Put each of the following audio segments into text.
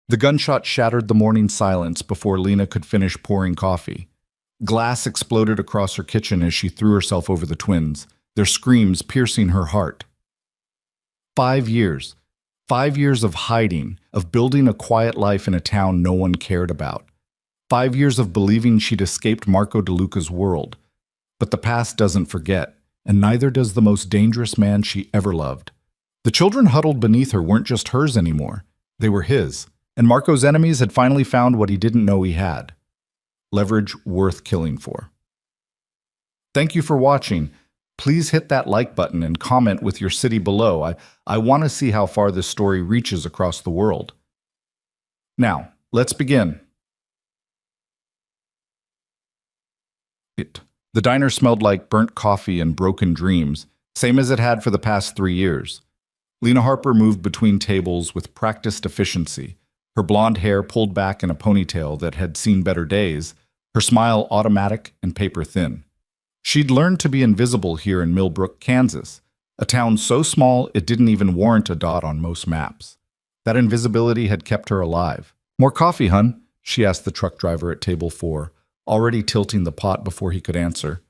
The gunshot shattered the morning silence before Lena could finish pouring coffee. Glass exploded across her kitchen as she threw herself over the twins, their screams piercing her heart. 5 years. 5 years of hiding, of building a quiet life in a town no one cared about. 5 years of believing she'd escaped Marco DeLuca's world. But the past doesn't forget, and neither does the most dangerous man she ever loved. The children huddled beneath her weren't just hers anymore. They were his, and Marco's enemies had finally found what he didn't know he had. Leverage worth killing for. Thank you for watching. Please hit that like button and comment with your city below. I want to see how far this story reaches across the world. Now, let's begin. The diner smelled like burnt coffee and broken dreams, same as it had for the past 3 years. Lena Harper moved between tables with practiced efficiency, her blonde hair pulled back in a ponytail that had seen better days, her smile automatic and paper-thin. She'd learned to be invisible here in Millbrook, Kansas, a town so small it didn't even warrant a dot on most maps. That invisibility had kept her alive. "More coffee, hun?" she asked the truck driver at table 4, already tilting the pot before he could answer.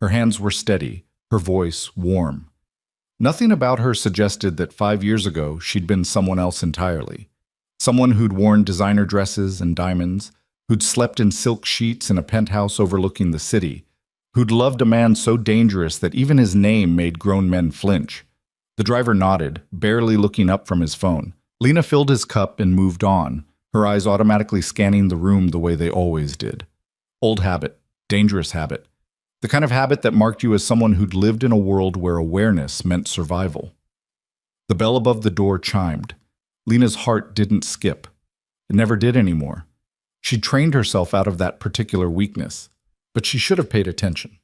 Her hands were steady, her voice warm. Nothing about her suggested that 5 years ago she'd been someone else entirely. Someone who'd worn designer dresses and diamonds, who'd slept in silk sheets in a penthouse overlooking the city, who'd loved a man so dangerous that even his name made grown men flinch. The driver nodded, barely looking up from his phone. Lena filled his cup and moved on, her eyes automatically scanning the room the way they always did. Old habit, dangerous habit. The kind of habit that marked you as someone who'd lived in a world where awareness meant survival. The bell above the door chimed. Lena's heart didn't skip. It never did anymore. She'd trained herself out of that particular weakness, but she should have paid attention.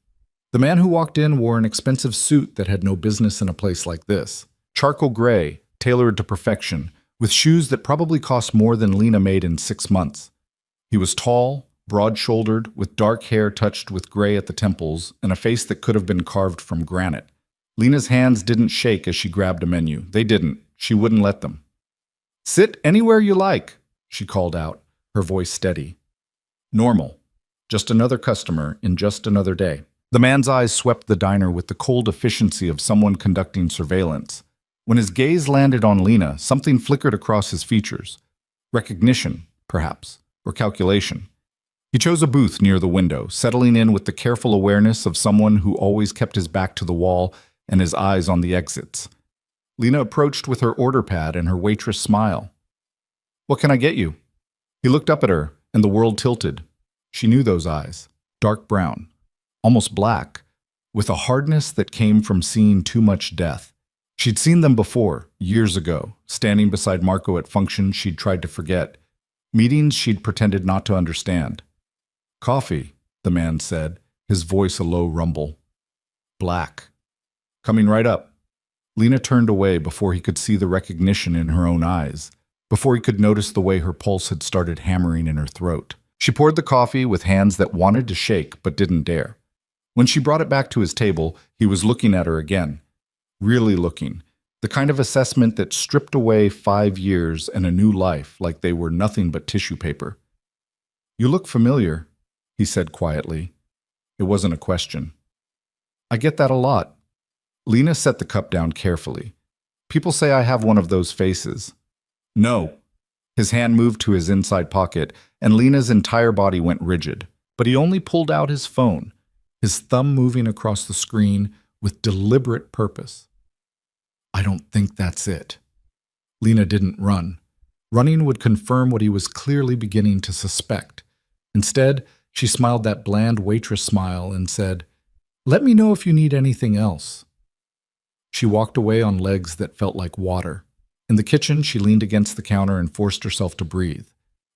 The man who walked in wore an expensive suit that had no business in a place like this. Charcoal gray, tailored to perfection, with shoes that probably cost more than Lena made in 6 months. He was tall, broad-shouldered, with dark hair touched with gray at the temples, and a face that could have been carved from granite. Lena's hands didn't shake as she grabbed a menu. They didn't. She wouldn't let them. "Sit anywhere you like," she called out, her voice steady. Normal. Just another customer in just another day. The man's eyes swept the diner with the cold efficiency of someone conducting surveillance. When his gaze landed on Lena, something flickered across his features. Recognition, perhaps, or calculation. He chose a booth near the window, settling in with the careful awareness of someone who always kept his back to the wall and his eyes on the exits. Lena approached with her order pad and her waitress smile. "What can I get you?" He looked up at her, and the world tilted. She knew those eyes, dark brown, almost black, with a hardness that came from seeing too much death. She'd seen them before, years ago, standing beside Marco at functions she'd tried to forget, meetings she'd pretended not to understand. "Coffee," the man said, his voice a low rumble. "Black." "Coming right up." Lena turned away before he could see the recognition in her own eyes, before he could notice the way her pulse had started hammering in her throat. She poured the coffee with hands that wanted to shake but didn't dare. When she brought it back to his table, he was looking at her again. Really looking. The kind of assessment that stripped away 5 years and a new life like they were nothing but tissue paper. "You look familiar," he said quietly. It wasn't a question. "I get that a lot." Lena set the cup down carefully. "People say I have one of those faces." "No." His hand moved to his inside pocket, and Lena's entire body went rigid. But he only pulled out his phone, his thumb moving across the screen with deliberate purpose. "I don't think that's it." Lena didn't run. Running would confirm what he was clearly beginning to suspect. Instead, she smiled that bland waitress smile and said, "Let me know if you need anything else." She walked away on legs that felt like water. In the kitchen, she leaned against the counter and forced herself to breathe.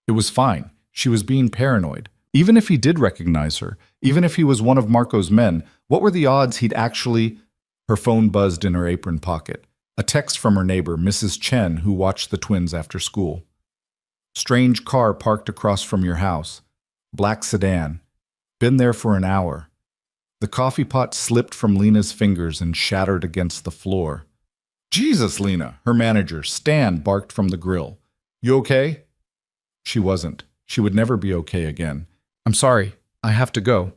It was fine. She was being paranoid. Even if he did recognize her, even if he was one of Marco's men, what were the odds he'd actually... Her phone buzzed in her apron pocket. A text from her neighbor, Mrs. Chen, who watched the twins after school. "Strange car parked across from your house. Black sedan. Been there for an hour." The coffee pot slipped from Lena's fingers and shattered against the floor. "Jesus, Lena," her manager, Stan, barked from the grill. "You okay?" She wasn't. She would never be okay again. I'm sorry. I have to go.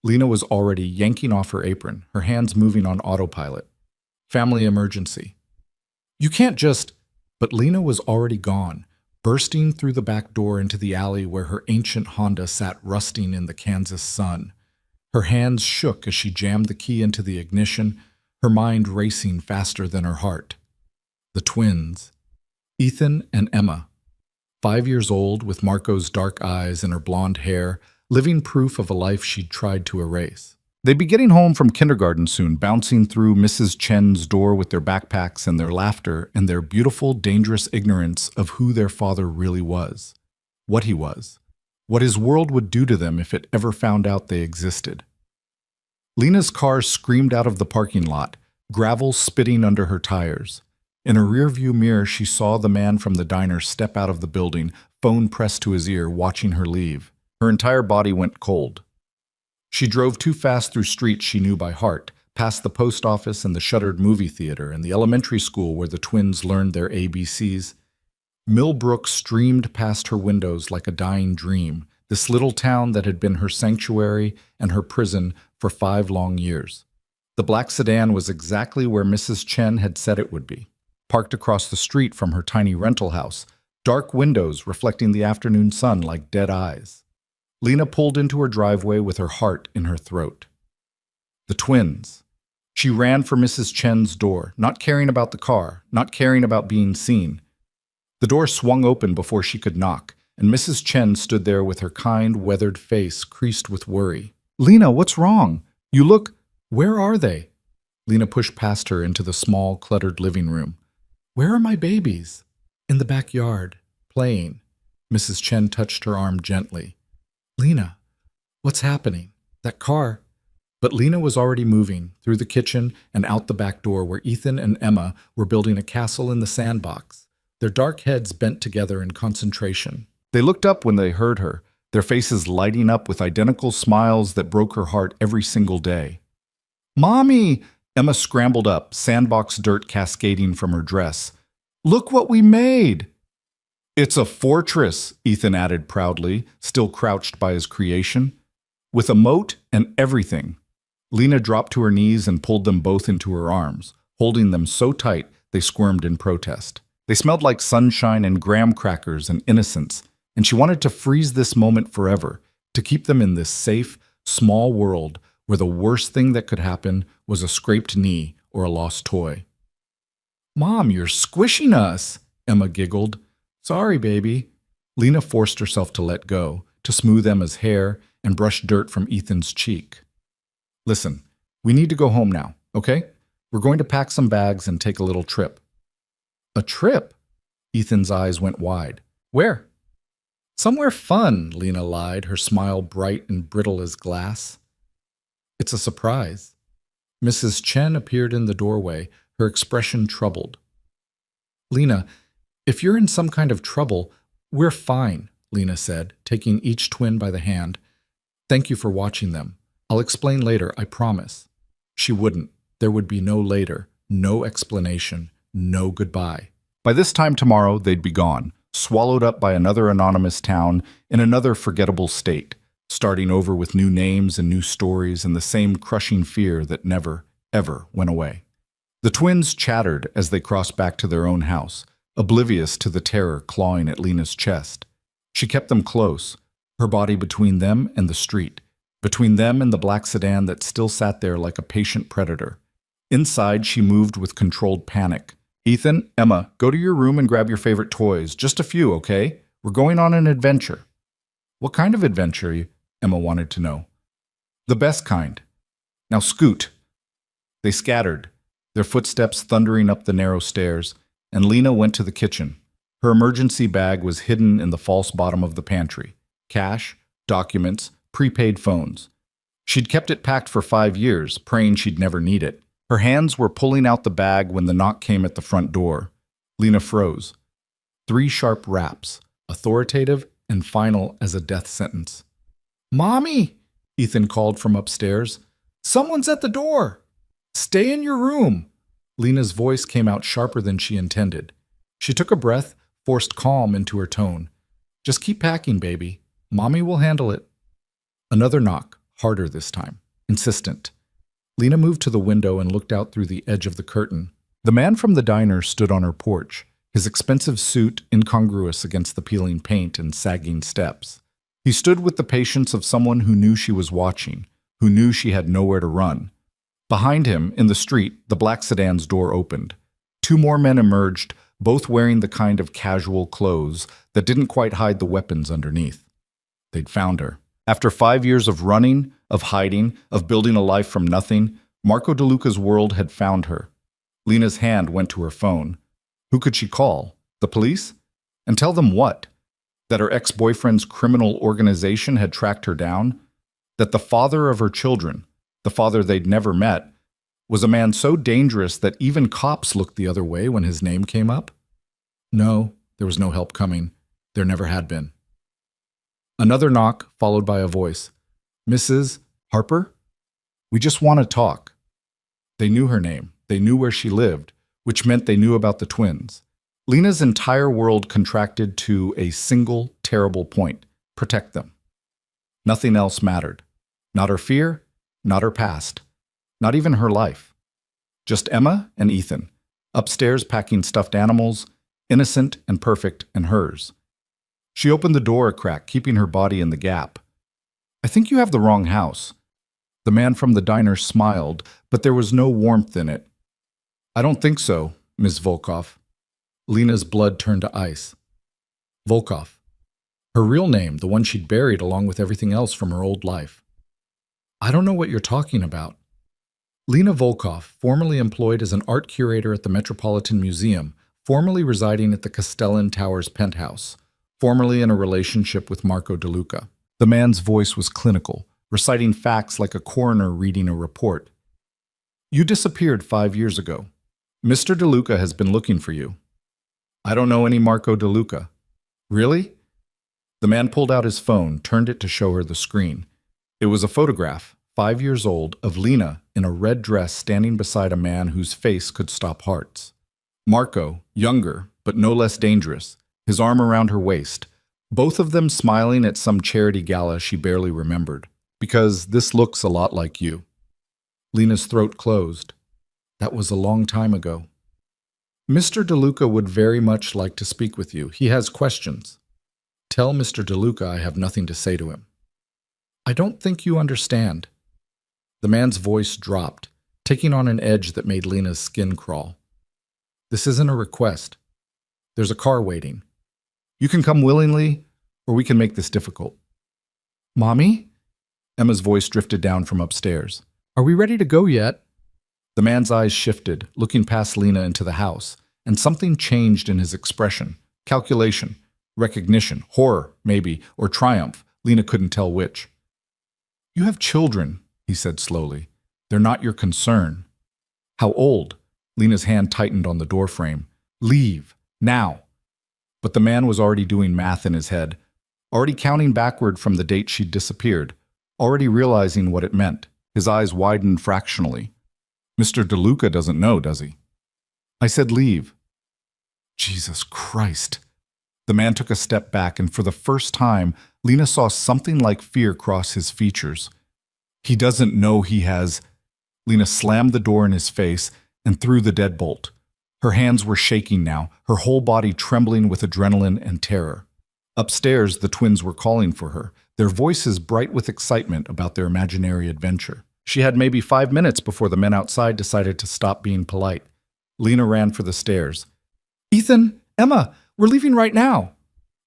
Lena was already yanking off her apron, her hands moving on autopilot. Family emergency. You can't just... But Lena was already gone, bursting through the back door into the alley where her ancient Honda sat rusting in the Kansas sun. Her hands shook as she jammed the key into the ignition, her mind racing faster than her heart. The twins. Ethan and Emma. 5 years old, with Marco's dark eyes and her blonde hair, living proof of a life she'd tried to erase. They'd be getting home from kindergarten soon, bouncing through Mrs. Chen's door with their backpacks and their laughter and their beautiful, dangerous ignorance of who their father really was, what he was, what his world would do to them if it ever found out they existed. Lena's car screamed out of the parking lot, gravel spitting under her tires. In a rearview mirror, she saw the man from the diner step out of the building, phone pressed to his ear, watching her leave. Her entire body went cold. She drove too fast through streets she knew by heart, past the post office and the shuttered movie theater and the elementary school where the twins learned their ABCs. Millbrook streamed past her windows like a dying dream, this little town that had been her sanctuary and her prison for 5 long years. The black sedan was exactly where Mrs. Chen had said it would be, parked across the street from her tiny rental house, dark windows reflecting the afternoon sun like dead eyes. Lena pulled into her driveway with her heart in her throat. The twins. She ran for Mrs. Chen's door, not caring about the car, not caring about being seen. The door swung open before she could knock, and Mrs. Chen stood there with her kind, weathered face creased with worry. Lena, what's wrong? You look... Where are they? Lena pushed past her into the small, cluttered living room. Where are my babies? In the backyard, playing. Mrs. Chen touched her arm gently. Lena, what's happening? That car... But Lena was already moving, through the kitchen and out the back door where Ethan and Emma were building a castle in the sandbox, their dark heads bent together in concentration. They looked up when they heard her, their faces lighting up with identical smiles that broke her heart every single day. Mommy! Emma scrambled up, sandbox dirt cascading from her dress. Look what we made! It's a fortress, Ethan added proudly, still crouched by his creation. With a moat and everything. Lena dropped to her knees and pulled them both into her arms, holding them so tight they squirmed in protest. They smelled like sunshine and graham crackers and innocence, and she wanted to freeze this moment forever, to keep them in this safe, small world where the worst thing that could happen was a scraped knee or a lost toy. Mom, you're squishing us, Emma giggled. Sorry, baby. Lena forced herself to let go, to smooth Emma's hair and brush dirt from Ethan's cheek. Listen, we need to go home now, okay? We're going to pack some bags and take a little trip. A trip? Ethan's eyes went wide. Where? Somewhere fun, Lena lied, her smile bright and brittle as glass. It's a surprise. Mrs. Chen appeared in the doorway, her expression troubled. Lena, if you're in some kind of trouble, we're fine, Lena said, taking each twin by the hand. Thank you for watching them. I'll explain later, I promise. She wouldn't. There would be no later, no explanation, no goodbye. By this time tomorrow, they'd be gone, swallowed up by another anonymous town in another forgettable state, starting over with new names and new stories and the same crushing fear that never, ever went away. The twins chattered as they crossed back to their own house, oblivious to the terror clawing at Lena's chest. She kept them close, her body between them and the street, between them and the black sedan that still sat there like a patient predator. Inside, she moved with controlled panic. Ethan, Emma, go to your room and grab your favorite toys. Just a few, okay? We're going on an adventure. What kind of adventure? Emma wanted to know. The best kind. Now scoot. They scattered, their footsteps thundering up the narrow stairs, and Lena went to the kitchen. Her emergency bag was hidden in the false bottom of the pantry. Cash, documents, prepaid phones. She'd kept it packed for 5 years, praying she'd never need it. Her hands were pulling out the bag when the knock came at the front door. Lena froze. 3 sharp raps, authoritative and final as a death sentence. Mommy, Ethan called from upstairs. Someone's at the door. Stay in your room. Lena's voice came out sharper than she intended. She took a breath, forced calm into her tone. Just keep packing, baby. Mommy will handle it. Another knock, harder this time, insistent. Lena moved to the window and looked out through the edge of the curtain. The man from the diner stood on her porch, his expensive suit incongruous against the peeling paint and sagging steps. He stood with the patience of someone who knew she was watching, who knew she had nowhere to run. Behind him, in the street, the black sedan's door opened. Two more men emerged, both wearing the kind of casual clothes that didn't quite hide the weapons underneath. They'd found her. After 5 years of running, of hiding, of building a life from nothing, Marco DeLuca's world had found her. Lena's hand went to her phone. Who could she call? The police? And tell them what? That her ex-boyfriend's criminal organization had tracked her down? That the father of her children, the father they'd never met, was a man so dangerous that even cops looked the other way when his name came up? No, there was no help coming. There never had been. Another knock, followed by a voice. Mrs. Harper? We just want to talk. They knew her name. They knew where she lived, which meant they knew about the twins. Lena's entire world contracted to a single, terrible point. Protect them. Nothing else mattered. Not her fear, not her past, not even her life. Just Emma and Ethan, upstairs packing stuffed animals, innocent and perfect and hers. She opened the door a crack, keeping her body in the gap. I think you have the wrong house. The man from the diner smiled, but there was no warmth in it. I don't think so, Ms. Volkov. Lena's blood turned to ice. Volkov. Her real name, the one she'd buried along with everything else from her old life. I don't know what you're talking about. Lena Volkov, formerly employed as an art curator at the Metropolitan Museum, formerly residing at the Castellan Towers penthouse, formerly in a relationship with Marco DeLuca. The man's voice was clinical, reciting facts like a coroner reading a report. You disappeared 5 years ago. Mr. DeLuca has been looking for you. I don't know any Marco DeLuca. Really? The man pulled out his phone, turned it to show her the screen. It was a photograph, 5 years old, of Lena in a red dress standing beside a man whose face could stop hearts. Marco, younger, but no less dangerous, his arm around her waist, both of them smiling at some charity gala she barely remembered. Because this looks a lot like you. Lena's throat closed. That was a long time ago. Mr. DeLuca would very much like to speak with you. He has questions. Tell Mr. DeLuca I have nothing to say to him. I don't think you understand. The man's voice dropped, taking on an edge that made Lena's skin crawl. This isn't a request. There's a car waiting. You can come willingly, or we can make this difficult. Mommy? Emma's voice drifted down from upstairs. Are we ready to go yet? The man's eyes shifted, looking past Lena into the house, and something changed in his expression. Calculation, recognition, horror, maybe, or triumph. Lena couldn't tell which. You have children, he said slowly. They're not your concern. How old? Lena's hand tightened on the doorframe. Leave, now. But the man was already doing math in his head, already counting backward from the date she'd disappeared, already realizing what it meant. His eyes widened fractionally. Mr. DeLuca doesn't know, does he? I said leave. Jesus Christ. The man took a step back, and for the first time, Lena saw something like fear cross his features. He doesn't know he has... Lena slammed the door in his face and threw the deadbolt. Her hands were shaking now, her whole body trembling with adrenaline and terror. Upstairs, the twins were calling for her, their voices bright with excitement about their imaginary adventure. She had maybe 5 minutes before the men outside decided to stop being polite. Lena ran for the stairs. Ethan, Emma, we're leaving right now.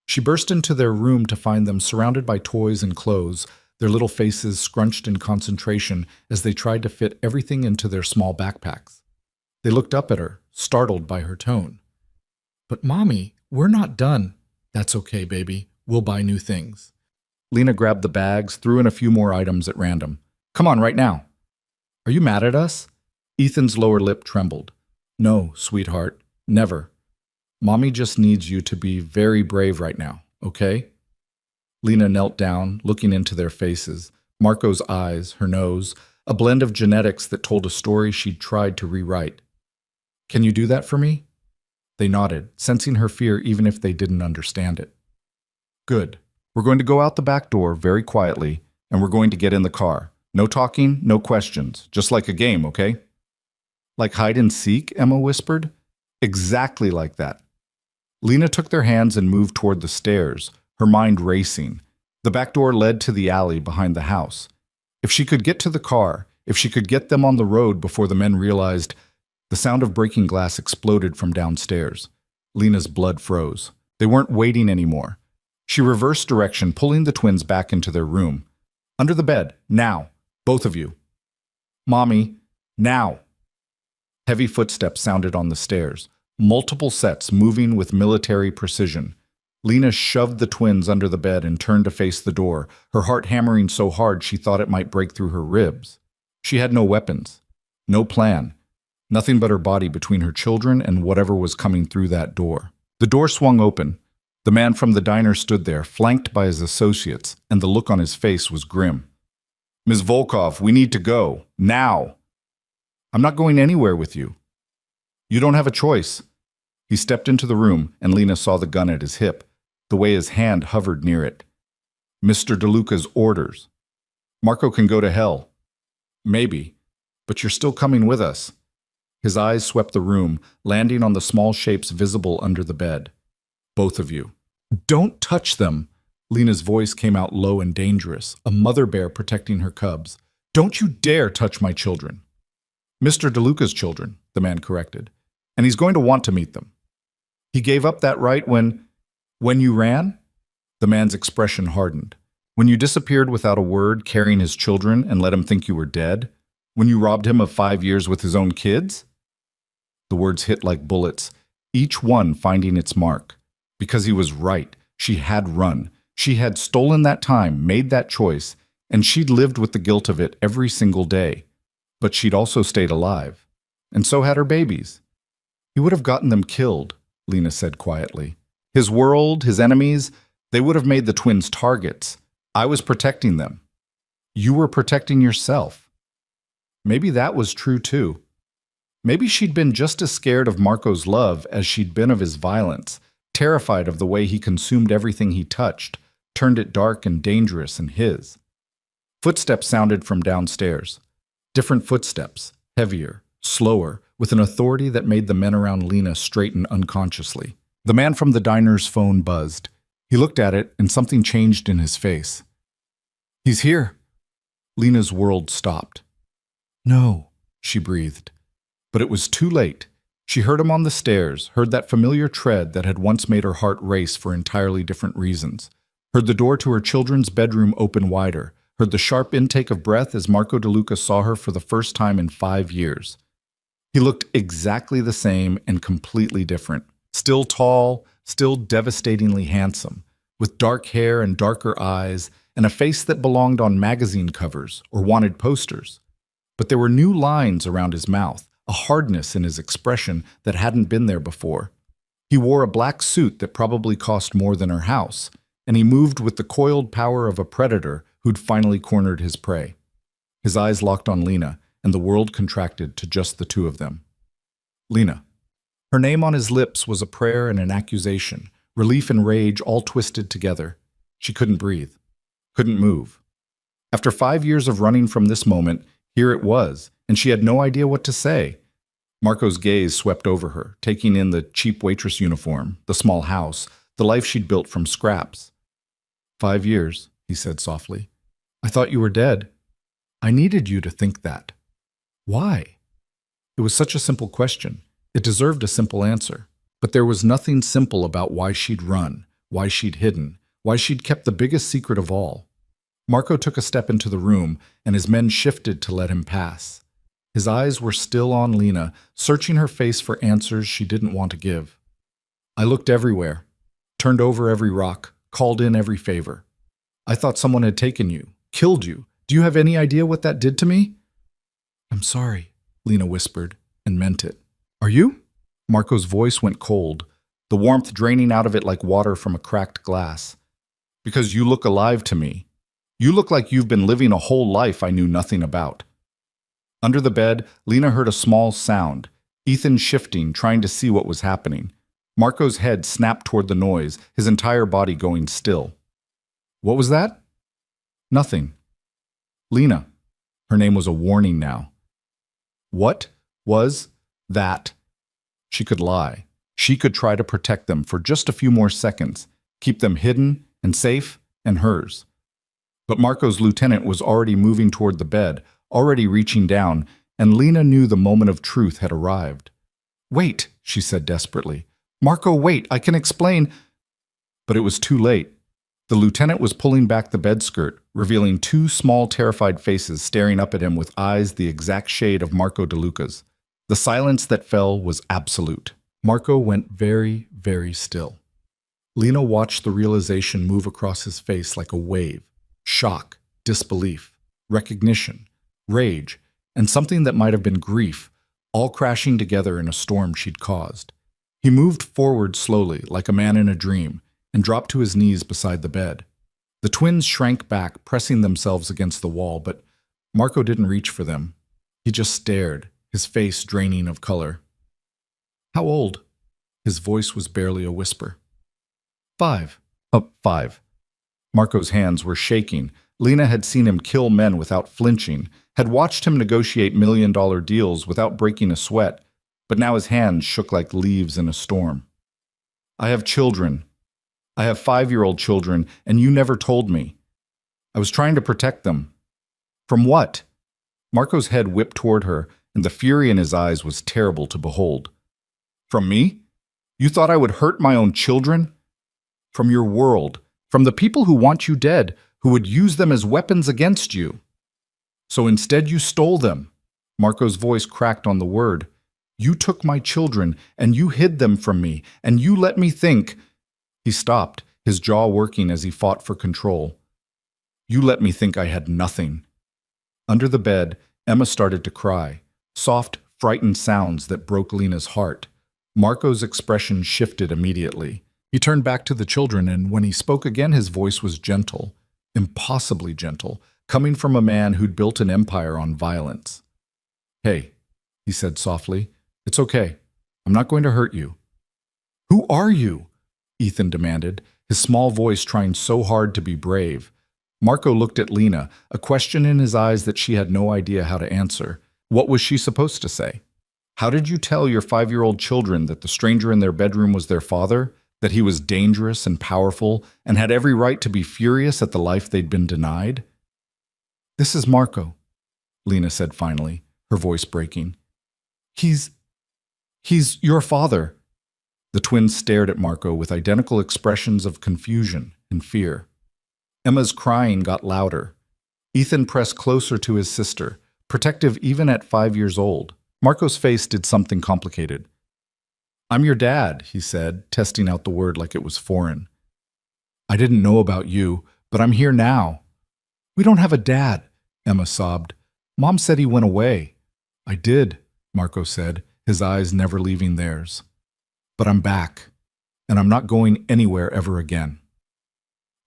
She burst into their room to find them surrounded by toys and clothes, their little faces scrunched in concentration as they tried to fit everything into their small backpacks. They looked up at her, startled by her tone. But Mommy, we're not done. That's okay, baby. We'll buy new things. Lena grabbed the bags, threw in a few more items at random. Come on, right now. Are you mad at us? Ethan's lower lip trembled. No, sweetheart, never. Mommy just needs you to be very brave right now, okay? Lena knelt down, looking into their faces, Marco's eyes, her nose, a blend of genetics that told a story she'd tried to rewrite. Can you do that for me? They nodded, sensing her fear even if they didn't understand it. Good. We're going to go out the back door very quietly, and we're going to get in the car. No talking, no questions. Just like a game, okay? Like hide and seek, Emma whispered. Exactly like that. Lena took their hands and moved toward the stairs, her mind racing. The back door led to the alley behind the house. If she could get to the car, if she could get them on the road before the men realized, the sound of breaking glass exploded from downstairs. Lena's blood froze. They weren't waiting anymore. She reversed direction, pulling the twins back into their room. Under the bed, now, both of you. Mommy, now. Heavy footsteps sounded on the stairs, multiple sets moving with military precision. Lena shoved the twins under the bed and turned to face the door, her heart hammering so hard she thought it might break through her ribs. She had no weapons, no plan, nothing but her body between her children and whatever was coming through that door. The door swung open. The man from the diner stood there, flanked by his associates, and the look on his face was grim. Ms. Volkov, we need to go. Now. I'm not going anywhere with you. You don't have a choice. He stepped into the room, and Lena saw the gun at his hip, the way his hand hovered near it. Mr. DeLuca's orders. Marco can go to hell. Maybe, but you're still coming with us. His eyes swept the room, landing on the small shapes visible under the bed. Both of you. Don't touch them. Lena's voice came out low and dangerous, a mother bear protecting her cubs. Don't you dare touch my children. Mr. DeLuca's children, the man corrected, and he's going to want to meet them. He gave up that right when you ran? The man's expression hardened. When you disappeared without a word, carrying his children and let him think you were dead? When you robbed him of 5 years with his own kids? The words hit like bullets, each one finding its mark. Because he was right. She had run. She had stolen that time, made that choice, and she'd lived with the guilt of it every single day. But she'd also stayed alive. And so had her babies. He would have gotten them killed, Lena said quietly. His world, his enemies, they would have made the twins targets. I was protecting them. You were protecting yourself. Maybe that was true too. Maybe she'd been just as scared of Marco's love as she'd been of his violence, terrified of the way he consumed everything he touched, turned it dark and dangerous in his. Footsteps sounded from downstairs. Different footsteps, heavier, slower, with an authority that made the men around Lena straighten unconsciously. The man from the diner's phone buzzed. He looked at it, and something changed in his face. He's here. Lena's world stopped. No, she breathed. But it was too late. She heard him on the stairs, heard that familiar tread that had once made her heart race for entirely different reasons, heard the door to her children's bedroom open wider, heard the sharp intake of breath as Marco DeLuca saw her for the first time in 5 years. He looked exactly the same and completely different. Still tall, still devastatingly handsome, with dark hair and darker eyes, and a face that belonged on magazine covers or wanted posters. But there were new lines around his mouth, a hardness in his expression that hadn't been there before. He wore a black suit that probably cost more than her house, and he moved with the coiled power of a predator who'd finally cornered his prey. His eyes locked on Lena, and the world contracted to just the two of them. Lena. Her name on his lips was a prayer and an accusation, relief and rage all twisted together. She couldn't breathe, couldn't move. After 5 years of running from this moment, here it was, and she had no idea what to say. Marco's gaze swept over her, taking in the cheap waitress uniform, the small house, the life she'd built from scraps. 5 years, he said softly. I thought you were dead. I needed you to think that. Why? It was such a simple question. It deserved a simple answer. But there was nothing simple about why she'd run, why she'd hidden, why she'd kept the biggest secret of all. Marco took a step into the room, and his men shifted to let him pass. His eyes were still on Lena, searching her face for answers she didn't want to give. I looked everywhere, turned over every rock, called in every favor. I thought someone had taken you, killed you. Do you have any idea what that did to me? I'm sorry, Lena whispered, and meant it. Are you? Marco's voice went cold, the warmth draining out of it like water from a cracked glass. Because you look alive to me. You look like you've been living a whole life I knew nothing about. Under the bed, Lena heard a small sound, Ethan shifting, trying to see what was happening. Marco's head snapped toward the noise, his entire body going still. What was that? Nothing. Lena. Her name was a warning now. What was that? She could lie. She could try to protect them for just a few more seconds, keep them hidden and safe and hers. But Marco's lieutenant was already moving toward the bed, already reaching down, and Lena knew the moment of truth had arrived. Wait, she said desperately. Marco, wait, I can explain. But it was too late. The lieutenant was pulling back the bed skirt, revealing two small, terrified faces staring up at him with eyes the exact shade of Marco DeLuca's. The silence that fell was absolute. Marco went very, very still. Lena watched the realization move across his face like a wave. Shock, disbelief, recognition, rage, and something that might have been grief, all crashing together in a storm she'd caused. He moved forward slowly, like a man in a dream, and dropped to his knees beside the bed. The twins shrank back, pressing themselves against the wall, but Marco didn't reach for them. He just stared, his face draining of color. How old? His voice was barely a whisper. 5. 5. Marco's hands were shaking. Lena had seen him kill men without flinching, had watched him negotiate million-dollar deals without breaking a sweat, but now his hands shook like leaves in a storm. I have children. I have 5-year-old children, and you never told me. I was trying to protect them. From what? Marco's head whipped toward her, and the fury in his eyes was terrible to behold. From me? You thought I would hurt my own children? From your world, from the people who want you dead, who would use them as weapons against you. So instead you stole them. Marco's voice cracked on the word. You took my children, and you hid them from me, and you let me think. He stopped, his jaw working as he fought for control. You let me think I had nothing. Under the bed, Emma started to cry, soft, frightened sounds that broke Lena's heart. Marco's expression shifted immediately. He turned back to the children, and when he spoke again, his voice was gentle, impossibly gentle, coming from a man who'd built an empire on violence. Hey, he said softly, it's okay. I'm not going to hurt you. Who are you? Ethan demanded, his small voice trying so hard to be brave. Marco looked at Lena, a question in his eyes that she had no idea how to answer. What was she supposed to say? How did you tell your 5-year-old children that the stranger in their bedroom was their father, that he was dangerous and powerful and had every right to be furious at the life they'd been denied? This is Marco, Lena said finally, her voice breaking. He's your father. The twins stared at Marco with identical expressions of confusion and fear. Emma's crying got louder. Ethan pressed closer to his sister, protective even at 5 years old. Marco's face did something complicated. I'm your dad, he said, testing out the word like it was foreign. I didn't know about you, but I'm here now. We don't have a dad, Emma sobbed. Mom said he went away. I did, Marco said, his eyes never leaving theirs. But I'm back, and I'm not going anywhere ever again.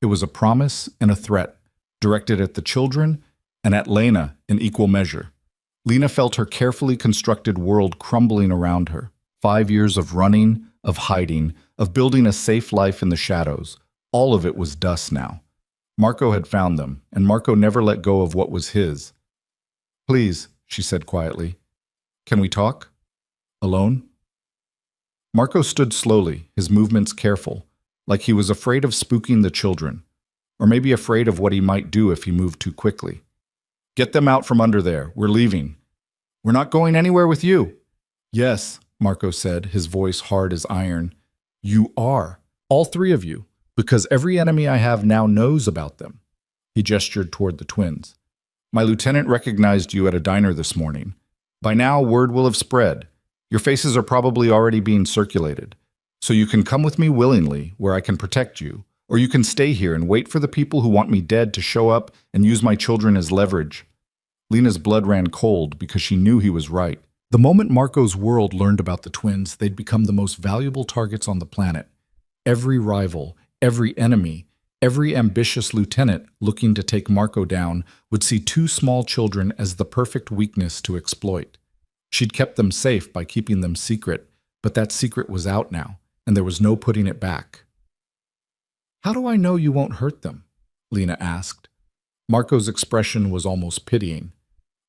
It was a promise and a threat, directed at the children and at Lena in equal measure. Lena felt her carefully constructed world crumbling around her. 5 years of running, of hiding, of building a safe life in the shadows. All of it was dust now. Marco had found them, and Marco never let go of what was his. Please, she said quietly. Can we talk? Alone? Marco stood slowly, his movements careful, like he was afraid of spooking the children, or maybe afraid of what he might do if he moved too quickly. Get them out from under there. We're leaving. We're not going anywhere with you. Yes, Marco said, his voice hard as iron. You are. All 3 of you, because every enemy I have now knows about them. He gestured toward the twins. My lieutenant recognized you at a diner this morning. By now, word will have spread. Your faces are probably already being circulated. So you can come with me willingly, where I can protect you, or you can stay here and wait for the people who want me dead to show up and use my children as leverage. Lena's blood ran cold because she knew he was right. The moment Marco's world learned about the twins, they'd become the most valuable targets on the planet. Every rival, every enemy, every ambitious lieutenant looking to take Marco down would see 2 small children as the perfect weakness to exploit. She'd kept them safe by keeping them secret, but that secret was out now, and there was no putting it back. How do I know you won't hurt them? Lena asked. Marco's expression was almost pitying.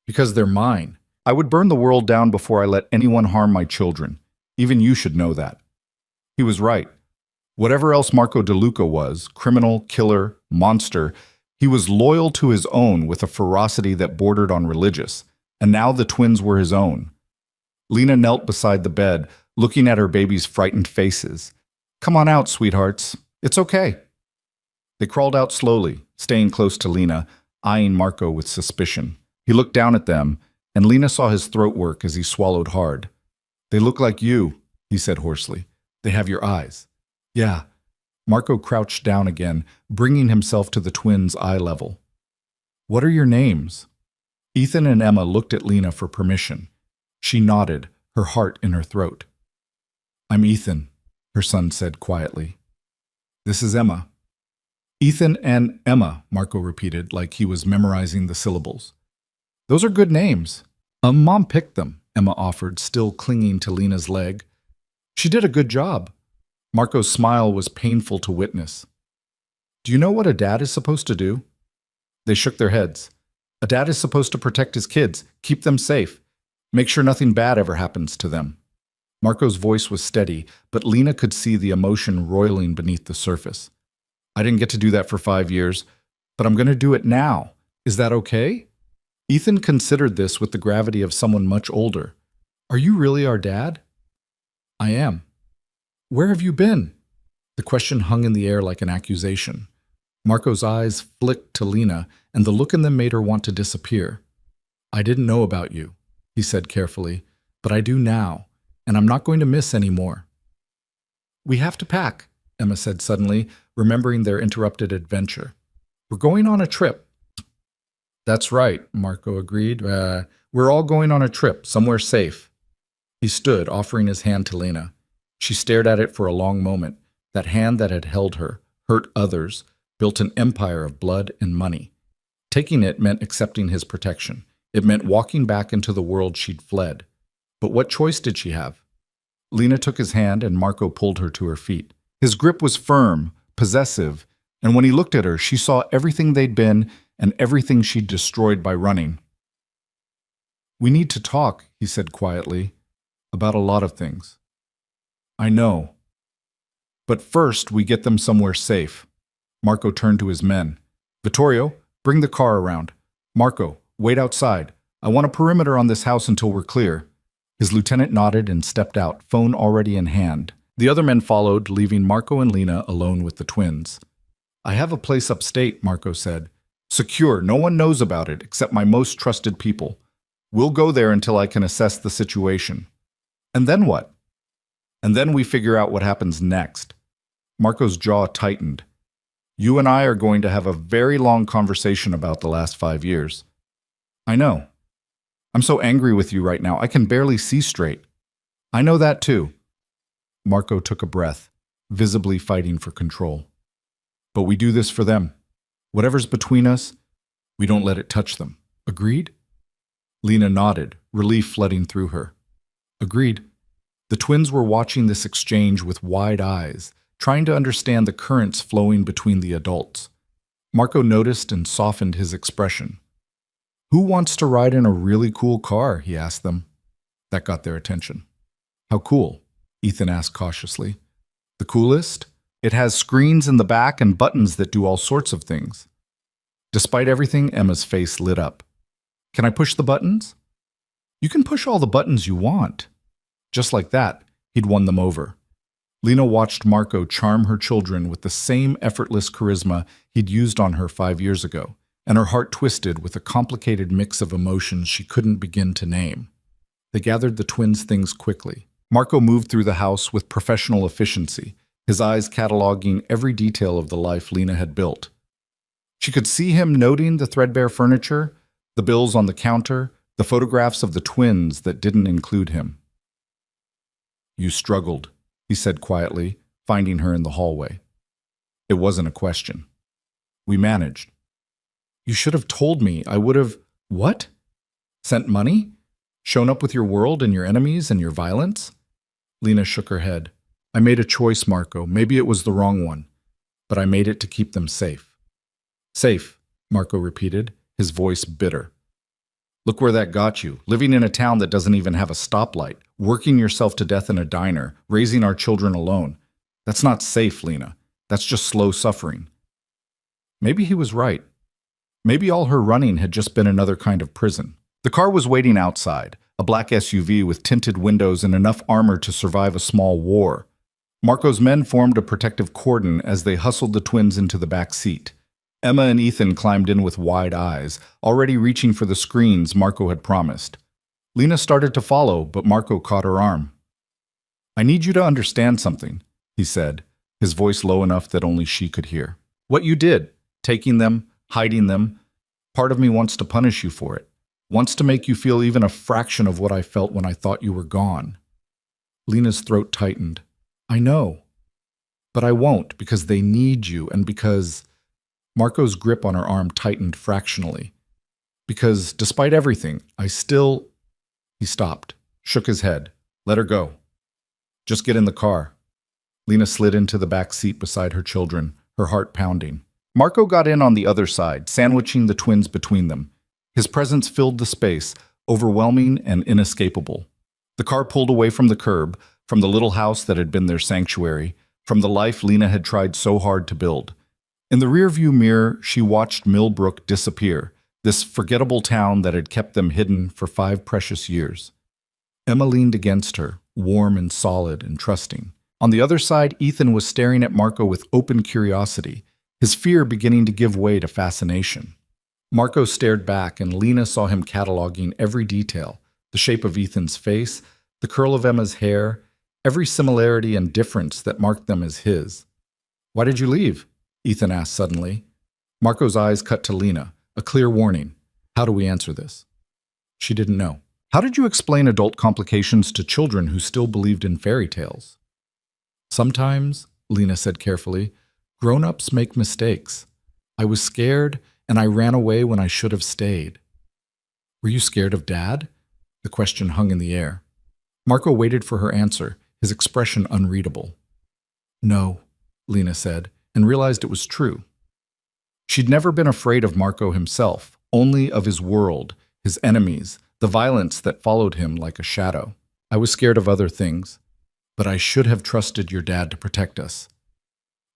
Because they're mine. I would burn the world down before I let anyone harm my children. Even you should know that. He was right. Whatever else Marco DeLuca was, criminal, killer, monster, he was loyal to his own with a ferocity that bordered on religious, and now the twins were his own. Lena knelt beside the bed, looking at her baby's frightened faces. Come on out, sweethearts. It's okay. They crawled out slowly, staying close to Lena, eyeing Marco with suspicion. He looked down at them, and Lena saw his throat work as he swallowed hard. They look like you, he said hoarsely. They have your eyes. Yeah. Marco crouched down again, bringing himself to the twins' eye level. What are your names? Ethan and Emma looked at Lena for permission. She nodded, her heart in her throat. I'm Ethan, her son said quietly. This is Emma. Ethan and Emma, Marco repeated like he was memorizing the syllables. Those are good names. Mom picked them, Emma offered, still clinging to Lena's leg. She did a good job. Marco's smile was painful to witness. Do you know what a dad is supposed to do? They shook their heads. A dad is supposed to protect his kids, keep them safe, make sure nothing bad ever happens to them. Marco's voice was steady, but Lena could see the emotion roiling beneath the surface. I didn't get to do that for 5 years, but I'm going to do it now. Is that okay? Ethan considered this with the gravity of someone much older. Are you really our dad? I am. Where have you been? The question hung in the air like an accusation. Marco's eyes flicked to Lena, and the look in them made her want to disappear. I didn't know about you, he said carefully, but I do now, and I'm not going to miss any more. We have to pack, Emma said suddenly, remembering their interrupted adventure. We're going on a trip. That's right, Marco agreed. We're all going on a trip, somewhere safe. He stood, offering his hand to Lena. She stared at it for a long moment. That hand that had held her, hurt others, built an empire of blood and money. Taking it meant accepting his protection. It meant walking back into the world she'd fled. But what choice did she have? Lena took his hand and Marco pulled her to her feet. His grip was firm, possessive, and when he looked at her, she saw everything they'd been and everything she'd destroyed by running. We need to talk, he said quietly, about a lot of things. I know. But first, we get them somewhere safe. Marco turned to his men. Vittorio, bring the car around. Marco, wait outside. I want a perimeter on this house until we're clear. His lieutenant nodded and stepped out, phone already in hand. The other men followed, leaving Marco and Lena alone with the twins. I have a place upstate, Marco said. Secure, no one knows about it except my most trusted people. We'll go there until I can assess the situation. And then what? And then we figure out what happens next. Marco's jaw tightened. You and I are going to have a very long conversation about the last 5 years. I know. I'm so angry with you right now, I can barely see straight. I know that too. Marco took a breath, visibly fighting for control. But we do this for them. Whatever's between us, we don't let it touch them. Agreed? Lena nodded, relief flooding through her. Agreed. The twins were watching this exchange with wide eyes, trying to understand the currents flowing between the adults. Marco noticed and softened his expression. Who wants to ride in a really cool car? He asked them. That got their attention. How cool? Ethan asked cautiously. The coolest? It has screens in the back and buttons that do all sorts of things. Despite everything, Emma's face lit up. Can I push the buttons? You can push all the buttons you want. Just like that, he'd won them over. Lena watched Marco charm her children with the same effortless charisma he'd used on her 5 years ago, and her heart twisted with a complicated mix of emotions she couldn't begin to name. They gathered the twins' things quickly. Marco moved through the house with professional efficiency, his eyes cataloging every detail of the life Lena had built. She could see him noting the threadbare furniture, the bills on the counter, the photographs of the twins that didn't include him. You struggled, he said quietly, finding her in the hallway. It wasn't a question. We managed. You should have told me. I would have... What? Sent money? Shown up with your world and your enemies and your violence? Lena shook her head. I made a choice, Marco. Maybe it was the wrong one, but I made it to keep them safe. Safe, Marco repeated, his voice bitter. Look where that got you, living in a town that doesn't even have a stoplight, working yourself to death in a diner, raising our children alone. That's not safe, Lena. That's just slow suffering. Maybe he was right. Maybe all her running had just been another kind of prison. The car was waiting outside, a black SUV with tinted windows and enough armor to survive a small war. Marco's men formed a protective cordon as they hustled the twins into the back seat. Emma and Ethan climbed in with wide eyes, already reaching for the screens Marco had promised. Lena started to follow, but Marco caught her arm. I need you to understand something, he said, his voice low enough that only she could hear. What you did, taking them, hiding them, part of me wants to punish you for it, wants to make you feel even a fraction of what I felt when I thought you were gone. Lena's throat tightened. I know, but I won't because they need you and because... Marco's grip on her arm tightened fractionally. Because, despite everything, I still... He stopped, shook his head. Let her go. Just get in the car. Lena slid into the back seat beside her children, her heart pounding. Marco got in on the other side, sandwiching the twins between them. His presence filled the space, overwhelming and inescapable. The car pulled away from the curb, from the little house that had been their sanctuary, from the life Lena had tried so hard to build. In the rearview mirror, she watched Millbrook disappear, this forgettable town that had kept them hidden for 5 precious years. Emma leaned against her, warm and solid and trusting. On the other side, Ethan was staring at Marco with open curiosity, his fear beginning to give way to fascination. Marco stared back, and Lena saw him cataloging every detail, the shape of Ethan's face, the curl of Emma's hair, every similarity and difference that marked them as his. Why did you leave? Ethan asked suddenly. Marco's eyes cut to Lena, a clear warning. How do we answer this? She didn't know. How did you explain adult complications to children who still believed in fairy tales? Sometimes, Lena said carefully, grown-ups make mistakes. I was scared, and I ran away when I should have stayed. Were you scared of Dad? The question hung in the air. Marco waited for her answer, his expression unreadable. No, Lena said, and realized it was true. She'd never been afraid of Marco himself, only of his world, his enemies, the violence that followed him like a shadow. I was scared of other things, but I should have trusted your dad to protect us.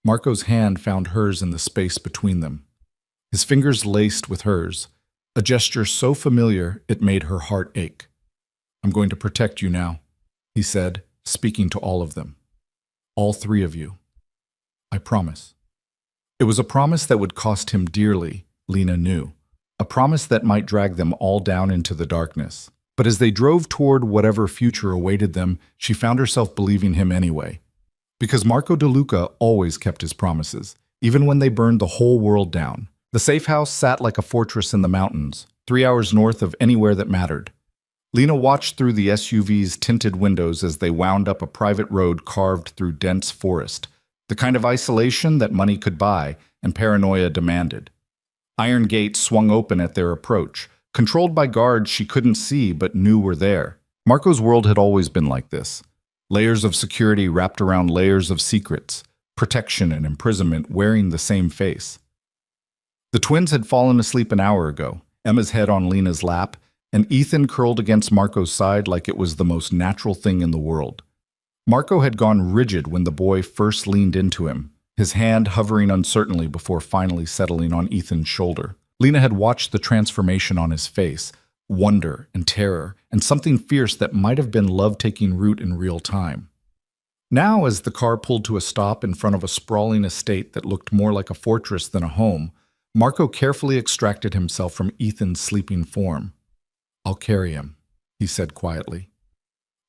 Marco's hand found hers in the space between them, his fingers laced with hers, a gesture so familiar it made her heart ache. I'm going to protect you now, he said, speaking to all of them. All 3 of you. I promise. It was a promise that would cost him dearly, Lena knew. A promise that might drag them all down into the darkness. But as they drove toward whatever future awaited them, she found herself believing him anyway. Because Marco DeLuca always kept his promises, even when they burned the whole world down. The safe house sat like a fortress in the mountains, 3 hours north of anywhere that mattered. Lena watched through the SUV's tinted windows as they wound up a private road carved through dense forest. The kind of isolation that money could buy and paranoia demanded. Iron gates swung open at their approach, controlled by guards she couldn't see but knew were there. Marco's world had always been like this. Layers of security wrapped around layers of secrets, protection and imprisonment wearing the same face. The twins had fallen asleep an hour ago, Emma's head on Lena's lap, and Ethan curled against Marco's side like it was the most natural thing in the world. Marco had gone rigid when the boy first leaned into him, his hand hovering uncertainly before finally settling on Ethan's shoulder. Lena had watched the transformation on his face, wonder and terror, and something fierce that might have been love taking root in real time. Now, as the car pulled to a stop in front of a sprawling estate that looked more like a fortress than a home, Marco carefully extracted himself from Ethan's sleeping form. I'll carry him, he said quietly.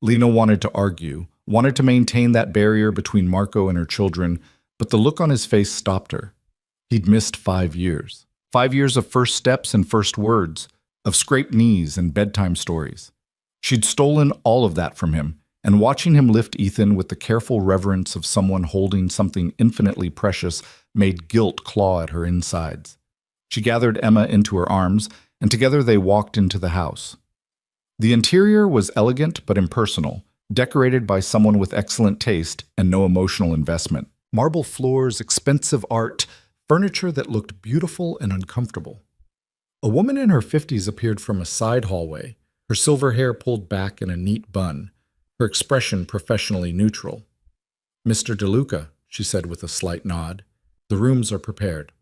Lena wanted to argue, wanted to maintain that barrier between Marco and her children, but the look on his face stopped her. He'd missed 5 years. 5 years of first steps and first words, of scraped knees and bedtime stories. She'd stolen all of that from him, and watching him lift Ethan with the careful reverence of someone holding something infinitely precious made guilt claw at her insides. She gathered Emma into her arms, and together they walked into the house. The interior was elegant but impersonal, decorated by someone with excellent taste and no emotional investment. Marble floors, expensive art, furniture that looked beautiful and uncomfortable. A woman in her 50s appeared from a side hallway, her silver hair pulled back in a neat bun, her expression professionally neutral. "Mr. DeLuca," she said with a slight nod, "the rooms are prepared."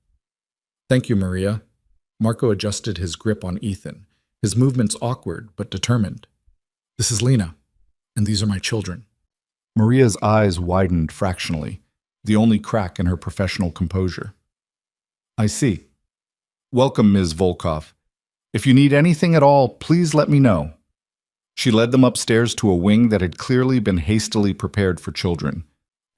"Thank you, Maria." Marco adjusted his grip on Ethan, his movements awkward but determined. "This is Lena, and these are my children." Maria's eyes widened fractionally, the only crack in her professional composure. "I see. Welcome, Ms. Volkov. If you need anything at all, please let me know." She led them upstairs to a wing that had clearly been hastily prepared for children.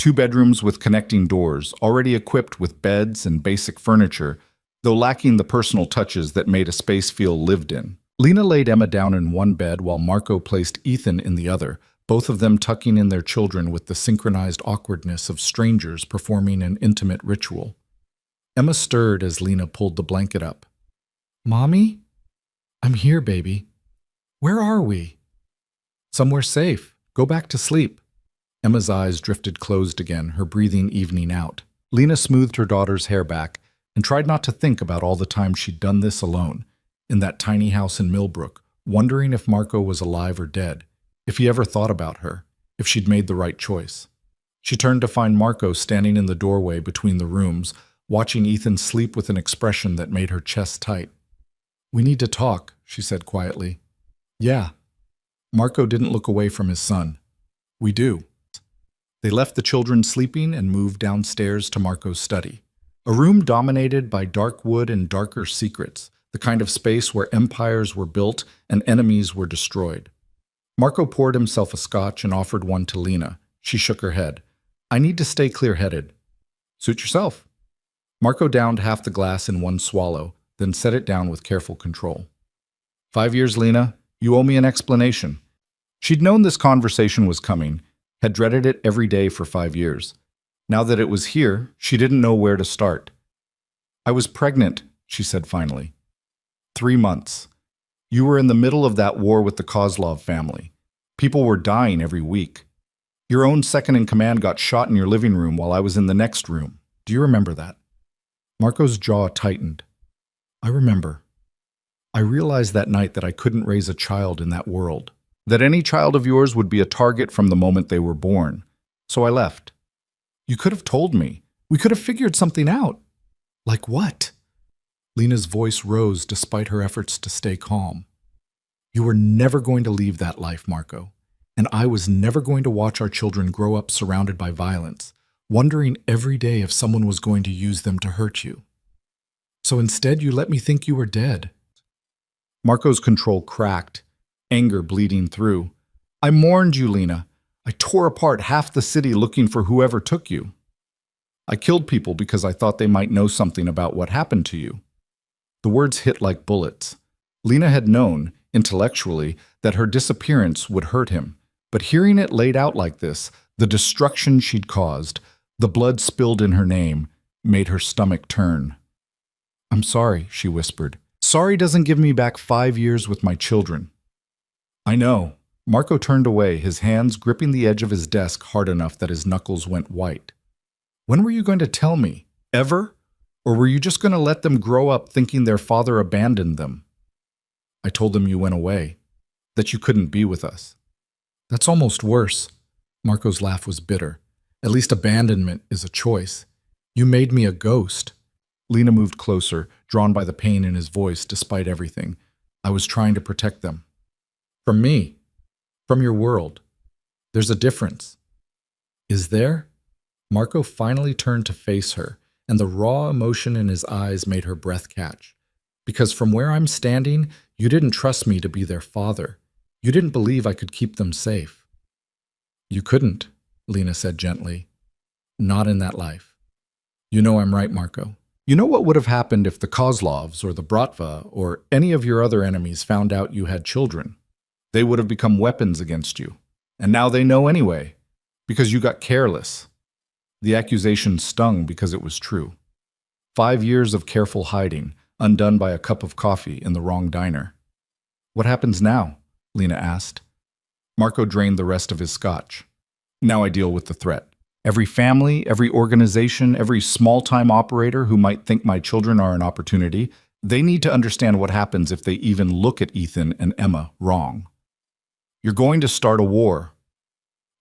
2 bedrooms with connecting doors, already equipped with beds and basic furniture, though lacking the personal touches that made a space feel lived in. Lena laid Emma down in one bed while Marco placed Ethan in the other, both of them tucking in their children with the synchronized awkwardness of strangers performing an intimate ritual. Emma stirred as Lena pulled the blanket up. "Mommy? I'm here, baby. Where are we?" "Somewhere safe. Go back to sleep." Emma's eyes drifted closed again, her breathing evening out. Lena smoothed her daughter's hair back and tried not to think about all the time she'd done this alone, in that tiny house in Millbrook, wondering if Marco was alive or dead, if he ever thought about her, if she'd made the right choice. She turned to find Marco standing in the doorway between the rooms, watching Ethan sleep with an expression that made her chest tight. "We need to talk," she said quietly. "Yeah." Marco didn't look away from his son. "We do." They left the children sleeping and moved downstairs to Marco's study. A room dominated by dark wood and darker secrets, the kind of space where empires were built and enemies were destroyed. Marco poured himself a scotch and offered one to Lena. She shook her head. "I need to stay clear-headed." "Suit yourself." Marco downed half the glass in one swallow, then set it down with careful control. 5 years, Lena. You owe me an explanation." She'd known this conversation was coming, had dreaded it every day for 5 years. Now that it was here, she didn't know where to start. "I was pregnant," she said finally. 3 months. You were in the middle of that war with the Kozlov family. People were dying every week. Your own second-in-command got shot in your living room while I was in the next room. Do you remember that?" Marco's jaw tightened. "I remember. I realized that night that I couldn't raise a child in that world, that any child of yours would be a target from the moment they were born. So I left. You could have told me. We could have figured something out." "Like what?" Lena's voice rose despite her efforts to stay calm. "You were never going to leave that life, Marco, and I was never going to watch our children grow up surrounded by violence, wondering every day if someone was going to use them to hurt you. So instead you let me think you were dead." Marco's control cracked, anger bleeding through. "I mourned you, Lena. I tore apart half the city looking for whoever took you. I killed people because I thought they might know something about what happened to you." The words hit like bullets. Lena had known, intellectually, that her disappearance would hurt him, but hearing it laid out like this, the destruction she'd caused, the blood spilled in her name, made her stomach turn. "I'm sorry," she whispered. "Sorry doesn't give me back 5 years with my children." "I know." Marco turned away, his hands gripping the edge of his desk hard enough that his knuckles went white. "When were you going to tell me? Ever? Or were you just going to let them grow up thinking their father abandoned them?" "I told them you went away, that you couldn't be with us." "That's almost worse." Marco's laugh was bitter. "At least abandonment is a choice. You made me a ghost." Lena moved closer, drawn by the pain in his voice despite everything. "I was trying to protect them. From me. From your world. There's a difference." "Is there?" Marco finally turned to face her, and the raw emotion in his eyes made her breath catch. "Because from where I'm standing, you didn't trust me to be their father. You didn't believe I could keep them safe." "You couldn't," Lena said gently. "Not in that life." "You know I'm right, Marco. You know what would have happened if the Kozlovs or the Bratva or any of your other enemies found out you had children? They would have become weapons against you. And now they know anyway, because you got careless." The accusation stung because it was true. 5 years of careful hiding, undone by a cup of coffee in the wrong diner. "What happens now?" Lena asked. Marco drained the rest of his scotch. "Now I deal with the threat. Every family, every organization, every small-time operator who might think my children are an opportunity, they need to understand what happens if they even look at Ethan and Emma wrong. You're going to start a war.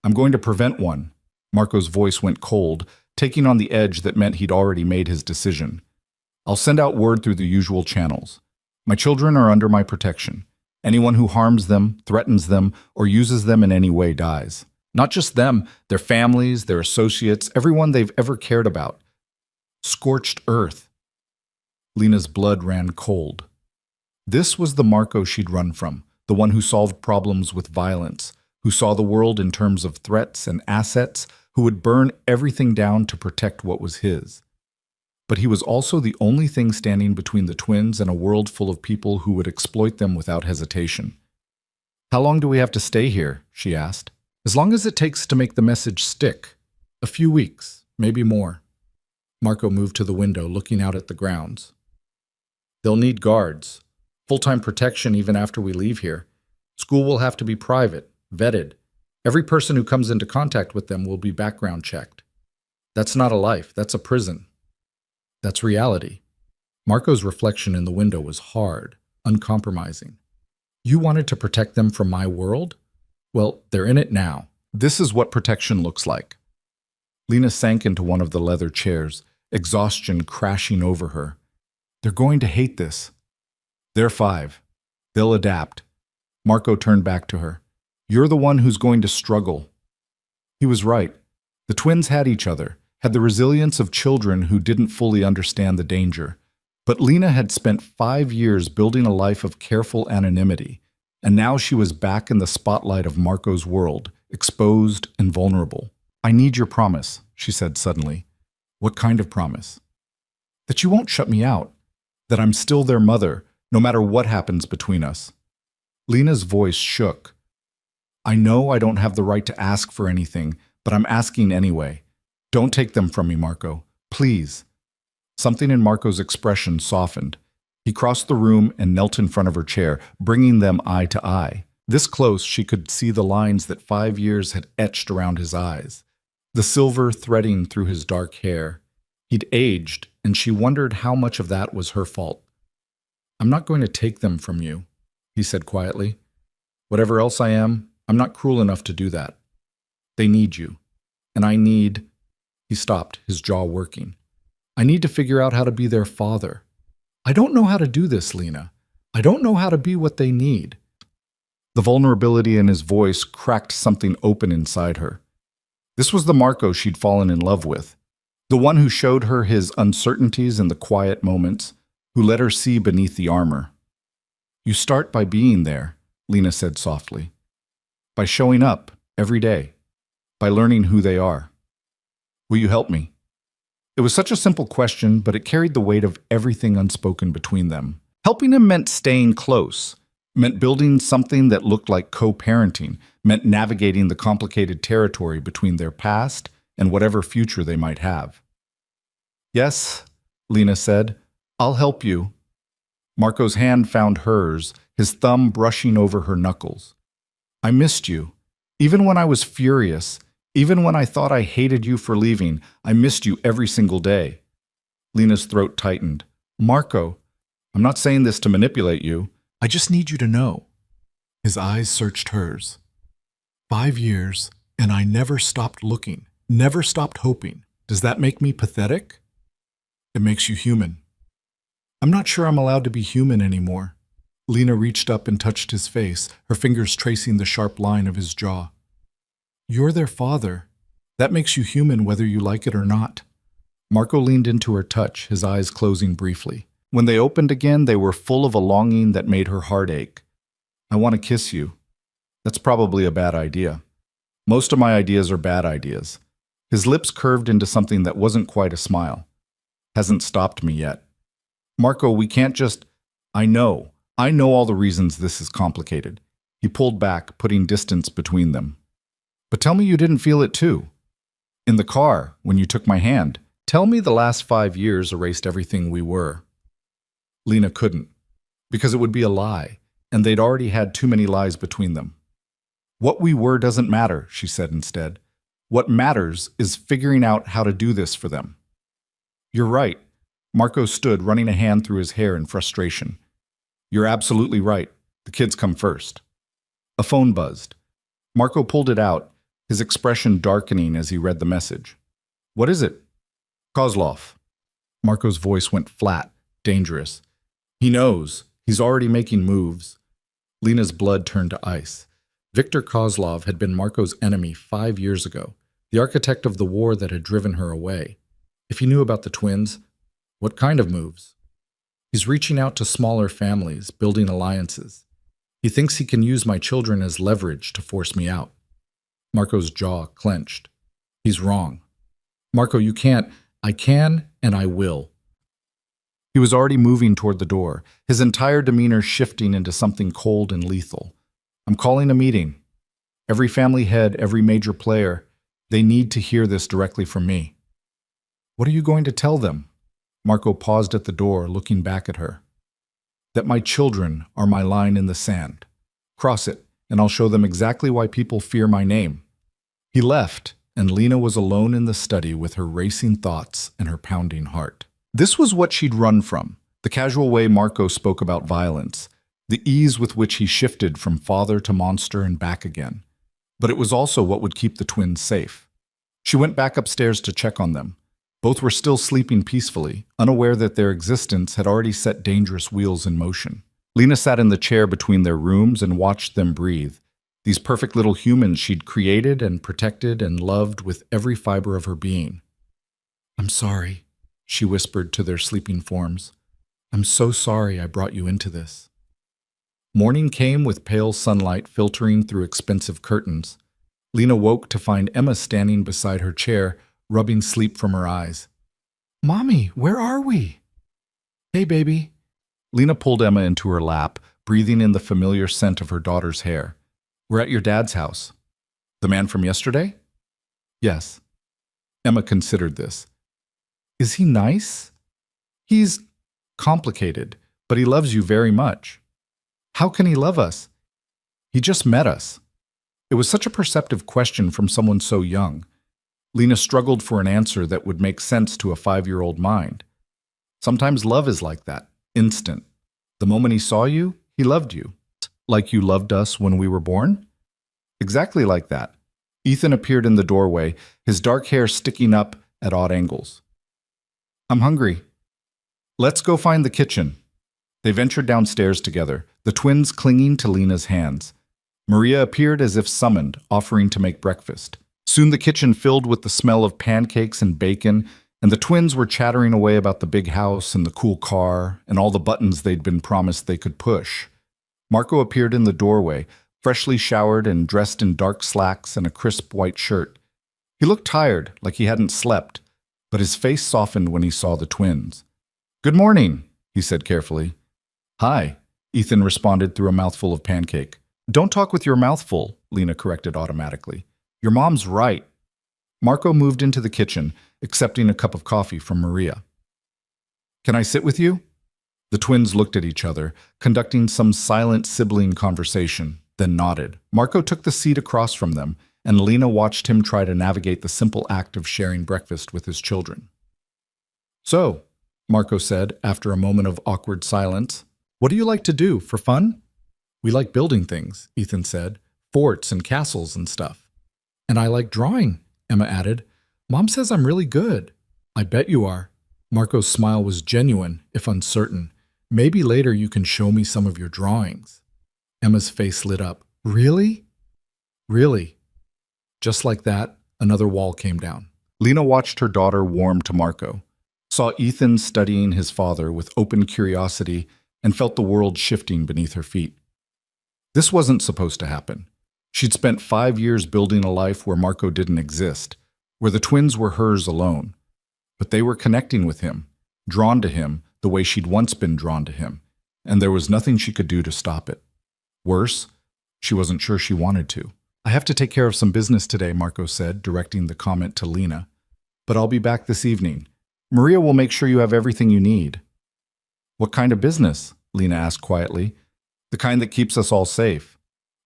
I'm going to prevent one. Marco's voice went cold, taking on the edge that meant he'd already made his decision. I'll send out word through the usual channels. My children are under my protection. Anyone who harms them, threatens them, or uses them in any way dies. Not just them, their families, their associates, everyone they've ever cared about. Scorched earth. Lena's blood ran cold. This was the Marco she'd run from, the one who solved problems with violence, who saw the world in terms of threats and assets, who would burn everything down to protect what was his. But he was also the only thing standing between the twins and a world full of people who would exploit them without hesitation. How long do we have to stay here? She asked. As long as it takes to make the message stick. A few weeks, maybe more. Marco moved to the window, looking out at the grounds. They'll need guards. Full-time protection even after we leave here. School will have to be private, vetted. Every person who comes into contact with them will be background checked. That's not a life, that's a prison. That's reality. Marco's reflection in the window was hard, uncompromising. You wanted to protect them from my world? Well, they're in it now. This is what protection looks like. Lena sank into one of the leather chairs, exhaustion crashing over her. They're going to hate this. They're 5. They'll adapt. Marco turned back to her. You're the one who's going to struggle. He was right. The twins had each other, had the resilience of children who didn't fully understand the danger. But Lena had spent 5 years building a life of careful anonymity, and now she was back in the spotlight of Marco's world, exposed and vulnerable. I need your promise, she said suddenly. What kind of promise? That you won't shut me out. That I'm still their mother, no matter what happens between us. Lena's voice shook. I know I don't have the right to ask for anything, but I'm asking anyway. Don't take them from me, Marco. Please. Something in Marco's expression softened. He crossed the room and knelt in front of her chair, bringing them eye to eye. This close, she could see the lines that 5 years had etched around his eyes, the silver threading through his dark hair. He'd aged, and she wondered how much of that was her fault. I'm not going to take them from you, he said quietly. Whatever else I am, I'm not cruel enough to do that. They need you. And I need... He stopped, his jaw working. I need to figure out how to be their father. I don't know how to do this, Lena. I don't know how to be what they need. The vulnerability in his voice cracked something open inside her. This was the Marco she'd fallen in love with, the one who showed her his uncertainties in the quiet moments, who let her see beneath the armor. You start by being there, Lena said softly. By showing up every day, by learning who they are. Will you help me? It was such a simple question, but it carried the weight of everything unspoken between them. Helping him meant staying close, meant building something that looked like co-parenting, meant navigating the complicated territory between their past and whatever future they might have. Yes, Lena said, I'll help you. Marco's hand found hers, his thumb brushing over her knuckles. I missed you. Even when I was furious, even when I thought I hated you for leaving, I missed you every single day. Lena's throat tightened. Marco, I'm not saying this to manipulate you. I just need you to know. His eyes searched hers. 5 years, and I never stopped looking, never stopped hoping. Does that make me pathetic? It makes you human. I'm not sure I'm allowed to be human anymore. Lena reached up and touched his face, her fingers tracing the sharp line of his jaw. You're their father. That makes you human whether you like it or not. Marco leaned into her touch, his eyes closing briefly. When they opened again, they were full of a longing that made her heart ache. I want to kiss you. That's probably a bad idea. Most of my ideas are bad ideas. His lips curved into something that wasn't quite a smile. Hasn't stopped me yet. Marco, we can't just... I know all the reasons this is complicated. He pulled back, putting distance between them. But tell me you didn't feel it too. In the car, when you took my hand, tell me the last 5 years erased everything we were. Lena couldn't, because it would be a lie, and they'd already had too many lies between them. What we were doesn't matter, she said instead. What matters is figuring out how to do this for them. You're right. Marco stood, running a hand through his hair in frustration. You're absolutely right. The kids come first. A phone buzzed. Marco pulled it out, his expression darkening as he read the message. What is it? Kozlov. Marco's voice went flat, dangerous. He knows. He's already making moves. Lena's blood turned to ice. Viktor Kozlov had been Marco's enemy 5 years ago, the architect of the war that had driven her away. If he knew about the twins, what kind of moves? He's reaching out to smaller families, building alliances. He thinks he can use my children as leverage to force me out. Marco's jaw clenched. He's wrong. Marco, you can't. I can, and I will. He was already moving toward the door, his entire demeanor shifting into something cold and lethal. I'm calling a meeting. Every family head, every major player, they need to hear this directly from me. What are you going to tell them? Marco paused at the door, looking back at her. That my children are my line in the sand. Cross it, and I'll show them exactly why people fear my name. He left, and Lena was alone in the study with her racing thoughts and her pounding heart. This was what she'd run from, the casual way Marco spoke about violence, the ease with which he shifted from father to monster and back again. But it was also what would keep the twins safe. She went back upstairs to check on them. Both were still sleeping peacefully, unaware that their existence had already set dangerous wheels in motion. Lena sat in the chair between their rooms and watched them breathe. These perfect little humans she'd created and protected and loved with every fiber of her being. I'm sorry, she whispered to their sleeping forms. I'm so sorry I brought you into this. Morning came with pale sunlight filtering through expensive curtains. Lena woke to find Emma standing beside her chair, rubbing sleep from her eyes. Mommy, where are we? Hey, baby. Lena pulled Emma into her lap, breathing in the familiar scent of her daughter's hair. We're at your dad's house. The man from yesterday? Yes. Emma considered this. Is he nice? He's complicated, but he loves you very much. How can he love us? He just met us. It was such a perceptive question from someone so young. Lena struggled for an answer that would make sense to a 5-year-old mind. Sometimes love is like that, instant. The moment he saw you, he loved you. Like you loved us when we were born? Exactly like that. Ethan appeared in the doorway, his dark hair sticking up at odd angles. I'm hungry. Let's go find the kitchen. They ventured downstairs together, the twins clinging to Lena's hands. Maria appeared as if summoned, offering to make breakfast. Soon the kitchen filled with the smell of pancakes and bacon, and the twins were chattering away about the big house and the cool car and all the buttons they'd been promised they could push. Marco appeared in the doorway, freshly showered and dressed in dark slacks and a crisp white shirt. He looked tired, like he hadn't slept, but his face softened when he saw the twins. Good morning, he said carefully. Hi, Ethan responded through a mouthful of pancake. Don't talk with your mouth full, Lena corrected automatically. Your mom's right. Marco moved into the kitchen, accepting a cup of coffee from Maria. Can I sit with you? The twins looked at each other, conducting some silent sibling conversation, then nodded. Marco took the seat across from them, and Lena watched him try to navigate the simple act of sharing breakfast with his children. So, Marco said after a moment of awkward silence, what do you like to do for fun? We like building things, Ethan said, forts and castles and stuff. And I like drawing, Emma added. Mom says I'm really good. I bet you are. Marco's smile was genuine, if uncertain. Maybe later you can show me some of your drawings. Emma's face lit up. Really? Really. Just like that, another wall came down. Lena watched her daughter warm to Marco, saw Ethan studying his father with open curiosity, and felt the world shifting beneath her feet. This wasn't supposed to happen. She'd spent 5 years building a life where Marco didn't exist, where the twins were hers alone. But they were connecting with him, drawn to him the way she'd once been drawn to him, and there was nothing she could do to stop it. Worse, she wasn't sure she wanted to. I have to take care of some business today, Marco said, directing the comment to Lena. But I'll be back this evening. Maria will make sure you have everything you need. What kind of business? Lena asked quietly. The kind that keeps us all safe.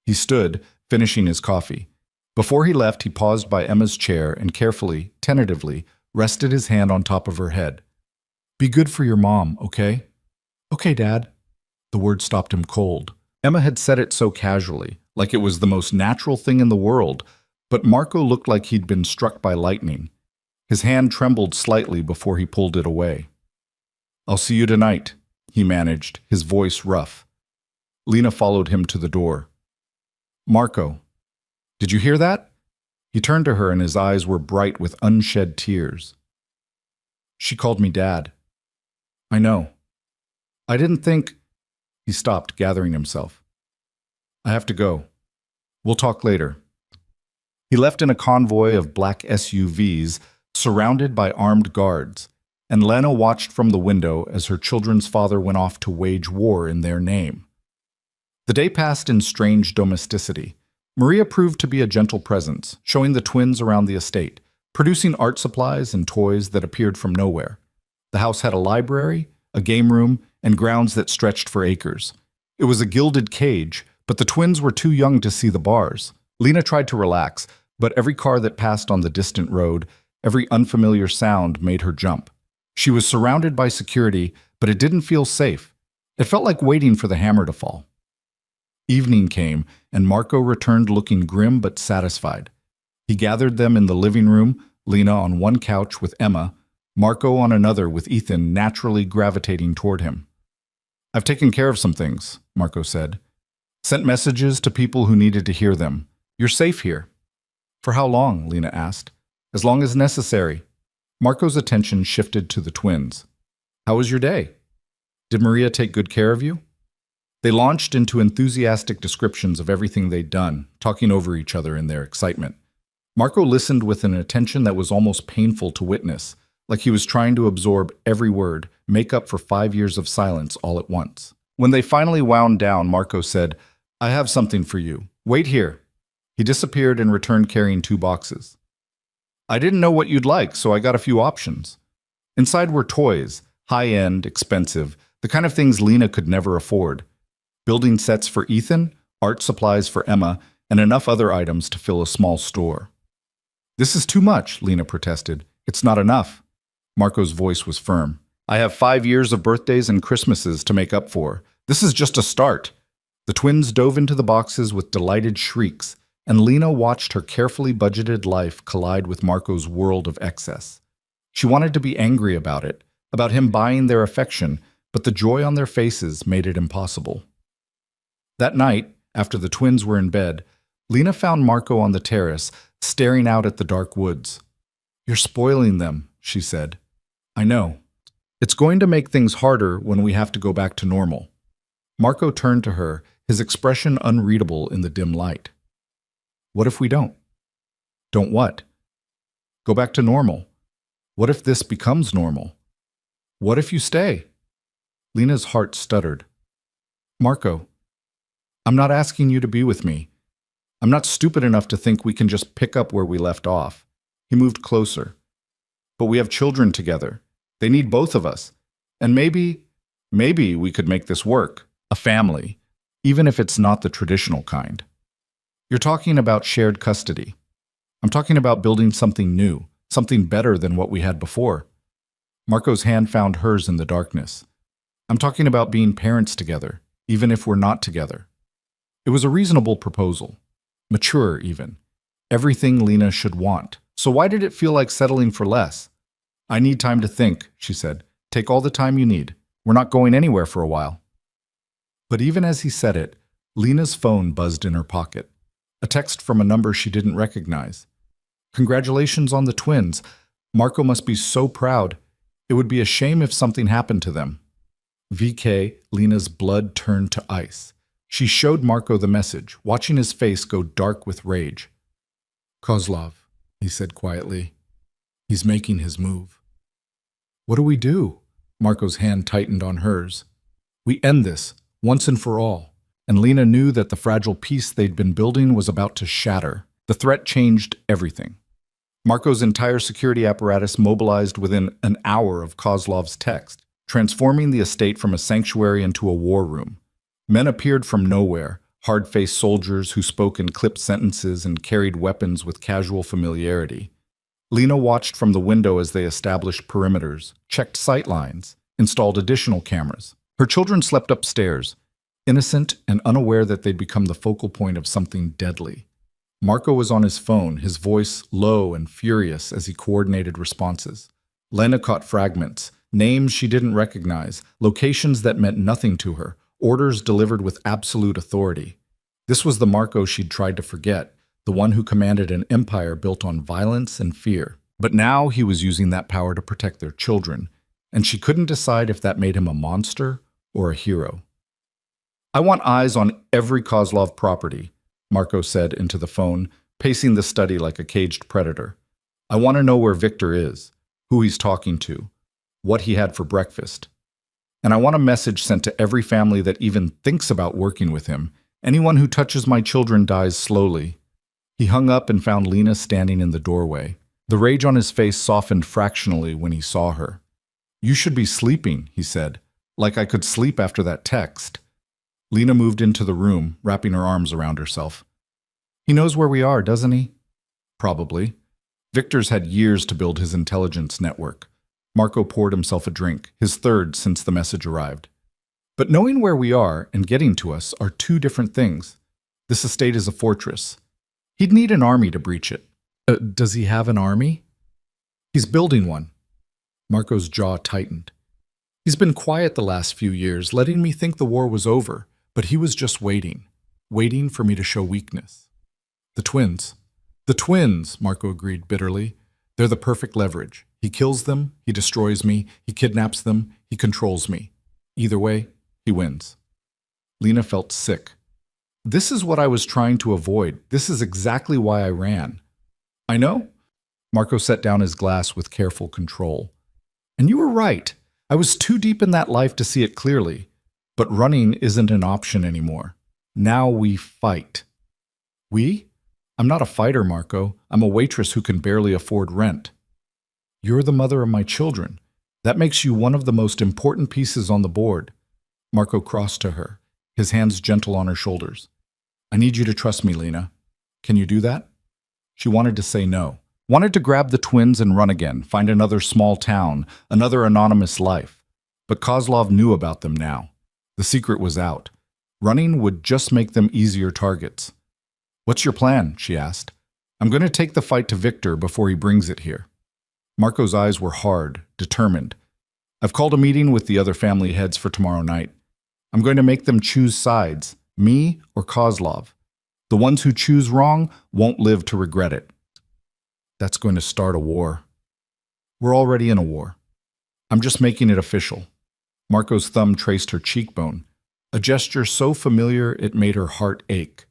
He stood, finishing his coffee. Before he left, he paused by Emma's chair and carefully, tentatively, rested his hand on top of her head. Be good for your mom, okay? Okay, Dad. The word stopped him cold. Emma had said it so casually, like it was the most natural thing in the world, but Marco looked like he'd been struck by lightning. His hand trembled slightly before he pulled it away. I'll see you tonight, he managed, his voice rough. Lena followed him to the door. Marco, did you hear that? He turned to her and his eyes were bright with unshed tears. She called me Dad. I know. I didn't think... He stopped, gathering himself. I have to go. We'll talk later. He left in a convoy of black SUVs, surrounded by armed guards, and Lena watched from the window as her children's father went off to wage war in their name. The day passed in strange domesticity. Maria proved to be a gentle presence, showing the twins around the estate, producing art supplies and toys that appeared from nowhere. The house had a library, a game room, and grounds that stretched for acres. It was a gilded cage, but the twins were too young to see the bars. Lena tried to relax, but every car that passed on the distant road, every unfamiliar sound made her jump. She was surrounded by security, but it didn't feel safe. It felt like waiting for the hammer to fall. Evening came, and Marco returned looking grim but satisfied. He gathered them in the living room, Lena on one couch with Emma, Marco on another with Ethan naturally gravitating toward him. I've taken care of some things, Marco said. Sent messages to people who needed to hear them. You're safe here. For how long? Lena asked. As long as necessary. Marco's attention shifted to the twins. How was your day? Did Maria take good care of you? They launched into enthusiastic descriptions of everything they'd done, talking over each other in their excitement. Marco listened with an attention that was almost painful to witness, like he was trying to absorb every word, make up for 5 years of silence all at once. When they finally wound down, Marco said, I have something for you. Wait here. He disappeared and returned carrying 2 boxes. I didn't know what you'd like, so I got a few options. Inside were toys, high-end, expensive, the kind of things Lena could never afford. Building sets for Ethan, art supplies for Emma, and enough other items to fill a small store. This is too much, Lena protested. It's not enough. Marco's voice was firm. I have 5 years of birthdays and Christmases to make up for. This is just a start. The twins dove into the boxes with delighted shrieks, and Lena watched her carefully budgeted life collide with Marco's world of excess. She wanted to be angry about it, about him buying their affection, but the joy on their faces made it impossible. That night, after the twins were in bed, Lena found Marco on the terrace, staring out at the dark woods. You're spoiling them, she said. I know. It's going to make things harder when we have to go back to normal. Marco turned to her, his expression unreadable in the dim light. What if we don't? Don't what? Go back to normal. What if this becomes normal? What if you stay? Lena's heart stuttered. Marco, I'm not asking you to be with me. I'm not stupid enough to think we can just pick up where we left off. He moved closer. But we have children together. They need both of us. And maybe we could make this work. A family, even if it's not the traditional kind. You're talking about shared custody. I'm talking about building something new, something better than what we had before. Marco's hand found hers in the darkness. I'm talking about being parents together, even if we're not together. It was a reasonable proposal. Mature, even. Everything Lena should want. So why did it feel like settling for less? I need time to think, she said. Take all the time you need. We're not going anywhere for a while. But even as he said it, Lena's phone buzzed in her pocket. A text from a number she didn't recognize. Congratulations on the twins. Marco must be so proud. It would be a shame if something happened to them. VK, Lena's blood turned to ice. She showed Marco the message, watching his face go dark with rage. Kozlov, he said quietly. He's making his move. What do we do? Marco's hand tightened on hers. We end this, once and for all. And Lena knew that the fragile peace they'd been building was about to shatter. The threat changed everything. Marco's entire security apparatus mobilized within an hour of Kozlov's text, transforming the estate from a sanctuary into a war room. Men appeared from nowhere, hard-faced soldiers who spoke in clipped sentences and carried weapons with casual familiarity. Lena watched from the window as they established perimeters, checked sight lines, installed additional cameras. Her children slept upstairs, innocent and unaware that they'd become the focal point of something deadly. Marco was on his phone, his voice low and furious as he coordinated responses. Lena caught fragments, names she didn't recognize, locations that meant nothing to her, orders delivered with absolute authority. This was the Marco she'd tried to forget, the one who commanded an empire built on violence and fear. But now he was using that power to protect their children, and she couldn't decide if that made him a monster or a hero. "I want eyes on every Kozlov property," Marco said into the phone, pacing the study like a caged predator. "I want to know where Victor is, who he's talking to, what he had for breakfast. And I want a message sent to every family that even thinks about working with him. Anyone who touches my children dies slowly." He hung up and found Lena standing in the doorway. The rage on his face softened fractionally when he saw her. "You should be sleeping," he said, "like I could sleep after that text." Lena moved into the room, wrapping her arms around herself. "He knows where we are, doesn't he?" "Probably." Victor's had years to build his intelligence network. Marco poured himself a drink, his third since the message arrived. "But knowing where we are and getting to us are two different things. This estate is a fortress. He'd need an army to breach it." Does he have an army?" "He's building one." Marco's jaw tightened. "He's been quiet the last few years, letting me think the war was over, but he was just waiting for me to show weakness." "The twins." "The twins," Marco agreed bitterly. "They're the perfect leverage. He kills them, he destroys me, he kidnaps them, he controls me. Either way, he wins." Lena felt sick. "This is what I was trying to avoid. This is exactly why I ran." "I know." Marco set down his glass with careful control. "And you were right. I was too deep in that life to see it clearly. But running isn't an option anymore. Now we fight." "We? I'm not a fighter, Marco. I'm a waitress who can barely afford rent." "You're the mother of my children. That makes you one of the most important pieces on the board." Marco crossed to her, his hands gentle on her shoulders. "I need you to trust me, Lena. Can you do that?" She wanted to say no. Wanted to grab the twins and run again, find another small town, another anonymous life. But Kozlov knew about them now. The secret was out. Running would just make them easier targets. "What's your plan?" she asked. "I'm going to take the fight to Victor before he brings it here." Marco's eyes were hard, determined. "I've called a meeting with the other family heads for tomorrow night. I'm going to make them choose sides, me or Kozlov. The ones who choose wrong won't live to regret it." "That's going to start a war." "We're already in a war. I'm just making it official." Marco's thumb traced her cheekbone, a gesture so familiar it made her heart ache.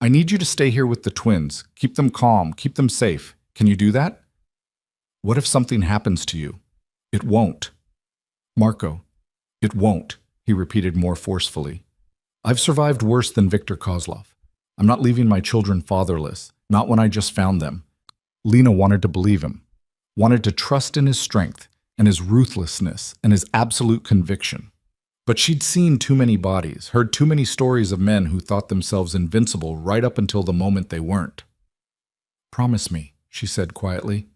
"I need you to stay here with the twins. Keep them calm, keep them safe. Can you do that?" "What if something happens to you?" "It won't." "Marco, it won't," he repeated more forcefully. "I've survived worse than Victor Kozlov. I'm not leaving my children fatherless, not when I just found them." Lena wanted to believe him, wanted to trust in his strength and his ruthlessness and his absolute conviction. But she'd seen too many bodies, heard too many stories of men who thought themselves invincible right up until the moment they weren't. "Promise me," she said quietly.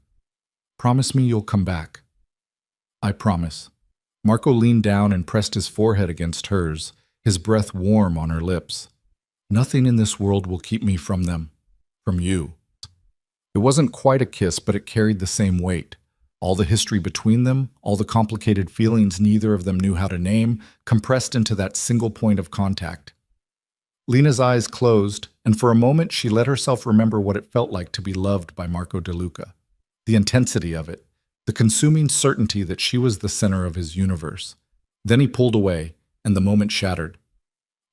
"Promise me you'll come back." "I promise." Marco leaned down and pressed his forehead against hers, his breath warm on her lips. "Nothing in this world will keep me from them, from you." It wasn't quite a kiss, but it carried the same weight. All the history between them, all the complicated feelings neither of them knew how to name, compressed into that single point of contact. Lena's eyes closed, and for a moment she let herself remember what it felt like to be loved by Marco De Luca. The intensity of it, the consuming certainty that she was the center of his universe. Then he pulled away, and the moment shattered.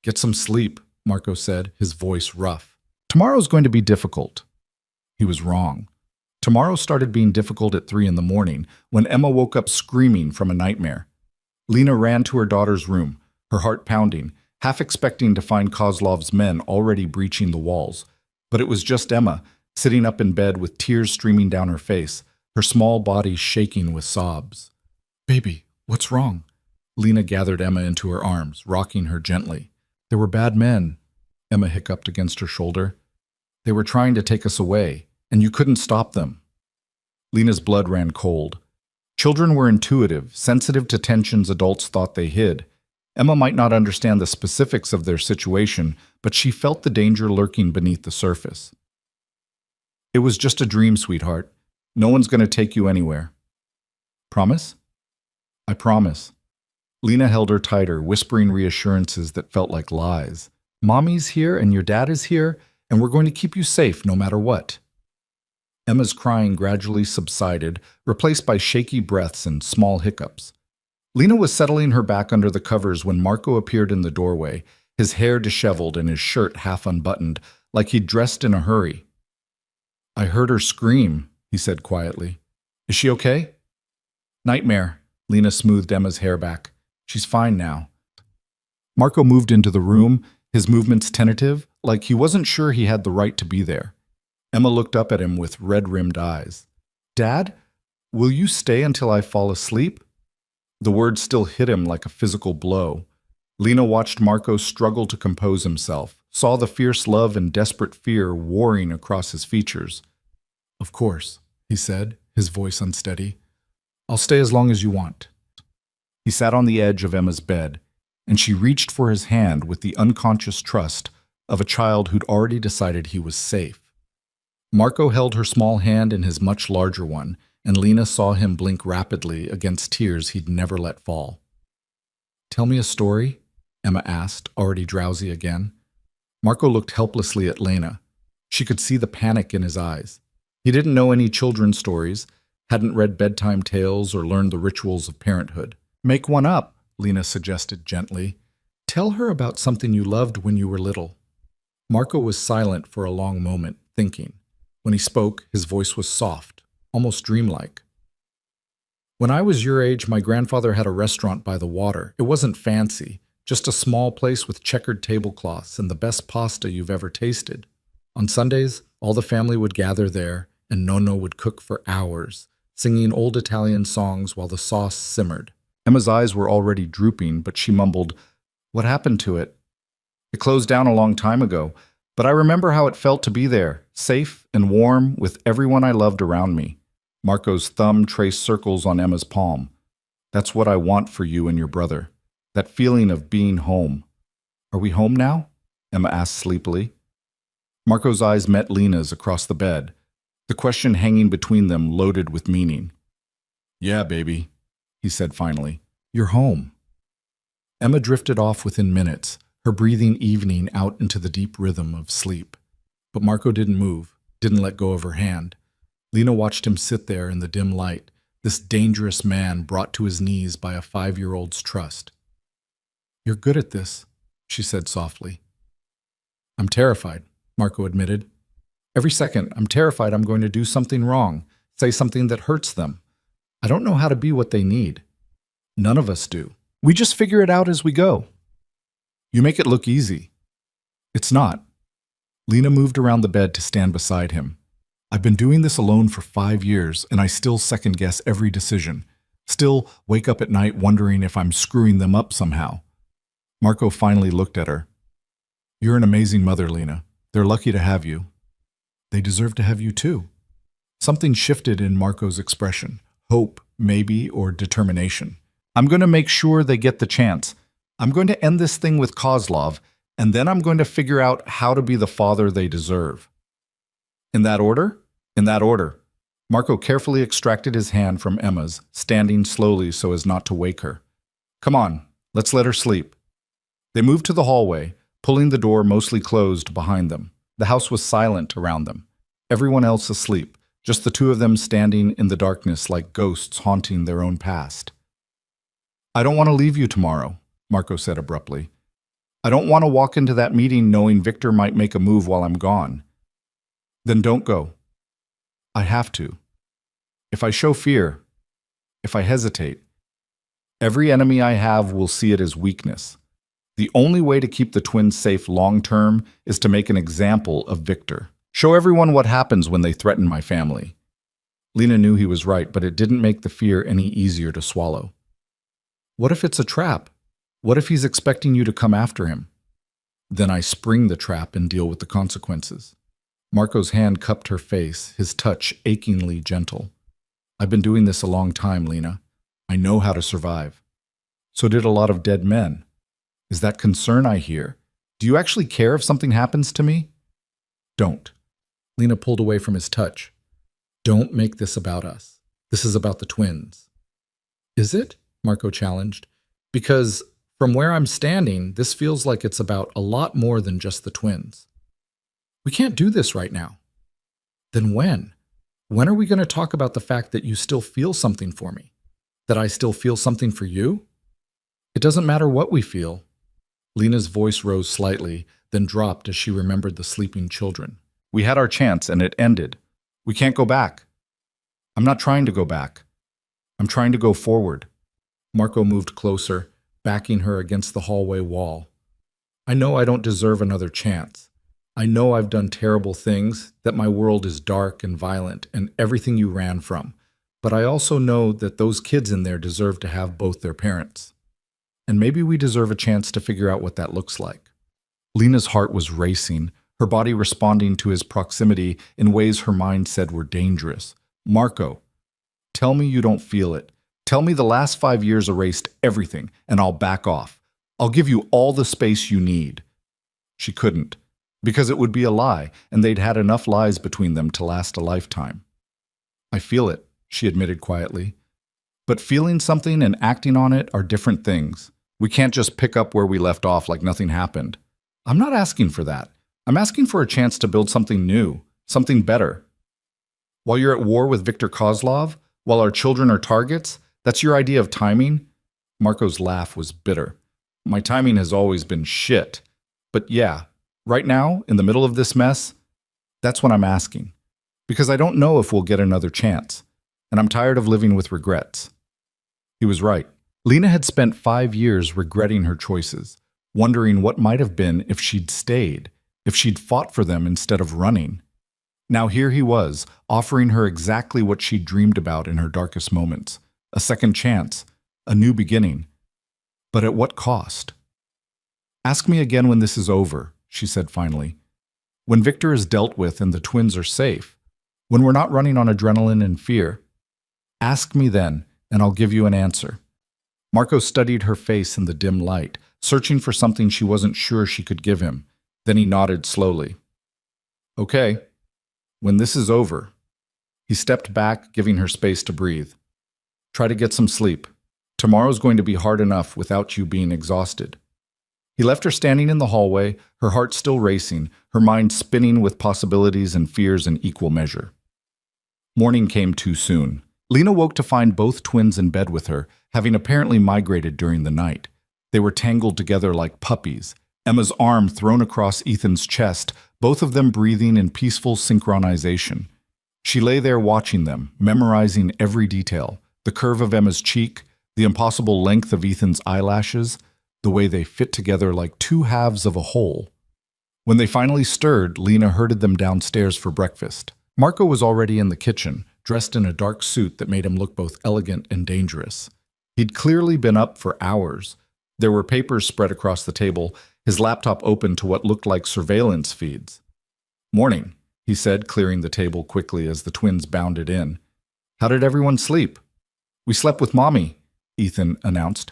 "Get some sleep," Marco said, his voice rough. "Tomorrow's going to be difficult." He was wrong. Tomorrow started being difficult at 3 a.m, when Emma woke up screaming from a nightmare. Lena ran to her daughter's room, her heart pounding, half expecting to find Kozlov's men already breaching the walls. But it was just Emma, sitting up in bed with tears streaming down her face, her small body shaking with sobs. "Baby, what's wrong?" Lena gathered Emma into her arms, rocking her gently. "There were bad men. Emma hiccuped against her shoulder. They were trying to take us away, and you couldn't stop them. Lena's blood ran cold. Children were intuitive, sensitive to tensions adults thought they hid. Emma might not understand the specifics of their situation, but she felt the danger lurking beneath the surface. It was just a dream, sweetheart. No one's going to take you anywhere. Promise? I promise. Lena held her tighter, whispering reassurances that felt like lies. Mommy's here and your dad is here, and we're going to keep you safe no matter what. Emma's crying gradually subsided, replaced by shaky breaths and small hiccups. Lena was settling her back under the covers when Marco appeared in the doorway, his hair disheveled and his shirt half unbuttoned, like he'd dressed in a hurry. I heard her scream, he said quietly. Is she okay? Nightmare. Lena smoothed Emma's hair back. She's fine now. Marco moved into the room, his movements tentative, like he wasn't sure he had the right to be there. Emma looked up at him with red-rimmed eyes. Dad, will you stay until I fall asleep? The words still hit him like a physical blow. Lena watched Marco struggle to compose himself, saw the fierce love and desperate fear warring across his features. Of course, he said, his voice unsteady. I'll stay as long as you want. He sat on the edge of Emma's bed, and she reached for his hand with the unconscious trust of a child who'd already decided he was safe. Marco held her small hand in his much larger one, and Lena saw him blink rapidly against tears he'd never let fall. Tell me a story? Emma asked, already drowsy again. Marco looked helplessly at Lena. She could see the panic in his eyes. He didn't know any children's stories, hadn't read bedtime tales or learned the rituals of parenthood. Make one up, Lena suggested gently. Tell her about something you loved when you were little. Marco was silent for a long moment, thinking. When he spoke, his voice was soft, almost dreamlike. When I was your age, my grandfather had a restaurant by the water. It wasn't fancy, just a small place with checkered tablecloths and the best pasta you've ever tasted. On Sundays, all the family would gather there, and Nonno would cook for hours, singing old Italian songs while the sauce simmered. Emma's eyes were already drooping, but she mumbled, What happened to it? It closed down a long time ago, but I remember how it felt to be there, safe and warm, with everyone I loved around me. Marco's thumb traced circles on Emma's palm. That's what I want for you and your brother. That feeling of being home. Are we home now? Emma asked sleepily. Marco's eyes met Lena's across the bed, the question hanging between them loaded with meaning. Yeah, baby, he said finally. You're home. Emma drifted off within minutes, her breathing evening out into the deep rhythm of sleep. But Marco didn't move, didn't let go of her hand. Lena watched him sit there in the dim light, this dangerous man brought to his knees by a 5-year-old's trust. You're good at this, she said softly. I'm terrified, Marco admitted. Every second, I'm terrified I'm going to do something wrong, say something that hurts them. I don't know how to be what they need. None of us do. We just figure it out as we go. You make it look easy. It's not. Lena moved around the bed to stand beside him. I've been doing this alone for 5 years, and I still second-guess every decision. Still wake up at night wondering if I'm screwing them up somehow. Marco finally looked at her. You're an amazing mother, Lena. They're lucky to have you. They deserve to have you too. Something shifted in Marco's expression. Hope, maybe, or determination. I'm going to make sure they get the chance. I'm going to end this thing with Kozlov, and then I'm going to figure out how to be the father they deserve. In that order? In that order. Marco carefully extracted his hand from Emma's, standing slowly so as not to wake her. Come on, let's let her sleep. They moved to the hallway, pulling the door mostly closed behind them. The house was silent around them. Everyone else asleep, just the two of them standing in the darkness like ghosts haunting their own past. I don't want to leave you tomorrow, Marco said abruptly. I don't want to walk into that meeting knowing Victor might make a move while I'm gone. Then don't go. I have to. If I show fear, if I hesitate, every enemy I have will see it as weakness. The only way to keep the twins safe long-term is to make an example of Victor. Show everyone what happens when they threaten my family. Lena knew he was right, but it didn't make the fear any easier to swallow. What if it's a trap? What if he's expecting you to come after him? Then I spring the trap and deal with the consequences. Marco's hand cupped her face, his touch achingly gentle. I've been doing this a long time, Lena. I know how to survive. So did a lot of dead men. Is that concern I hear? Do you actually care if something happens to me? Don't. Lena pulled away from his touch. Don't make this about us. This is about the twins. Is it? Marco challenged. Because from where I'm standing, this feels like it's about a lot more than just the twins. We can't do this right now. Then when? When are we going to talk about the fact that you still feel something for me? That I still feel something for you? It doesn't matter what we feel. Lena's voice rose slightly, then dropped as she remembered the sleeping children. We had our chance and it ended. We can't go back. I'm not trying to go back. I'm trying to go forward. Marco moved closer, backing her against the hallway wall. I know I don't deserve another chance. I know I've done terrible things, that my world is dark and violent and everything you ran from. But I also know that those kids in there deserve to have both their parents. And maybe we deserve a chance to figure out what that looks like. Lena's heart was racing, her body responding to his proximity in ways her mind said were dangerous. Marco, tell me you don't feel it. Tell me the last 5 years erased everything, and I'll back off. I'll give you all the space you need. She couldn't, because it would be a lie, and they'd had enough lies between them to last a lifetime. I feel it, she admitted quietly. But feeling something and acting on it are different things. We can't just pick up where we left off like nothing happened. I'm not asking for that. I'm asking for a chance to build something new, something better. While you're at war with Viktor Kozlov, while our children are targets, that's your idea of timing? Marco's laugh was bitter. My timing has always been shit. But yeah, right now, in the middle of this mess, that's what I'm asking. Because I don't know if we'll get another chance. And I'm tired of living with regrets. He was right. Lena had spent 5 years regretting her choices, wondering what might have been if she'd stayed, if she'd fought for them instead of running. Now here he was, offering her exactly what she'd dreamed about in her darkest moments. A second chance, a new beginning. But at what cost? Ask me again when this is over, she said finally. When Victor is dealt with and the twins are safe. When we're not running on adrenaline and fear. Ask me then, and I'll give you an answer. Marco studied her face in the dim light, searching for something she wasn't sure she could give him. Then he nodded slowly. Okay, when this is over. He stepped back, giving her space to breathe. Try to get some sleep. Tomorrow's going to be hard enough without you being exhausted. He left her standing in the hallway, her heart still racing, her mind spinning with possibilities and fears in equal measure. Morning came too soon. Lena woke to find both twins in bed with her, having apparently migrated during the night. They were tangled together like puppies, Emma's arm thrown across Ethan's chest, both of them breathing in peaceful synchronization. She lay there watching them, memorizing every detail, the curve of Emma's cheek, the impossible length of Ethan's eyelashes, the way they fit together like two halves of a whole. When they finally stirred, Lena herded them downstairs for breakfast. Marco was already in the kitchen, dressed in a dark suit that made him look both elegant and dangerous. He'd clearly been up for hours. There were papers spread across the table, his laptop open to what looked like surveillance feeds. Morning, he said, clearing the table quickly as the twins bounded in. How did everyone sleep? We slept with Mommy, Ethan announced.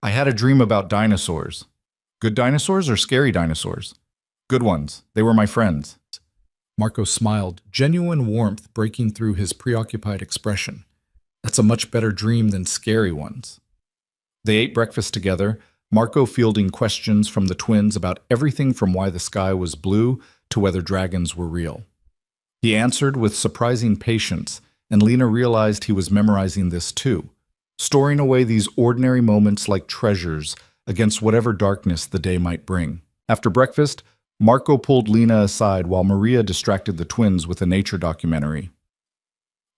I had a dream about dinosaurs. Good dinosaurs or scary dinosaurs? Good ones. They were my friends. Marco smiled, genuine warmth breaking through his preoccupied expression. That's a much better dream than scary ones. They ate breakfast together, Marco fielding questions from the twins about everything from why the sky was blue to whether dragons were real. He answered with surprising patience, and Lena realized he was memorizing this too, storing away these ordinary moments like treasures against whatever darkness the day might bring. After breakfast, Marco pulled Lena aside while Maria distracted the twins with a nature documentary.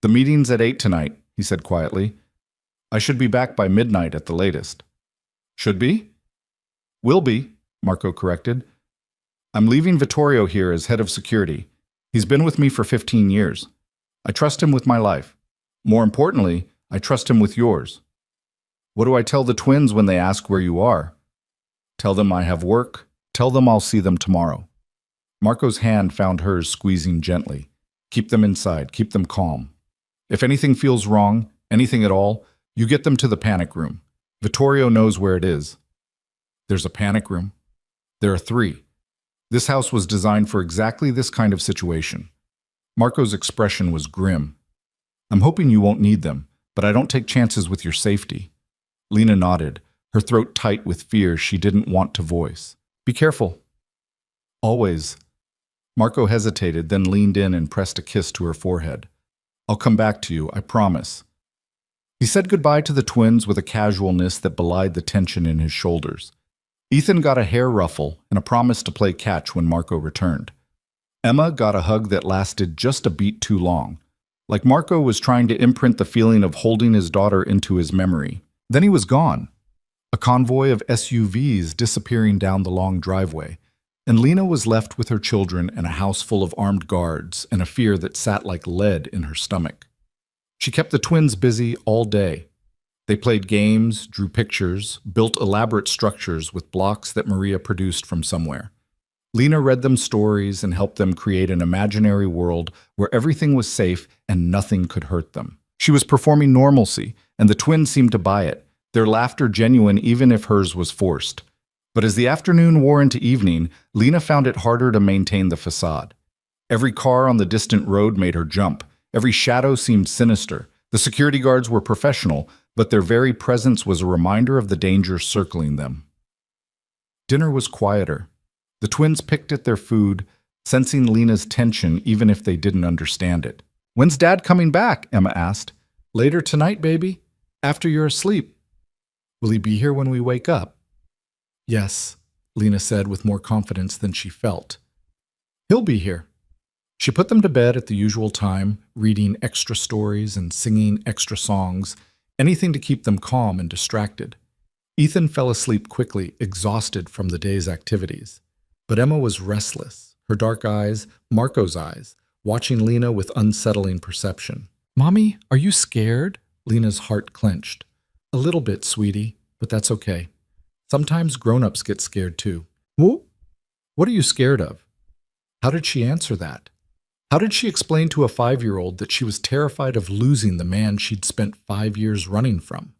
The meeting's at 8 tonight, he said quietly. I should be back by midnight at the latest. Should be? Will be, Marco corrected. I'm leaving Vittorio here as head of security. He's been with me for 15 years. I trust him with my life. More importantly, I trust him with yours. What do I tell the twins when they ask where you are? Tell them I have work, Tell them I'll see them tomorrow. Marco's hand found hers, squeezing gently. Keep them inside. Keep them calm. If anything feels wrong, anything at all, you get them to the panic room. Vittorio knows where it is. There's a panic room. There are 3. This house was designed for exactly this kind of situation. Marco's expression was grim. I'm hoping you won't need them, but I don't take chances with your safety. Lena nodded, her throat tight with fear she didn't want to voice. Be careful. Always. Marco hesitated, then leaned in and pressed a kiss to her forehead. I'll come back to you, I promise. He said goodbye to the twins with a casualness that belied the tension in his shoulders. Ethan got a hair ruffle and a promise to play catch when Marco returned. Emma got a hug that lasted just a beat too long, like Marco was trying to imprint the feeling of holding his daughter into his memory. Then he was gone. A convoy of SUVs disappearing down the long driveway, and Lena was left with her children and a house full of armed guards and a fear that sat like lead in her stomach. She kept the twins busy all day. They played games, drew pictures, built elaborate structures with blocks that Maria produced from somewhere. Lena read them stories and helped them create an imaginary world where everything was safe and nothing could hurt them. She was performing normalcy, and the twins seemed to buy it, their laughter genuine even if hers was forced. But as the afternoon wore into evening, Lena found it harder to maintain the facade. Every car on the distant road made her jump. Every shadow seemed sinister. The security guards were professional, but their very presence was a reminder of the danger circling them. Dinner was quieter. The twins picked at their food, sensing Lena's tension even if they didn't understand it. When's Dad coming back? Emma asked. Later tonight, baby. After you're asleep. Will he be here when we wake up? Yes, Lena said with more confidence than she felt. He'll be here. She put them to bed at the usual time, reading extra stories and singing extra songs, anything to keep them calm and distracted. Ethan fell asleep quickly, exhausted from the day's activities. But Emma was restless, her dark eyes, Marco's eyes, watching Lena with unsettling perception. Mommy, are you scared? Lena's heart clenched. A little bit, sweetie, but that's okay. Sometimes grown-ups get scared too. What are you scared of? How did she answer that? How did she explain to a 5-year-old that she was terrified of losing the man she'd spent 5 years running from?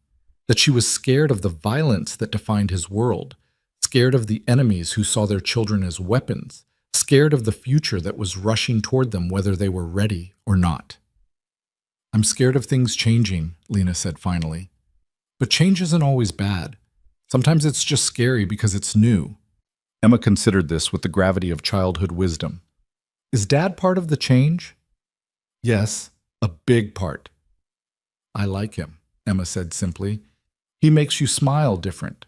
That she was scared of the violence that defined his world, scared of the enemies who saw their children as weapons, scared of the future that was rushing toward them whether they were ready or not. I'm scared of things changing, Lena said finally. But change isn't always bad. Sometimes it's just scary because it's new. Emma considered this with the gravity of childhood wisdom. Is Dad part of the change? Yes, a big part. I like him, Emma said simply. He makes you smile different.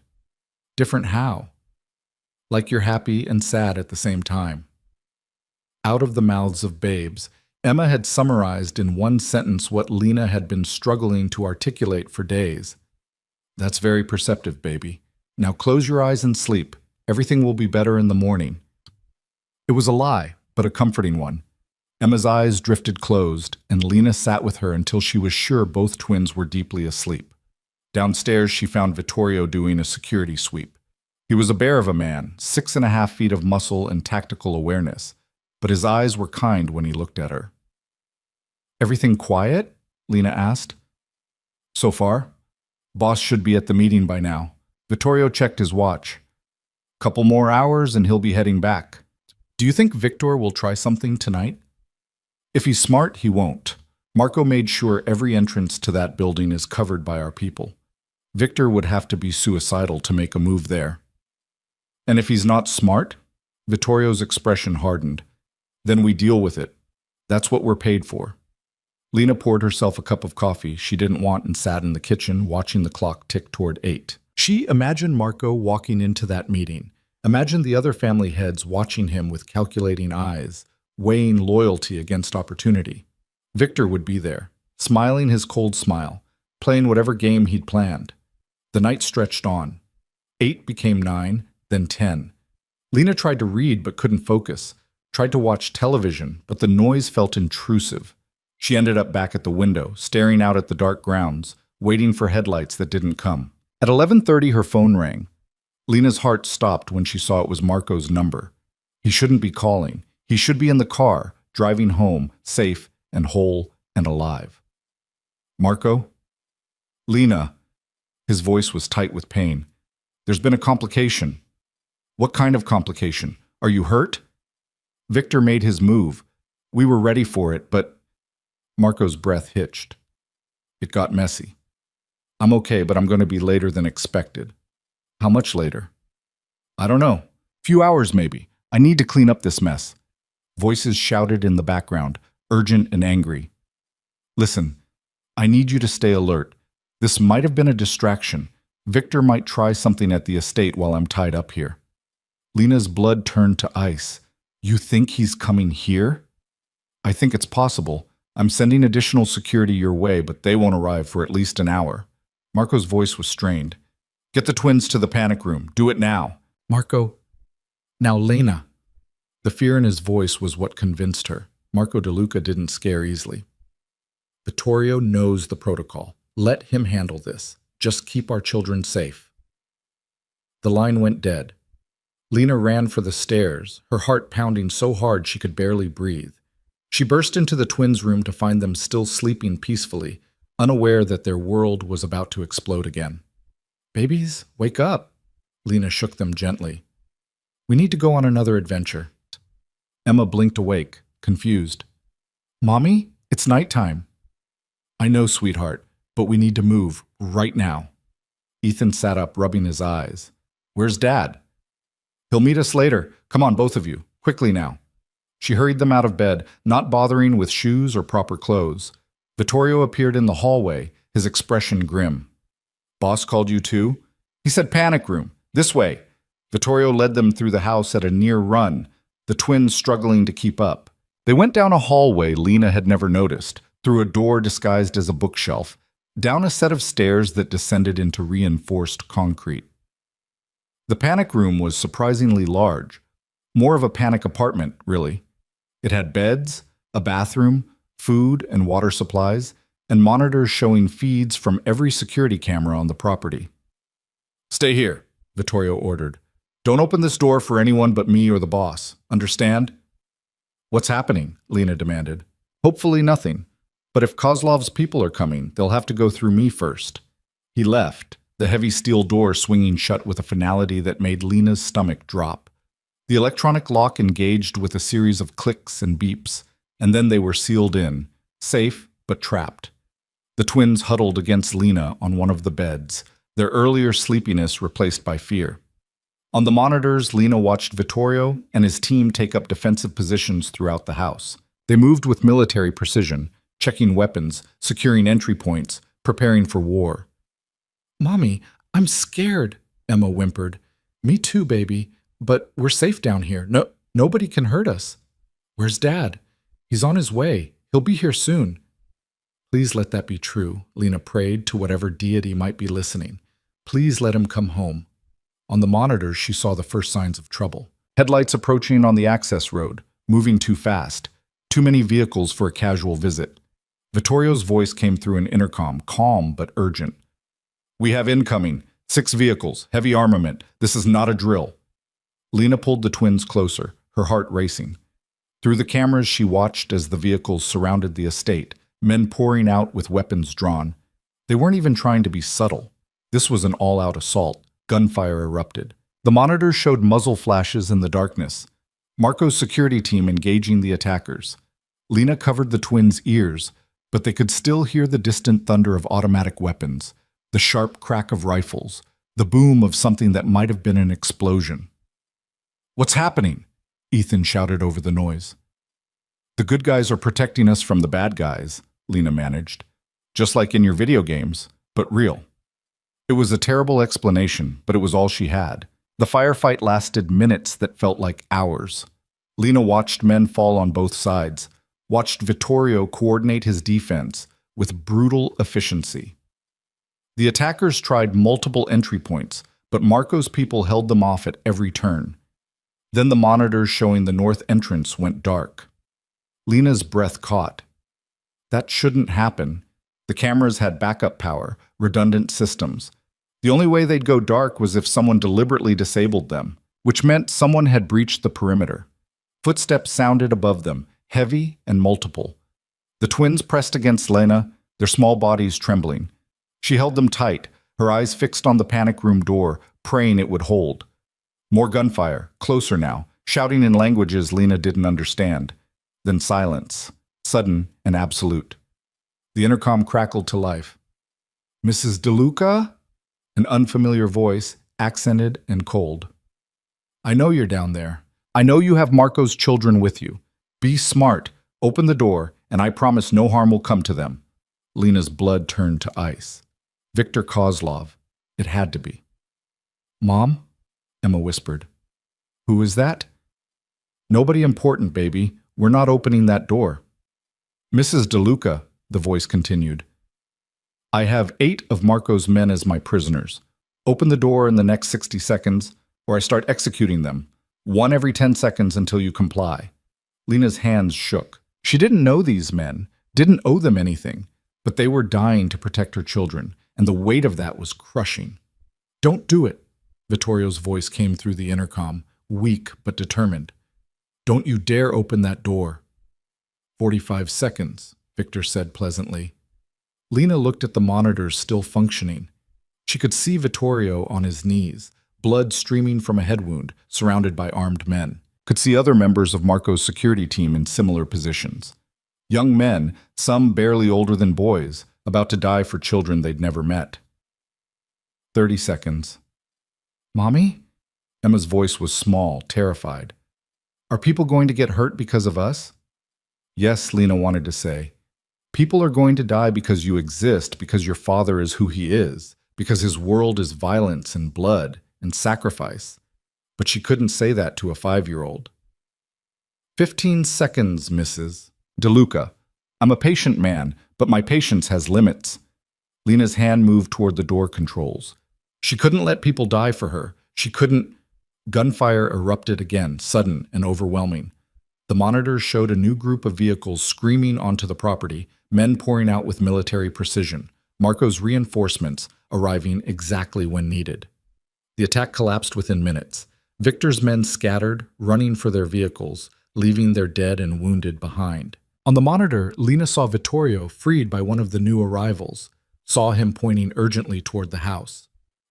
Different how? Like you're happy and sad at the same time. Out of the mouths of babes, Emma had summarized in one sentence what Lena had been struggling to articulate for days. That's very perceptive, baby. Now close your eyes and sleep. Everything will be better in the morning. It was a lie, but a comforting one. Emma's eyes drifted closed, and Lena sat with her until she was sure both twins were deeply asleep. Downstairs, she found Vittorio doing a security sweep. He was a bear of a man, 6.5 feet of muscle and tactical awareness, but his eyes were kind when he looked at her. Everything quiet? Lena asked. So far. Boss should be at the meeting by now. Vittorio checked his watch. Couple more hours and he'll be heading back. Do you think Victor will try something tonight? If he's smart, he won't. Marco made sure every entrance to that building is covered by our people. Victor would have to be suicidal to make a move there. And if he's not smart? Vittorio's expression hardened. Then we deal with it. That's what we're paid for. Lena poured herself a cup of coffee she didn't want and sat in the kitchen, watching the clock tick toward 8. She imagined Marco walking into that meeting. Imagined the other family heads watching him with calculating eyes, weighing loyalty against opportunity. Victor would be there, smiling his cold smile, playing whatever game he'd planned. The night stretched on. 8 became 9, then 10. Lena tried to read but couldn't focus, tried to watch television, but the noise felt intrusive. She ended up back at the window, staring out at the dark grounds, waiting for headlights that didn't come. At 11:30, her phone rang. Lena's heart stopped when she saw it was Marco's number. He shouldn't be calling. He should be in the car, driving home, safe and whole and alive. Marco? Lena. His voice was tight with pain. There's been a complication. What kind of complication? Are you hurt? Victor made his move. We were ready for it, but... Marco's breath hitched. It got messy. I'm okay, but I'm going to be later than expected. How much later? I don't know. Few hours, maybe. I need to clean up this mess. Voices shouted in the background, urgent and angry. Listen, I need you to stay alert. This might have been a distraction. Victor might try something at the estate while I'm tied up here. Lena's blood turned to ice. You think he's coming here? I think it's possible. I'm sending additional security your way, but they won't arrive for at least an hour. Marco's voice was strained. Get the twins to the panic room. Do it now. Marco. Now, Lena. The fear in his voice was what convinced her. Marco DeLuca didn't scare easily. Vittorio knows the protocol. Let him handle this. Just keep our children safe. The line went dead. Lena ran for the stairs, her heart pounding so hard she could barely breathe. She burst into the twins' room to find them still sleeping peacefully, unaware that their world was about to explode again. Babies, wake up. Lena shook them gently. We need to go on another adventure. Emma blinked awake, confused. Mommy, it's nighttime. I know, sweetheart, but we need to move right now. Ethan sat up, rubbing his eyes. Where's Dad? He'll meet us later. Come on, both of you. Quickly now. She hurried them out of bed, not bothering with shoes or proper clothes. Vittorio appeared in the hallway, his expression grim. Boss called you too? He said panic room. This way. Vittorio led them through the house at a near run, the twins struggling to keep up. They went down a hallway Lena had never noticed, through a door disguised as a bookshelf, down a set of stairs that descended into reinforced concrete. The panic room was surprisingly large, more of a panic apartment, really. It had beds, a bathroom, food and water supplies, and monitors showing feeds from every security camera on the property. Stay here, Vittorio ordered. Don't open this door for anyone but me or the boss. Understand? What's happening? Lena demanded. Hopefully nothing. But if Kozlov's people are coming, they'll have to go through me first. He left, the heavy steel door swinging shut with a finality that made Lena's stomach drop. The electronic lock engaged with a series of clicks and beeps, and then they were sealed in, safe but trapped. The twins huddled against Lena on one of the beds, their earlier sleepiness replaced by fear. On the monitors, Lena watched Vittorio and his team take up defensive positions throughout the house. They moved with military precision, checking weapons, securing entry points, preparing for war. Mommy, I'm scared, Emma whimpered. Me too, baby, but we're safe down here. Nobody can hurt us. Where's Dad? He's on his way. He'll be here soon. Please let that be true, Lena prayed to whatever deity might be listening. Please let him come home. On the monitors, she saw the first signs of trouble. Headlights approaching on the access road, moving too fast. Too many vehicles for a casual visit. Vittorio's voice came through an intercom, calm but urgent. We have incoming. 6 vehicles, heavy armament. This is not a drill. Lena pulled the twins closer, her heart racing. Through the cameras, she watched as the vehicles surrounded the estate, men pouring out with weapons drawn. They weren't even trying to be subtle. This was an all-out assault. Gunfire erupted. The monitors showed muzzle flashes in the darkness. Marco's security team engaging the attackers. Lena covered the twins' ears, but they could still hear the distant thunder of automatic weapons, the sharp crack of rifles, the boom of something that might have been an explosion. What's happening? Ethan shouted over the noise. The good guys are protecting us from the bad guys, Lena managed. Just like in your video games, but real. It was a terrible explanation, but it was all she had. The firefight lasted minutes that felt like hours. Lena watched men fall on both sides, watched Vittorio coordinate his defense with brutal efficiency. The attackers tried multiple entry points, but Marco's people held them off at every turn. Then the monitors showing the north entrance went dark. Lena's breath caught. That shouldn't happen. The cameras had backup power, redundant systems. The only way they'd go dark was if someone deliberately disabled them, which meant someone had breached the perimeter. Footsteps sounded above them, heavy and multiple. The twins pressed against Lena, their small bodies trembling. She held them tight, her eyes fixed on the panic room door, praying it would hold. More gunfire, closer now, shouting in languages Lena didn't understand. Then silence, sudden and absolute. The intercom crackled to life. "Mrs. DeLuca?" An unfamiliar voice, accented and cold. "I know you're down there. I know you have Marco's children with you. Be smart, open the door, and I promise no harm will come to them." Lena's blood turned to ice. Victor Kozlov. It had to be. "Mom?" Emma whispered. "Who is that?" "Nobody important, baby. We're not opening that door." "Mrs. DeLuca," the voice continued. "I have 8 of Marco's men as my prisoners. Open the door in the next 60 seconds, or I start executing them. 1 every 10 seconds until you comply." Lena's hands shook. She didn't know these men, didn't owe them anything, but they were dying to protect her children, and the weight of that was crushing. "Don't do it," Vittorio's voice came through the intercom, weak but determined. "Don't you dare open that door." 45 seconds, Victor said pleasantly. Lena looked at the monitors still functioning. She could see Vittorio on his knees, blood streaming from a head wound, surrounded by armed men. Could see other members of Marco's security team in similar positions. Young men, some barely older than boys, about to die for children they'd never met. 30 seconds. "Mommy?" Emma's voice was small, terrified. "Are people going to get hurt because of us?" "Yes," Lena wanted to say. "People are going to die because you exist, because your father is who he is, because his world is violence and blood and sacrifice." But she couldn't say that to a 5-year-old. 15 seconds, Mrs. DeLuca. I'm a patient man, but my patience has limits. Lena's hand moved toward the door controls. She couldn't let people die for her. She couldn't. Gunfire erupted again, sudden and overwhelming. The monitors showed a new group of vehicles screaming onto the property, men pouring out with military precision, Marco's reinforcements arriving exactly when needed. The attack collapsed within minutes. Victor's men scattered, running for their vehicles, leaving their dead and wounded behind. On the monitor, Lena saw Vittorio freed by one of the new arrivals, saw him pointing urgently toward the house.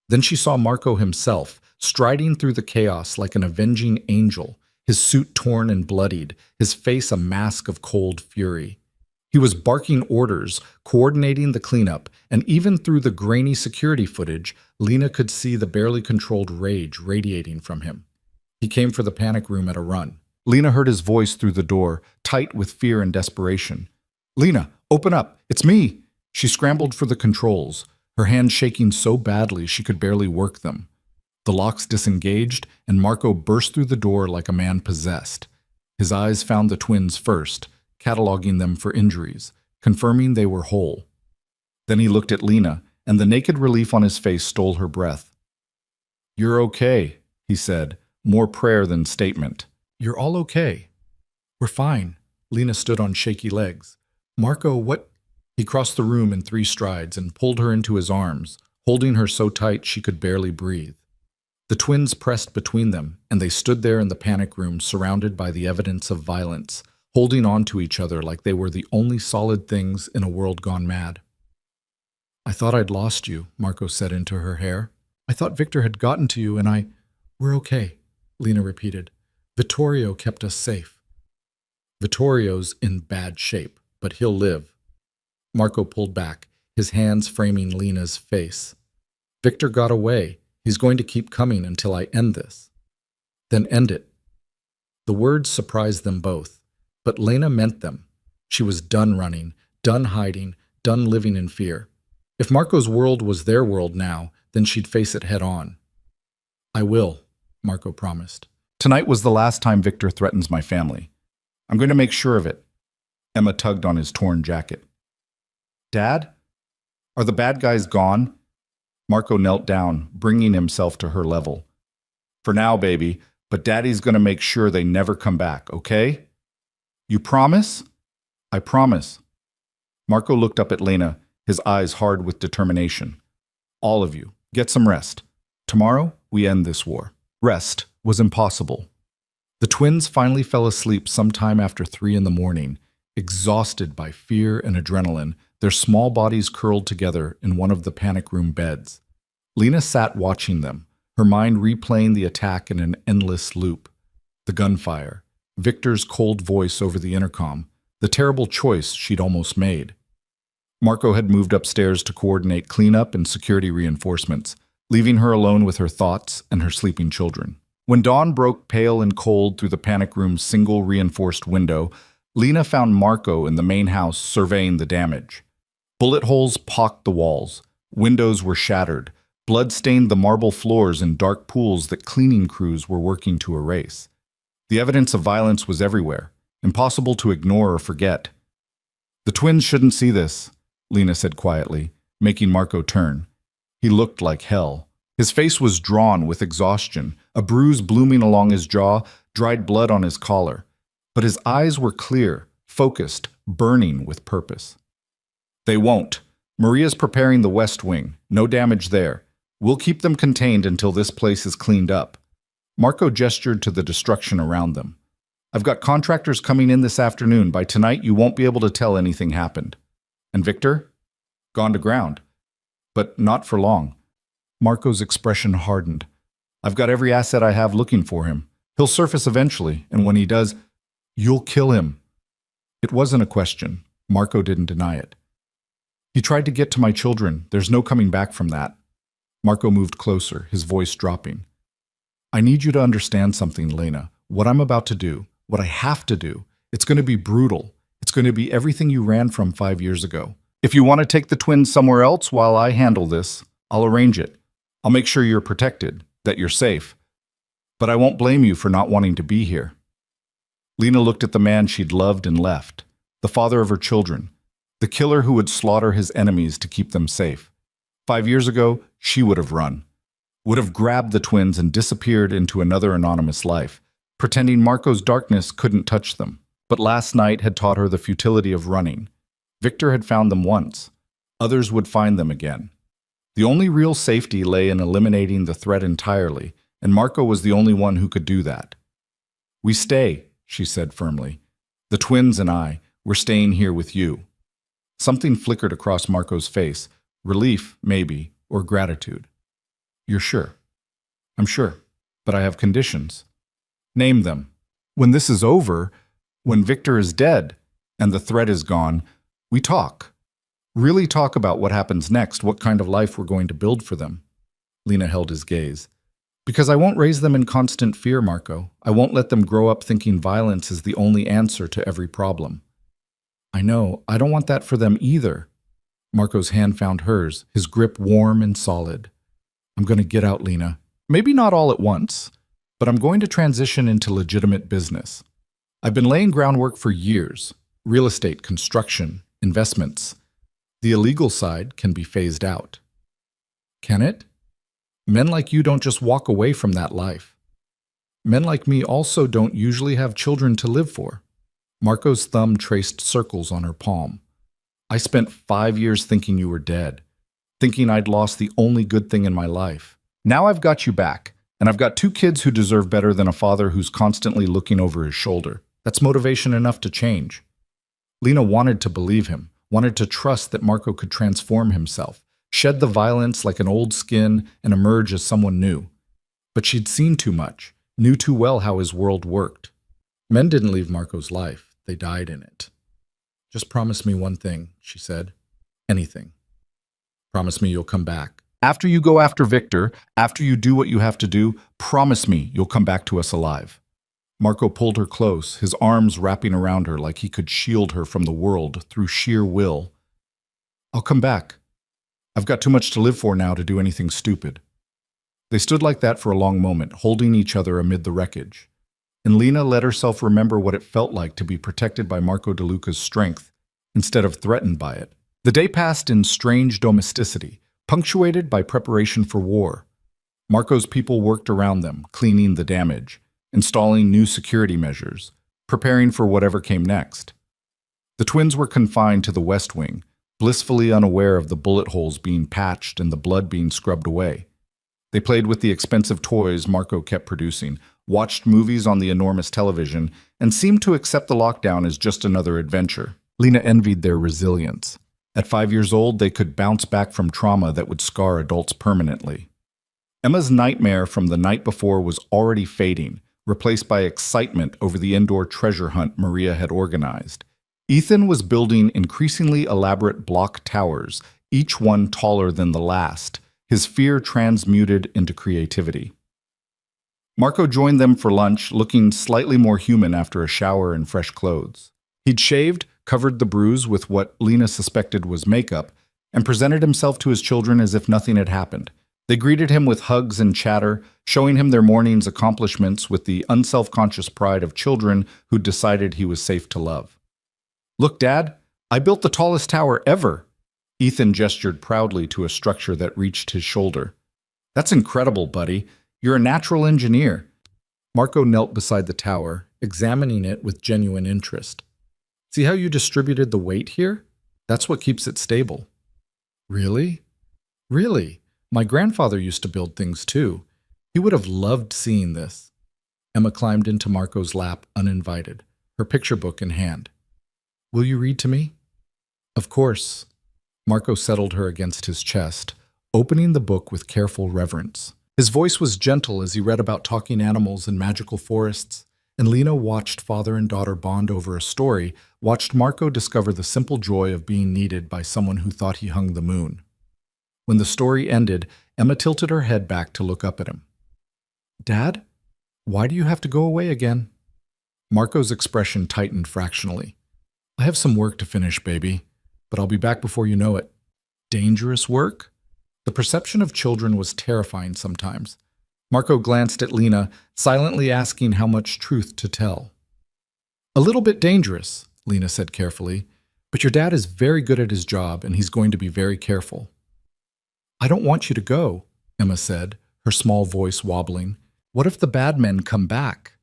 Then she saw Marco himself, striding through the chaos like an avenging angel, his suit torn and bloodied, his face a mask of cold fury. He was barking orders, coordinating the cleanup, and even through the grainy security footage, Lena could see the barely controlled rage radiating from him. He came for the panic room at a run. Lena heard his voice through the door, tight with fear and desperation. "Lena, open up! It's me!" She scrambled for the controls, her hands shaking so badly she could barely work them. The locks disengaged, and Marco burst through the door like a man possessed. His eyes found the twins first, cataloging them for injuries, confirming they were whole. Then he looked at Lena, and the naked relief on his face stole her breath. "You're okay," he said, more prayer than statement. "You're all okay." "We're fine." Lena stood on shaky legs. "Marco, what?" He crossed the room in 3 strides and pulled her into his arms, holding her so tight she could barely breathe. The twins pressed between them, and they stood there in the panic room surrounded by the evidence of violence, holding on to each other like they were the only solid things in a world gone mad. "I thought I'd lost you," Marco said into her hair. "I thought Victor had gotten to you and We're okay," Lena repeated. "Vittorio kept us safe." "Vittorio's in bad shape, but he'll live." Marco pulled back, his hands framing Lena's face. "Victor got away. He's going to keep coming until I end this." "Then end it." The words surprised them both, but Lena meant them. She was done running, done hiding, done living in fear. If Marco's world was their world now, then she'd face it head on. "I will," Marco promised. "Tonight was the last time Victor threatens my family. I'm going to make sure of it." Emma tugged on his torn jacket. "Dad? Are the bad guys gone?" Marco knelt down, bringing himself to her level. "For now, baby, but Daddy's going to make sure they never come back, okay? You promise?" "I promise." Marco looked up at Lena, his eyes hard with determination. "All of you, Get some rest. Tomorrow, we end this war. Rest was impossible. The twins finally fell asleep sometime after 3 in the morning, exhausted by fear and adrenaline, their small bodies curled together in one of the panic room beds. Lena sat watching them, her mind replaying the attack in an endless loop. The gunfire, Victor's cold voice over the intercom, the terrible choice she'd almost made. Marco had moved upstairs to coordinate cleanup and security reinforcements, leaving her alone with her thoughts and her sleeping children. When dawn broke pale and cold through the panic room's single reinforced window, Lena found Marco in the main house surveying the damage. Bullet holes pocked the walls, windows were shattered, blood stained the marble floors in dark pools that cleaning crews were working to erase. The evidence of violence was everywhere, impossible to ignore or forget. "The twins shouldn't see this," Lena said quietly, making Marco turn. He looked like hell. His face was drawn with exhaustion, a bruise blooming along his jaw, dried blood on his collar. But his eyes were clear, focused, burning with purpose. "They won't. Maria's preparing the West Wing. No damage there. We'll keep them contained until this place is cleaned up." Marco gestured to the destruction around them. "I've got contractors coming in this afternoon. By tonight, you won't be able to tell anything happened." "And Victor?" "Gone to ground. But not for long." Marco's expression hardened. "I've got every asset I have looking for him. He'll surface eventually, and when he does, you'll kill him." It wasn't a question. Marco didn't deny it. "He tried to get to my children. There's no coming back from that." Marco moved closer, his voice dropping. "I need you to understand something, Lena. What I'm about to do, what I have to do, it's going to be brutal. It's going to be everything you ran from 5 years ago. If you want to take the twins somewhere else while I handle this, I'll arrange it. I'll make sure you're protected, that you're safe. But I won't blame you for not wanting to be here." Lena looked at the man she'd loved and left, the father of her children, the killer who would slaughter his enemies to keep them safe. 5 years ago, she would have run, would have grabbed the twins and disappeared into another anonymous life, pretending Marco's darkness couldn't touch them. But last night had taught her the futility of running. Victor had found them once. Others would find them again. The only real safety lay in eliminating the threat entirely, and Marco was the only one who could do that. "We stay," she said firmly. "The twins and I, we're staying here with you." Something flickered across Marco's face, relief, maybe, or gratitude. "You're sure?" "I'm sure, but I have conditions." "Name them." "When this is over, when Victor is dead, and the threat is gone, we talk. Really talk about what happens next, what kind of life we're going to build for them." Lena held his gaze. "Because I won't raise them in constant fear, Marco. I won't let them grow up thinking violence is the only answer to every problem." "I know. I don't want that for them either." Marco's hand found hers, his grip warm and solid. "I'm going to get out, Lena. Maybe not all at once, but I'm going to transition into legitimate business. I've been laying groundwork for years. Real estate, construction, investments. The illegal side can be phased out." "Can it?" "Men like you don't just walk away from that life. Men like me also don't usually have children to live for." Marco's thumb traced circles on her palm. "I spent 5 years thinking you were dead, thinking I'd lost the only good thing in my life. Now I've got you back, and I've got 2 kids who deserve better than a father who's constantly looking over his shoulder. That's motivation enough to change." Lena wanted to believe him, wanted to trust that Marco could transform himself, shed the violence like an old skin, and emerge as someone new. But she'd seen too much, knew too well how his world worked. Men didn't leave Marco's life, they died in it. "Just promise me one thing," she said. "Anything. Promise me you'll come back. After you go after Victor, after you do what you have to do, promise me you'll come back to us alive." Marco pulled her close, his arms wrapping around her like he could shield her from the world through sheer will. "I'll come back. I've got too much to live for now to do anything stupid." They stood like that for a long moment, holding each other amid the wreckage. And Lena let herself remember what it felt like to be protected by Marco DeLuca's strength, instead of threatened by it. The day passed in strange domesticity, punctuated by preparation for war. Marco's people worked around them, cleaning the damage, installing new security measures, preparing for whatever came next. The twins were confined to the West Wing, blissfully unaware of the bullet holes being patched and the blood being scrubbed away. They played with the expensive toys Marco kept producing, watched movies on the enormous television, and seemed to accept the lockdown as just another adventure. Lena envied their resilience. At 5 years old, they could bounce back from trauma that would scar adults permanently. Emma's nightmare from the night before was already fading, replaced by excitement over the indoor treasure hunt Maria had organized. Ethan was building increasingly elaborate block towers, each one taller than the last, his fear transmuted into creativity. Marco joined them for lunch, looking slightly more human after a shower and fresh clothes. He'd shaved, covered the bruise with what Lena suspected was makeup, and presented himself to his children as if nothing had happened. They greeted him with hugs and chatter, showing him their morning's accomplishments with the unselfconscious pride of children who'd decided he was safe to love. "Look, Dad, I built the tallest tower ever." Ethan gestured proudly to a structure that reached his shoulder. "That's incredible, buddy. You're a natural engineer." Marco knelt beside the tower, examining it with genuine interest. "See how you distributed the weight here? That's what keeps it stable." "Really? Really? My grandfather used to build things too. He would have loved seeing this." Emma climbed into Marco's lap uninvited, her picture book in hand. "Will you read to me?" "Of course." Marco settled her against his chest, opening the book with careful reverence. His voice was gentle as he read about talking animals and magical forests, and Lena watched father and daughter bond over a story, watched Marco discover the simple joy of being needed by someone who thought he hung the moon. When the story ended, Emma tilted her head back to look up at him. "Dad, why do you have to go away again?" Marco's expression tightened fractionally. "I have some work to finish, baby, but I'll be back before you know it." "Dangerous work?" The perception of children was terrifying sometimes. Marco glanced at Lena, silently asking how much truth to tell. "A little bit dangerous," Lena said carefully, "but your dad is very good at his job and he's going to be very careful." "I don't want you to go," Emma said, her small voice wobbling. "What if the bad men come back?"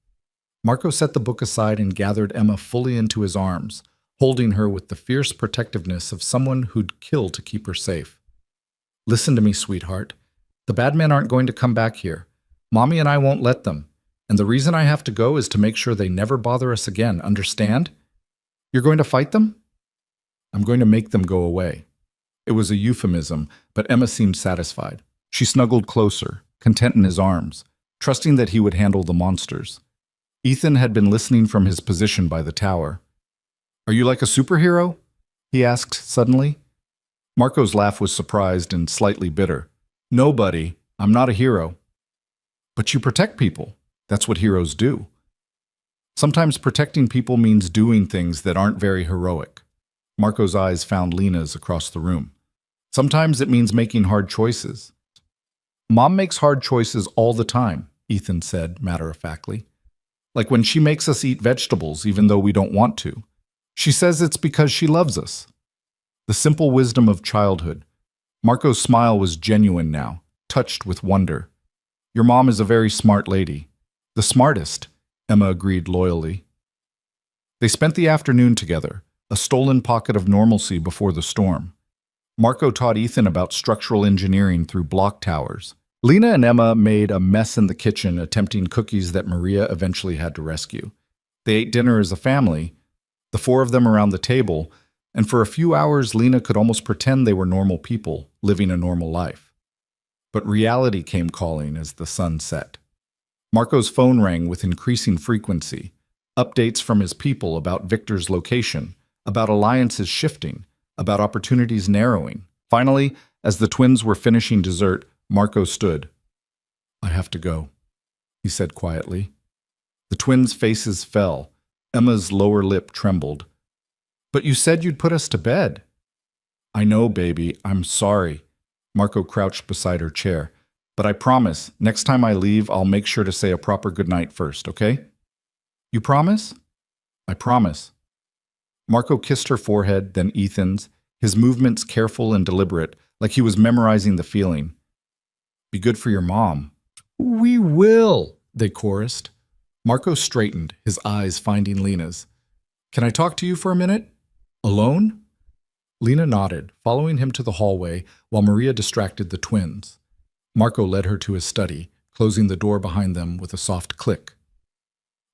Marco set the book aside and gathered Emma fully into his arms, holding her with the fierce protectiveness of someone who'd kill to keep her safe. "Listen to me, sweetheart. The bad men aren't going to come back here. Mommy and I won't let them. And the reason I have to go is to make sure they never bother us again, understand? You're going to fight them?" "I'm going to make them go away." It was a euphemism, but Emma seemed satisfied. She snuggled closer, content in his arms, trusting that he would handle the monsters. Ethan had been listening from his position by the tower. "Are you like a superhero?" he asked suddenly. Marco's laugh was surprised and slightly bitter. "No, buddy, I'm not a hero." "But you protect people. That's what heroes do." "Sometimes protecting people means doing things that aren't very heroic." Marco's eyes found Lena's across the room. "Sometimes it means making hard choices." "Mom makes hard choices all the time," Ethan said matter-of-factly. "Like when she makes us eat vegetables even though we don't want to. She says it's because she loves us." The simple wisdom of childhood. Marco's smile was genuine now, touched with wonder. "Your mom is a very smart lady." "The smartest," Emma agreed loyally. They spent the afternoon together, a stolen pocket of normalcy before the storm. Marco taught Ethan about structural engineering through block towers. Lena and Emma made a mess in the kitchen attempting cookies that Maria eventually had to rescue. They ate dinner as a family, the four of them around the table, and for a few hours Lena could almost pretend they were normal people, living a normal life. But reality came calling as the sun set. Marco's phone rang with increasing frequency, updates from his people about Victor's location, about alliances shifting, about opportunities narrowing. Finally, as the twins were finishing dessert, Marco stood. "I have to go," he said quietly. The twins' faces fell. Emma's lower lip trembled. "But you said you'd put us to bed." "I know, baby. I'm sorry." Marco crouched beside her chair. "But I promise, next time I leave, I'll make sure to say a proper goodnight first, okay?" "You promise?" "I promise." Marco kissed her forehead, then Ethan's, his movements careful and deliberate, like he was memorizing the feeling. "Be good for your mom." "We will," they chorused. Marco straightened, his eyes finding Lena's. "Can I talk to you for a minute? Alone?" Lena nodded, following him to the hallway while Maria distracted the twins. Marco led her to his study, closing the door behind them with a soft click.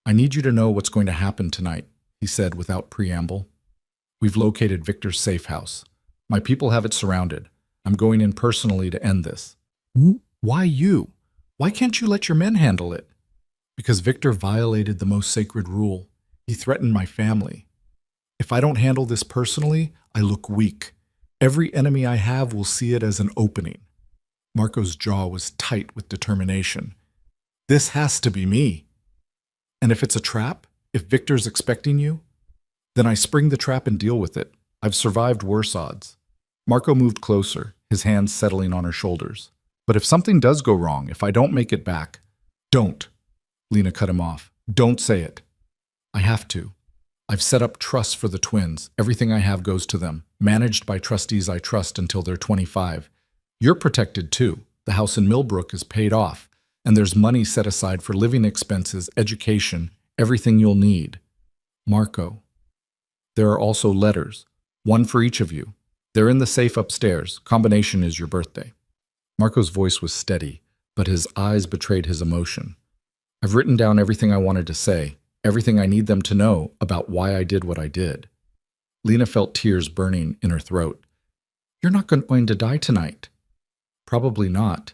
"I need you to know what's going to happen tonight," he said without preamble. "We've located Victor's safe house. My people have it surrounded. I'm going in personally to end this." "Why you? Why can't you let your men handle it?" "Because Victor violated the most sacred rule. He threatened my family. If I don't handle this personally, I look weak. Every enemy I have will see it as an opening." Marco's jaw was tight with determination. "This has to be me. And if it's a trap, if Victor's expecting you, then I spring the trap and deal with it. I've survived worse odds." Marco moved closer, his hands settling on her shoulders. "But if something does go wrong, if I don't make it back—" "Don't," Lena cut him off. "Don't say it." "I have to. I've set up trusts for the twins. Everything I have goes to them, managed by trustees I trust until they're 25. You're protected too. The house in Millbrook is paid off, and there's money set aside for living expenses, education, everything you'll need." "Marco, there are also letters, one for each of you. They're in the safe upstairs. Combination is your birthday." Marco's voice was steady, but his eyes betrayed his emotion. "I've written down everything I wanted to say, everything I need them to know about why I did what I did." Lena felt tears burning in her throat. "You're not going to die tonight." "Probably not,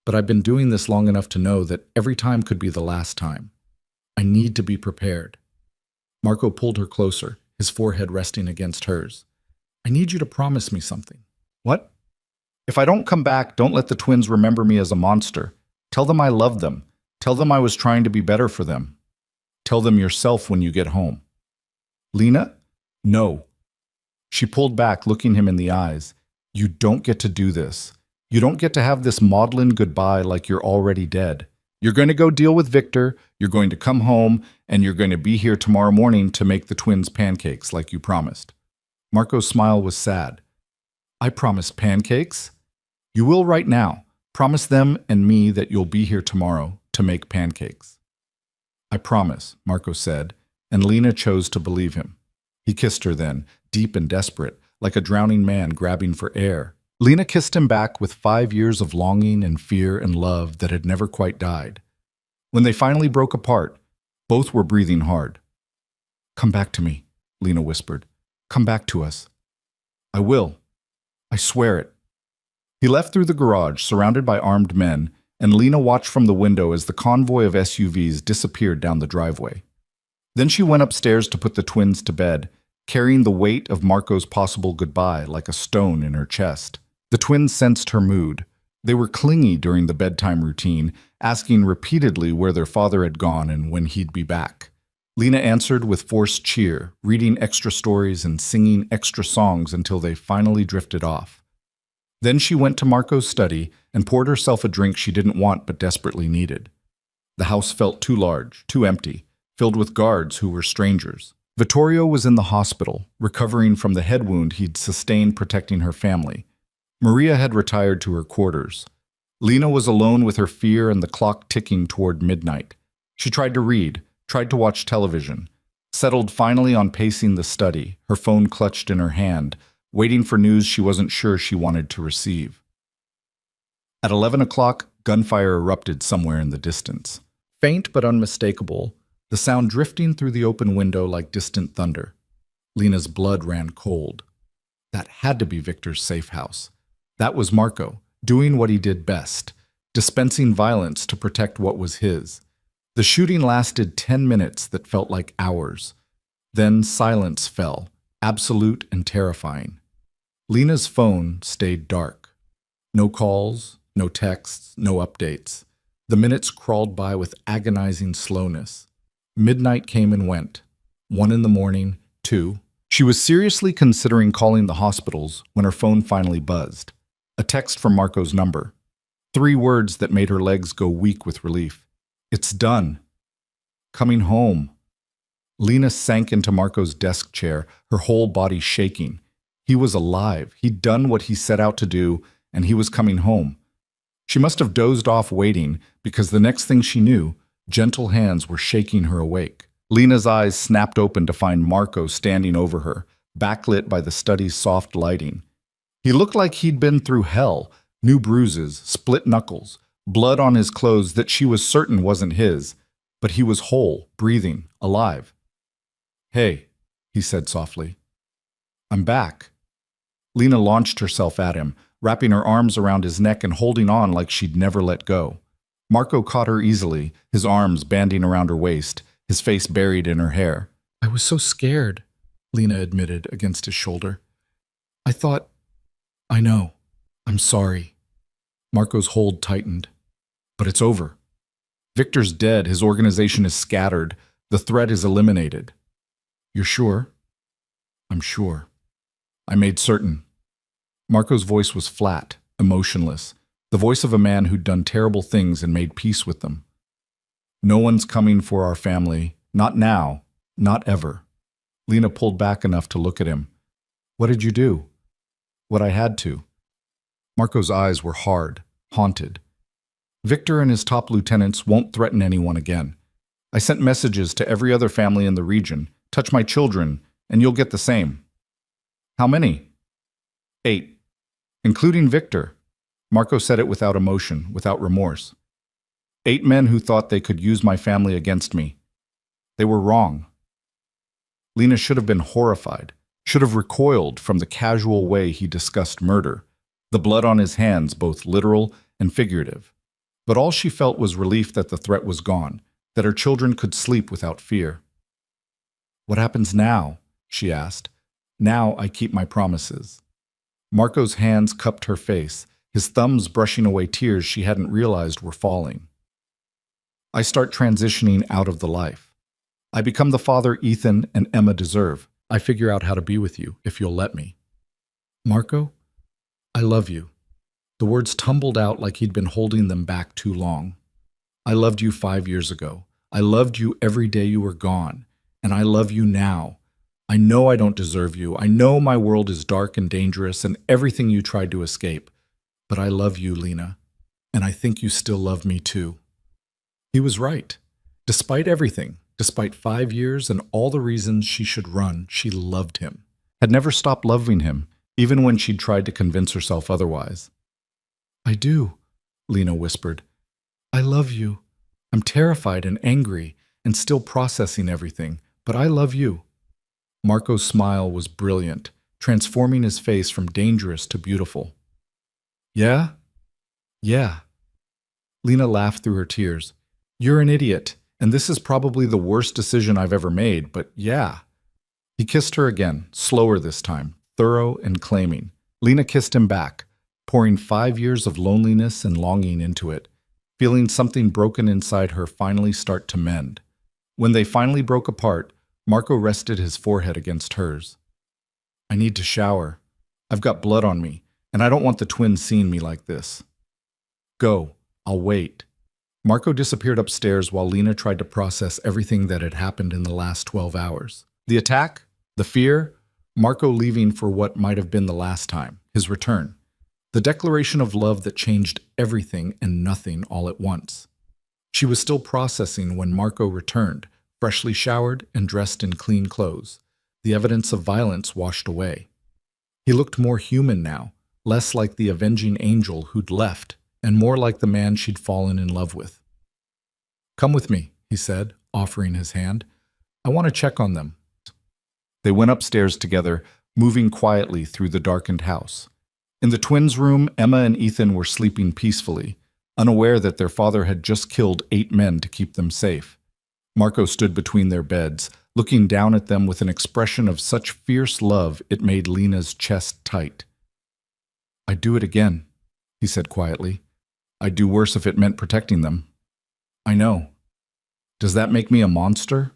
but I've been doing this long enough to know that every time could be the last time. I need to be prepared." Marco pulled her closer, his forehead resting against hers. "I need you to promise me something." "What?" "If I don't come back, don't let the twins remember me as a monster. Tell them I love them. Tell them I was trying to be better for them. Tell them yourself when you get home." "Lena?" "No." She pulled back, looking him in the eyes. "You don't get to do this. You don't get to have this maudlin goodbye like you're already dead. You're going to go deal with Victor, you're going to come home, and you're going to be here tomorrow morning to make the twins pancakes like you promised." Marco's smile was sad. "I promised pancakes? You will right now. Promise them and me that you'll be here tomorrow to make pancakes." "I promise," Marco said, and Lena chose to believe him. He kissed her then, deep and desperate, like a drowning man grabbing for air. Lena kissed him back with 5 years of longing and fear and love that had never quite died. When they finally broke apart, both were breathing hard. "Come back to me," Lena whispered. "Come back to us." "I will. I swear it." He left through the garage, surrounded by armed men, and Lena watched from the window as the convoy of SUVs disappeared down the driveway. Then she went upstairs to put the twins to bed, carrying the weight of Marco's possible goodbye like a stone in her chest. The twins sensed her mood. They were clingy during the bedtime routine, asking repeatedly where their father had gone and when he'd be back. Lena answered with forced cheer, reading extra stories and singing extra songs until they finally drifted off. Then she went to Marco's study and poured herself a drink she didn't want but desperately needed. The house felt too large, too empty, filled with guards who were strangers. Vittorio was in the hospital, recovering from the head wound he'd sustained protecting her family. Maria had retired to her quarters. Lena was alone with her fear and the clock ticking toward midnight. She tried to read, tried to watch television, settled finally on pacing the study, her phone clutched in her hand, waiting for news she wasn't sure she wanted to receive. At 11 o'clock, gunfire erupted somewhere in the distance. Faint but unmistakable, the sound drifting through the open window like distant thunder. Lena's blood ran cold. That had to be Victor's safe house. That was Marco, doing what he did best, dispensing violence to protect what was his. The shooting lasted 10 minutes that felt like hours. Then silence fell, absolute and terrifying. Lena's phone stayed dark. No calls, no texts, no updates. The minutes crawled by with agonizing slowness. Midnight came and went. 1 in the morning, 2. She was seriously considering calling the hospitals when her phone finally buzzed. A text from Marco's number. 3 words that made her legs go weak with relief. "It's done. Coming home." Lena sank into Marco's desk chair, her whole body shaking. He was alive. He'd done what he set out to do, and he was coming home. She must have dozed off waiting, because the next thing she knew, gentle hands were shaking her awake. Lena's eyes snapped open to find Marco standing over her, backlit by the study's soft lighting. He looked like he'd been through hell, new bruises, split knuckles, blood on his clothes that she was certain wasn't his, but he was whole, breathing, alive. "Hey," he said softly. "I'm back." Lena launched herself at him, wrapping her arms around his neck and holding on like she'd never let go. Marco caught her easily, his arms banding around her waist, his face buried in her hair. "I was so scared," Lena admitted against his shoulder. "I thought, I know. I'm sorry." Marco's hold tightened. "But it's over. Victor's dead, his organization is scattered, the threat is eliminated." "You're sure?" "I'm sure. I made certain." Marco's voice was flat, emotionless, the voice of a man who'd done terrible things and made peace with them. "No one's coming for our family, not now, not ever." Lena pulled back enough to look at him. "What did you do?" "What I had to." Marco's eyes were hard, haunted. "Victor and his top lieutenants won't threaten anyone again. I sent messages to every other family in the region. Touch my children, and you'll get the same." "How many?" 8, including Victor. Marco said it without emotion, without remorse. 8 men who thought they could use my family against me. They were wrong. Lena should have been horrified, should have recoiled from the casual way he discussed murder, the blood on his hands, both literal and figurative. But all she felt was relief that the threat was gone, that her children could sleep without fear. "What happens now?" she asked. "Now I keep my promises." Marco's hands cupped her face, his thumbs brushing away tears she hadn't realized were falling. "I start transitioning out of the life. I become the father Ethan and Emma deserve. I figure out how to be with you, if you'll let me." "Marco, I love you." The words tumbled out like he'd been holding them back too long. "I loved you 5 years ago. I loved you every day you were gone. And I love you now. I know I don't deserve you. I know my world is dark and dangerous and everything you tried to escape. But I love you, Lena. And I think you still love me too." He was right. Despite everything, despite 5 years and all the reasons she should run, she loved him. Had never stopped loving him, even when she'd tried to convince herself otherwise. "I do," Lena whispered. "I love you. I'm terrified and angry and still processing everything, but I love you." Marco's smile was brilliant, transforming his face from dangerous to beautiful. "Yeah? Yeah." Lena laughed through her tears. "You're an idiot, and this is probably the worst decision I've ever made, but yeah." He kissed her again, slower this time, thorough and claiming. Lena kissed him back, pouring 5 years of loneliness and longing into it, feeling something broken inside her finally start to mend. When they finally broke apart, Marco rested his forehead against hers. "I need to shower. I've got blood on me, and I don't want the twins seeing me like this." "Go. I'll wait." Marco disappeared upstairs while Lena tried to process everything that had happened in the last 12 hours. The attack, the fear, Marco leaving for what might have been the last time, his return. The declaration of love that changed everything and nothing all at once. She was still processing when Marco returned, freshly showered and dressed in clean clothes, the evidence of violence washed away. He looked more human now, less like the avenging angel who'd left, and more like the man she'd fallen in love with. "Come with me," he said, offering his hand. "I want to check on them." They went upstairs together, moving quietly through the darkened house. In the twins' room, Emma and Ethan were sleeping peacefully, unaware that their father had just killed 8 men to keep them safe. Marco stood between their beds, looking down at them with an expression of such fierce love it made Lena's chest tight. "I'd do it again," he said quietly. "I'd do worse if it meant protecting them." "I know. Does that make me a monster?"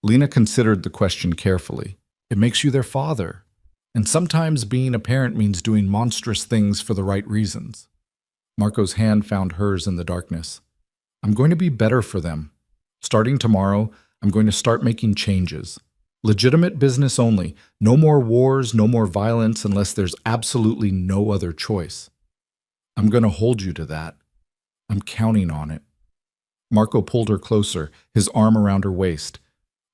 Lena considered the question carefully. "It makes you their father. And sometimes being a parent means doing monstrous things for the right reasons." Marco's hand found hers in the darkness. "I'm going to be better for them. Starting tomorrow, I'm going to start making changes. Legitimate business only. No more wars, no more violence unless there's absolutely no other choice. I'm going to hold you to that. I'm counting on it." Marco pulled her closer, his arm around her waist.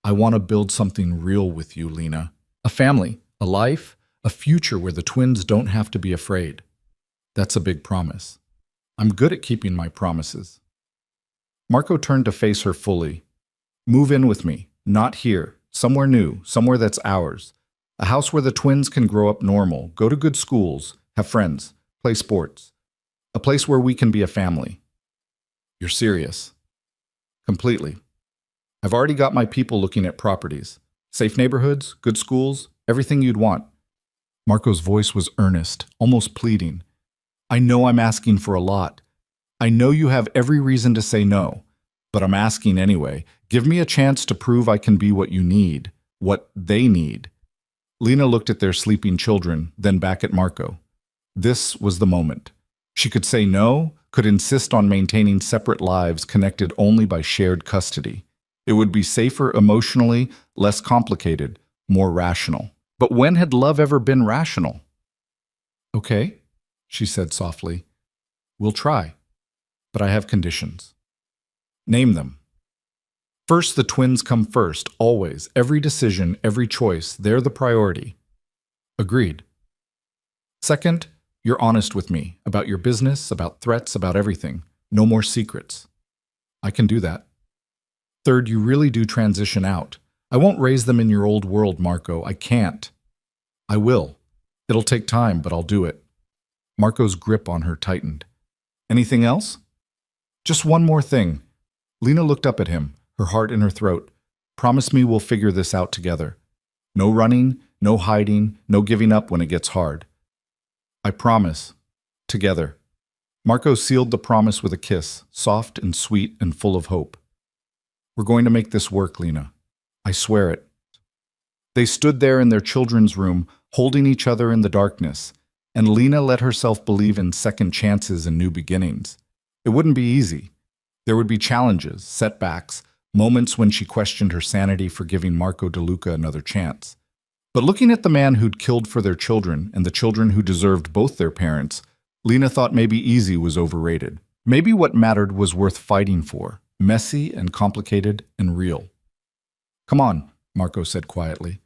"I want to build something real with you, Lena. A family, A life, a future where the twins don't have to be afraid. That's a big promise. I'm good at keeping my promises. Marco turned to face her fully. Move in with me, not here, somewhere new, somewhere that's ours. A house where the twins can grow up normal, go to good schools, have friends, play sports. A place where we can be a family. You're serious. Completely. I've already got my people looking at properties. Safe neighborhoods, good schools, everything you'd want. Marco's voice was earnest, almost pleading. I know I'm asking for a lot. I know you have every reason to say no, but I'm asking anyway. Give me a chance to prove I can be what you need, what they need. Lena looked at their sleeping children, then back at Marco. This was the moment. She could say no, could insist on maintaining separate lives connected only by shared custody. It would be safer emotionally, less complicated, more rational. But when had love ever been rational? Okay, she said softly. We'll try, but I have conditions. Name them. First, the twins come first, always. Every decision, every choice, they're the priority. Agreed. Second, you're honest with me about your business, about threats, about everything. No more secrets. I can do that. Third, you really do transition out. I won't raise them in your old world, Marco. I can't. I will. It'll take time, but I'll do it. Marco's grip on her tightened. Anything else? Just one more thing. Lena looked up at him, her heart in her throat. Promise me we'll figure this out together. No running, no hiding, no giving up when it gets hard. I promise. Together. Marco sealed the promise with a kiss, soft and sweet and full of hope. We're going to make this work, Lena. I swear it. They stood there in their children's room, holding each other in the darkness, and Lena let herself believe in second chances and new beginnings. It wouldn't be easy. There would be challenges, setbacks, moments when she questioned her sanity for giving Marco DeLuca another chance. But looking at the man who'd killed for their children and the children who deserved both their parents, Lena thought maybe easy was overrated. Maybe what mattered was worth fighting for, messy and complicated and real. Come on, Marco said quietly.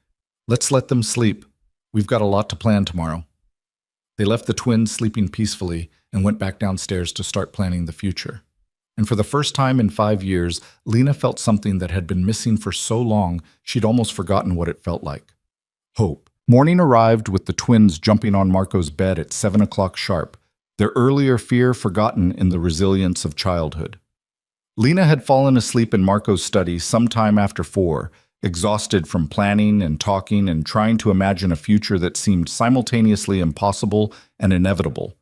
Let's let them sleep. We've got a lot to plan tomorrow. They left the twins sleeping peacefully and went back downstairs to start planning the future. And for the first time in 5 years, Lena felt something that had been missing for so long she'd almost forgotten what it felt like. Hope. Morning arrived with the twins jumping on Marco's bed at 7 o'clock sharp, their earlier fear forgotten in the resilience of childhood. Lena had fallen asleep in Marco's study sometime after 4, exhausted from planning and talking and trying to imagine a future that seemed simultaneously impossible and inevitable.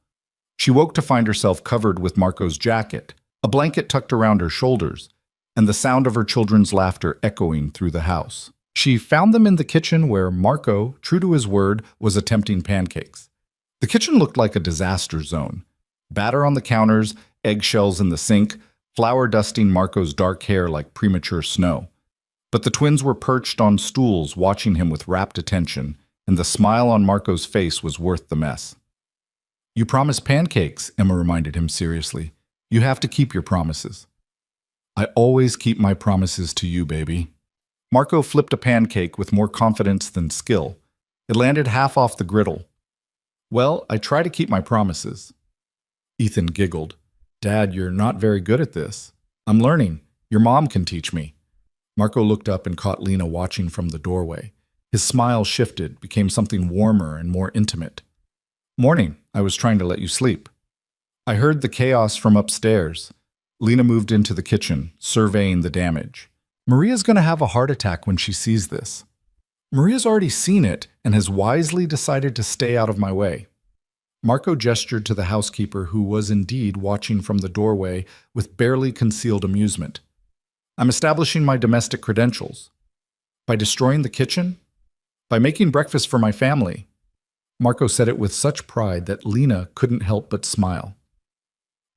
She woke to find herself covered with Marco's jacket, a blanket tucked around her shoulders, and the sound of her children's laughter echoing through the house. She found them in the kitchen where Marco, true to his word, was attempting pancakes. The kitchen looked like a disaster zone. Batter on the counters, eggshells in the sink, flour dusting Marco's dark hair like premature snow. But the twins were perched on stools watching him with rapt attention, and the smile on Marco's face was worth the mess. You promised pancakes, Emma reminded him seriously. You have to keep your promises. I always keep my promises to you, baby. Marco flipped a pancake with more confidence than skill. It landed half off the griddle. Well, I try to keep my promises. Ethan giggled. Dad, you're not very good at this. I'm learning. Your mom can teach me. Marco looked up and caught Lena watching from the doorway. His smile shifted, became something warmer and more intimate. Morning, I was trying to let you sleep. I heard the chaos from upstairs. Lena moved into the kitchen, surveying the damage. Maria's going to have a heart attack when she sees this. Maria's already seen it and has wisely decided to stay out of my way. Marco gestured to the housekeeper who was indeed watching from the doorway with barely concealed amusement. I'm establishing my domestic credentials. By destroying the kitchen? By making breakfast for my family. Marco said it with such pride that Lena couldn't help but smile.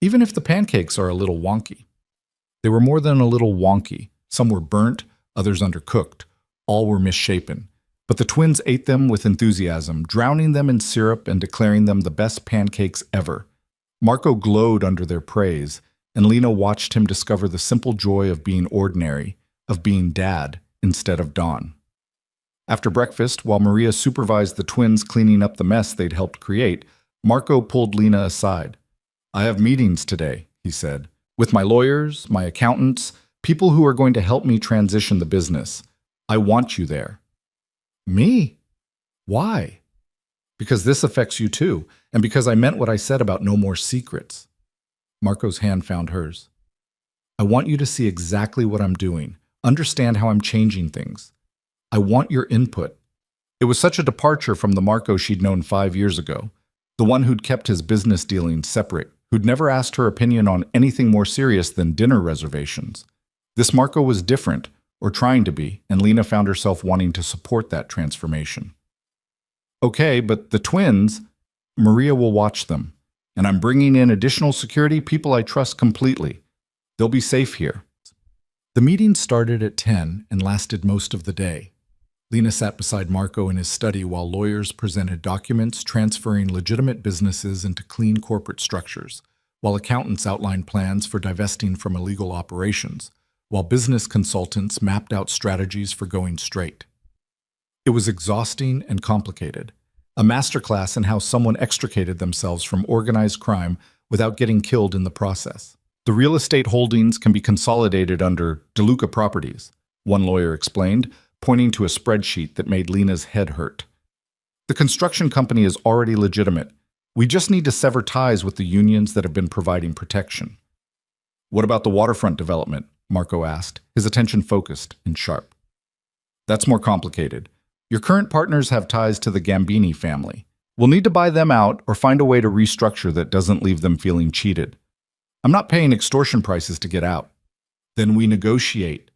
Even if the pancakes are a little wonky. They were more than a little wonky. Some were burnt, others undercooked. All were misshapen. But the twins ate them with enthusiasm, drowning them in syrup and declaring them the best pancakes ever. Marco glowed under their praise, and Lena watched him discover the simple joy of being ordinary, of being Dad instead of Don. After breakfast, while Maria supervised the twins cleaning up the mess they'd helped create, Marco pulled Lena aside. "I have meetings today," he said, "with my lawyers, my accountants, people who are going to help me transition the business. I want you there." "Me? Why?" "Because this affects you too, and because I meant what I said about no more secrets." Marco's hand found hers. "I want you to see exactly what I'm doing, understand how I'm changing things. I want your input." It was such a departure from the Marco she'd known 5 years ago, the one who'd kept his business dealings separate, who'd never asked her opinion on anything more serious than dinner reservations. This Marco was different, or trying to be, and Lena found herself wanting to support that transformation. "Okay, but the twins, Maria will watch them, and I'm bringing in additional security, people I trust completely. They'll be safe here." The meeting started at 10 and lasted most of the day. Lena sat beside Marco in his study while lawyers presented documents transferring legitimate businesses into clean corporate structures, while accountants outlined plans for divesting from illegal operations, while business consultants mapped out strategies for going straight. It was exhausting and complicated, a masterclass in how someone extricated themselves from organized crime without getting killed in the process. "The real estate holdings can be consolidated under DeLuca Properties," one lawyer explained, pointing to a spreadsheet that made Lena's head hurt. "The construction company is already legitimate. We just need to sever ties with the unions that have been providing protection." "What about the waterfront development?" Marco asked, his attention focused and sharp. "That's more complicated. Your current partners have ties to the Gambini family. We'll need to buy them out or find a way to restructure that doesn't leave them feeling cheated. I'm not paying extortion prices to get out." "Then we negotiate.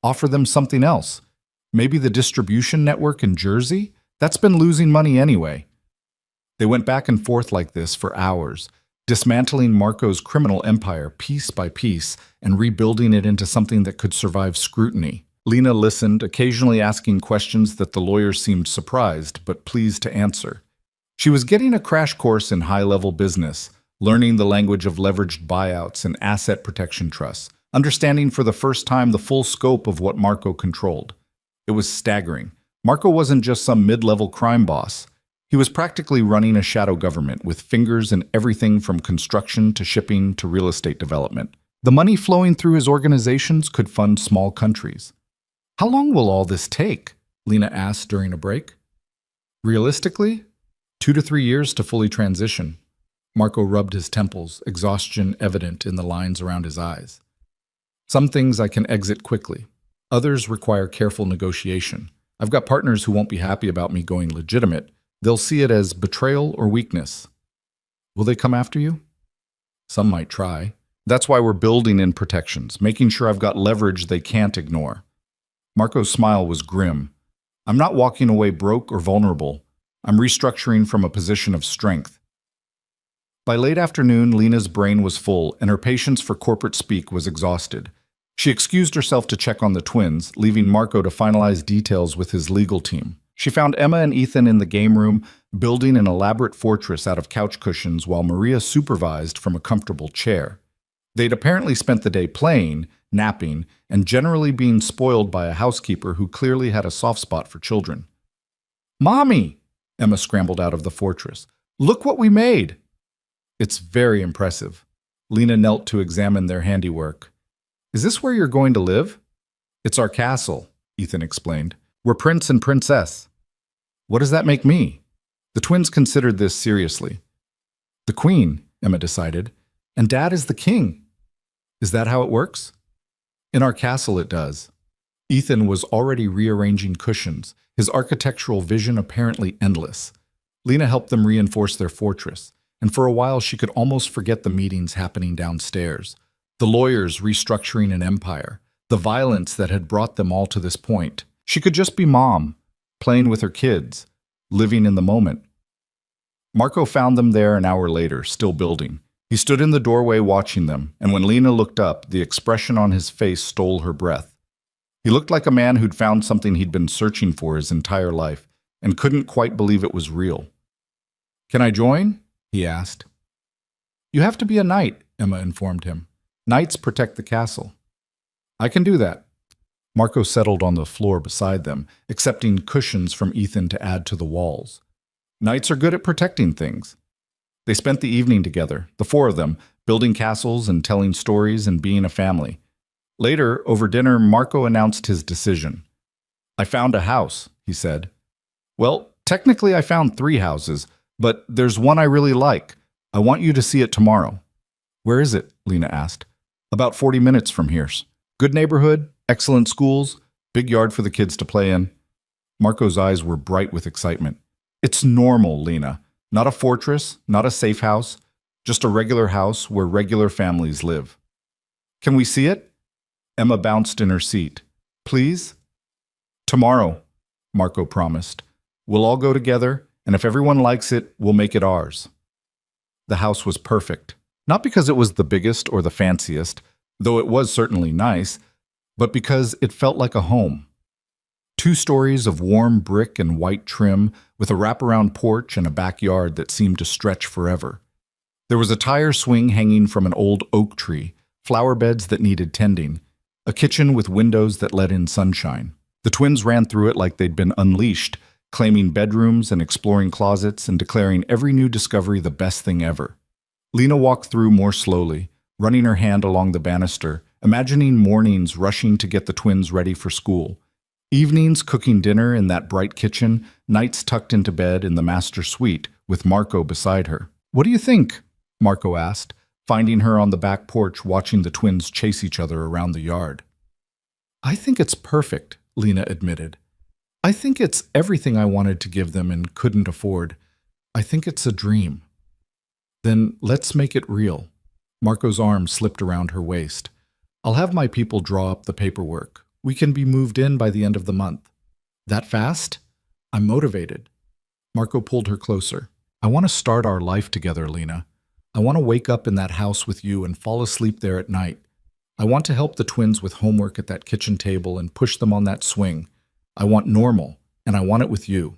Offer them something else. Maybe the distribution network in Jersey? That's been losing money anyway." They went back and forth like this for hours, dismantling Marco's criminal empire piece by piece and rebuilding it into something that could survive scrutiny. Lena listened, occasionally asking questions that the lawyer seemed surprised but pleased to answer. She was getting a crash course in high-level business, learning the language of leveraged buyouts and asset protection trusts, understanding for the first time the full scope of what Marco controlled. It was staggering. Marco wasn't just some mid-level crime boss. He was practically running a shadow government with fingers in everything from construction to shipping to real estate development. The money flowing through his organizations could fund small countries. "How long will all this take?" Lena asked during a break. "Realistically, 2 to 3 years to fully transition." Marco rubbed his temples, exhaustion evident in the lines around his eyes. "Some things I can exit quickly. Others require careful negotiation. I've got partners who won't be happy about me going legitimate. They'll see it as betrayal or weakness." "Will they come after you?" "Some might try. That's why we're building in protections, making sure I've got leverage they can't ignore." Marco's smile was grim. "I'm not walking away broke or vulnerable. I'm restructuring from a position of strength." By late afternoon, Lena's brain was full and her patience for corporate speak was exhausted. She excused herself to check on the twins, leaving Marco to finalize details with his legal team. She found Emma and Ethan in the game room, building an elaborate fortress out of couch cushions while Maria supervised from a comfortable chair. They'd apparently spent the day playing, napping, and generally being spoiled by a housekeeper who clearly had a soft spot for children. "Mommy!" Emma scrambled out of the fortress. "Look what we made!" "It's very impressive." Lena knelt to examine their handiwork. "Is this where you're going to live?" "It's our castle," Ethan explained. "We're prince and princess." "What does that make me?" The twins considered this seriously. "The queen," Emma decided, "and Dad is the king." "Is that how it works?" "In our castle it does." Ethan was already rearranging cushions, his architectural vision apparently endless. Lena helped them reinforce their fortress, and for a while she could almost forget the meetings happening downstairs. The lawyers restructuring an empire, the violence that had brought them all to this point. She could just be mom, playing with her kids, living in the moment. Marco found them there an hour later, still building. He stood in the doorway watching them, and when Lena looked up, the expression on his face stole her breath. He looked like a man who'd found something he'd been searching for his entire life, and couldn't quite believe it was real. "Can I join?" he asked. "You have to be a knight," Emma informed him. "Knights protect the castle." "I can do that." Marco settled on the floor beside them, accepting cushions from Ethan to add to the walls. Knights are good at protecting things. They spent the evening together, the four of them, building castles and telling stories and being a family. Later, over dinner, Marco announced his decision. "I found a house," he said. "Well, technically I found 3 houses, but there's one I really like. I want you to see it tomorrow." "Where is it?" Lena asked. "About 40 minutes from here. Good neighborhood, excellent schools, big yard for the kids to play in." Marco's eyes were bright with excitement. "It's normal, Lena. Not a fortress, not a safe house, just a regular house where regular families live." "Can we see it?" Emma bounced in her seat. "Please?" "Tomorrow," Marco promised. "We'll all go together, and if everyone likes it, we'll make it ours." The house was perfect. Not because it was the biggest or the fanciest, though it was certainly nice, but because it felt like a home. 2 stories of warm brick and white trim, with a wraparound porch and a backyard that seemed to stretch forever. There was a tire swing hanging from an old oak tree, flower beds that needed tending, a kitchen with windows that let in sunshine. The twins ran through it like they'd been unleashed, claiming bedrooms and exploring closets and declaring every new discovery the best thing ever. Lena walked through more slowly, running her hand along the banister, imagining mornings rushing to get the twins ready for school. Evenings cooking dinner in that bright kitchen, nights tucked into bed in the master suite with Marco beside her. "What do you think?" Marco asked, finding her on the back porch watching the twins chase each other around the yard. "I think it's perfect," Lena admitted. "I think it's everything I wanted to give them and couldn't afford. I think it's a dream." "Then let's make it real." Marco's arm slipped around her waist. "I'll have my people draw up the paperwork. We can be moved in by the end of the month." "That fast?" "I'm motivated." Marco pulled her closer. "I want to start our life together, Lena. I want to wake up in that house with you and fall asleep there at night. I want to help the twins with homework at that kitchen table and push them on that swing. I want normal, and I want it with you."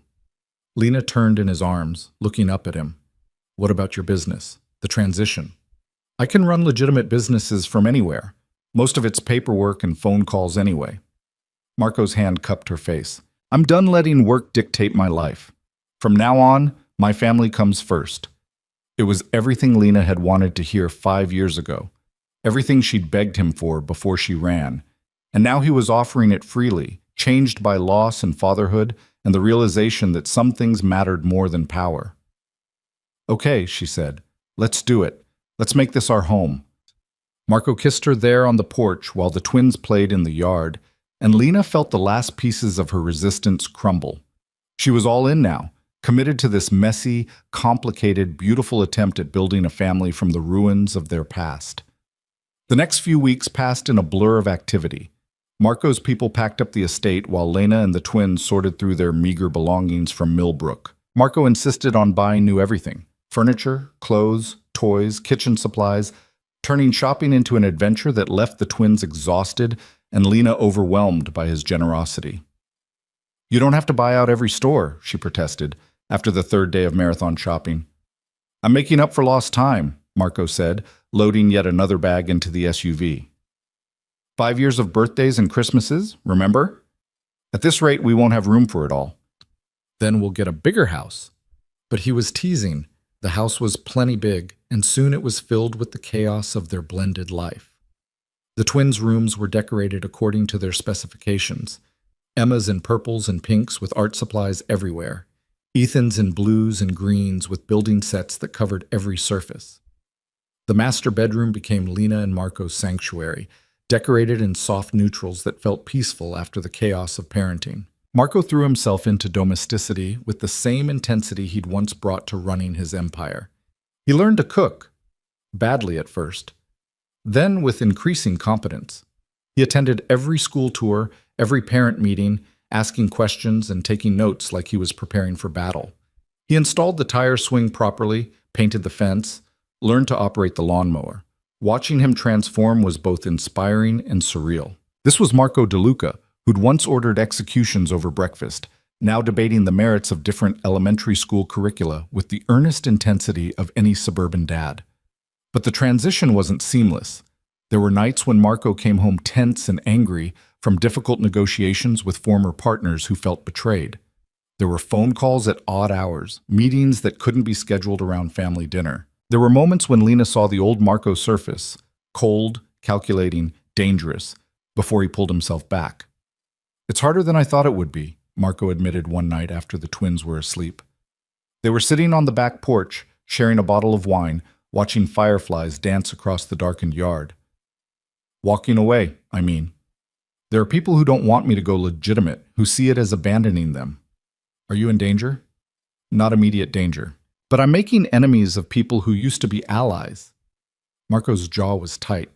Lena turned in his arms, looking up at him. "What about your business? The transition?" "I can run legitimate businesses from anywhere. Most of it's paperwork and phone calls anyway." Marco's hand cupped her face. "I'm done letting work dictate my life. From now on, my family comes first." It was everything Lena had wanted to hear 5 years ago, everything she'd begged him for before she ran, and now he was offering it freely, changed by loss and fatherhood and the realization that some things mattered more than power. "Okay," she said, "let's do it. Let's make this our home." Marco kissed her there on the porch while the twins played in the yard, and Lena felt the last pieces of her resistance crumble. She was all in now, committed to this messy, complicated, beautiful attempt at building a family from the ruins of their past. The next few weeks passed in a blur of activity. Marco's people packed up the estate while Lena and the twins sorted through their meager belongings from Millbrook. Marco insisted on buying new everything: furniture, clothes, toys, kitchen supplies, turning shopping into an adventure that left the twins exhausted and Lena overwhelmed by his generosity. "You don't have to buy out every store," she protested, after the 3rd day of marathon shopping. "I'm making up for lost time," Marco said, loading yet another bag into the SUV. 5 years of birthdays and Christmases, remember? At this rate, we won't have room for it all. Then we'll get a bigger house." But he was teasing. The house was plenty big, and soon it was filled with the chaos of their blended life. The twins' rooms were decorated according to their specifications. Emma's in purples and pinks with art supplies everywhere. Ethan's in blues and greens with building sets that covered every surface. The master bedroom became Lena and Marco's sanctuary, decorated in soft neutrals that felt peaceful after the chaos of parenting. Marco threw himself into domesticity with the same intensity he'd once brought to running his empire. He learned to cook, badly at first, then with increasing competence. He attended every school tour, every parent meeting, asking questions and taking notes like he was preparing for battle. He installed the tire swing properly, painted the fence, learned to operate the lawnmower. Watching him transform was both inspiring and surreal. This was Marco DeLuca, who'd once ordered executions over breakfast, now debating the merits of different elementary school curricula with the earnest intensity of any suburban dad. But the transition wasn't seamless. There were nights when Marco came home tense and angry from difficult negotiations with former partners who felt betrayed. There were phone calls at odd hours, meetings that couldn't be scheduled around family dinner. There were moments when Lena saw the old Marco surface, cold, calculating, dangerous, before he pulled himself back. "It's harder than I thought it would be," Marco admitted one night after the twins were asleep. They were sitting on the back porch, sharing a bottle of wine, watching fireflies dance across the darkened yard. "Walking away, I mean. There are people who don't want me to go legitimate, who see it as abandoning them. Are you in danger?" "Not immediate danger. But I'm making enemies of people who used to be allies." Marco's jaw was tight.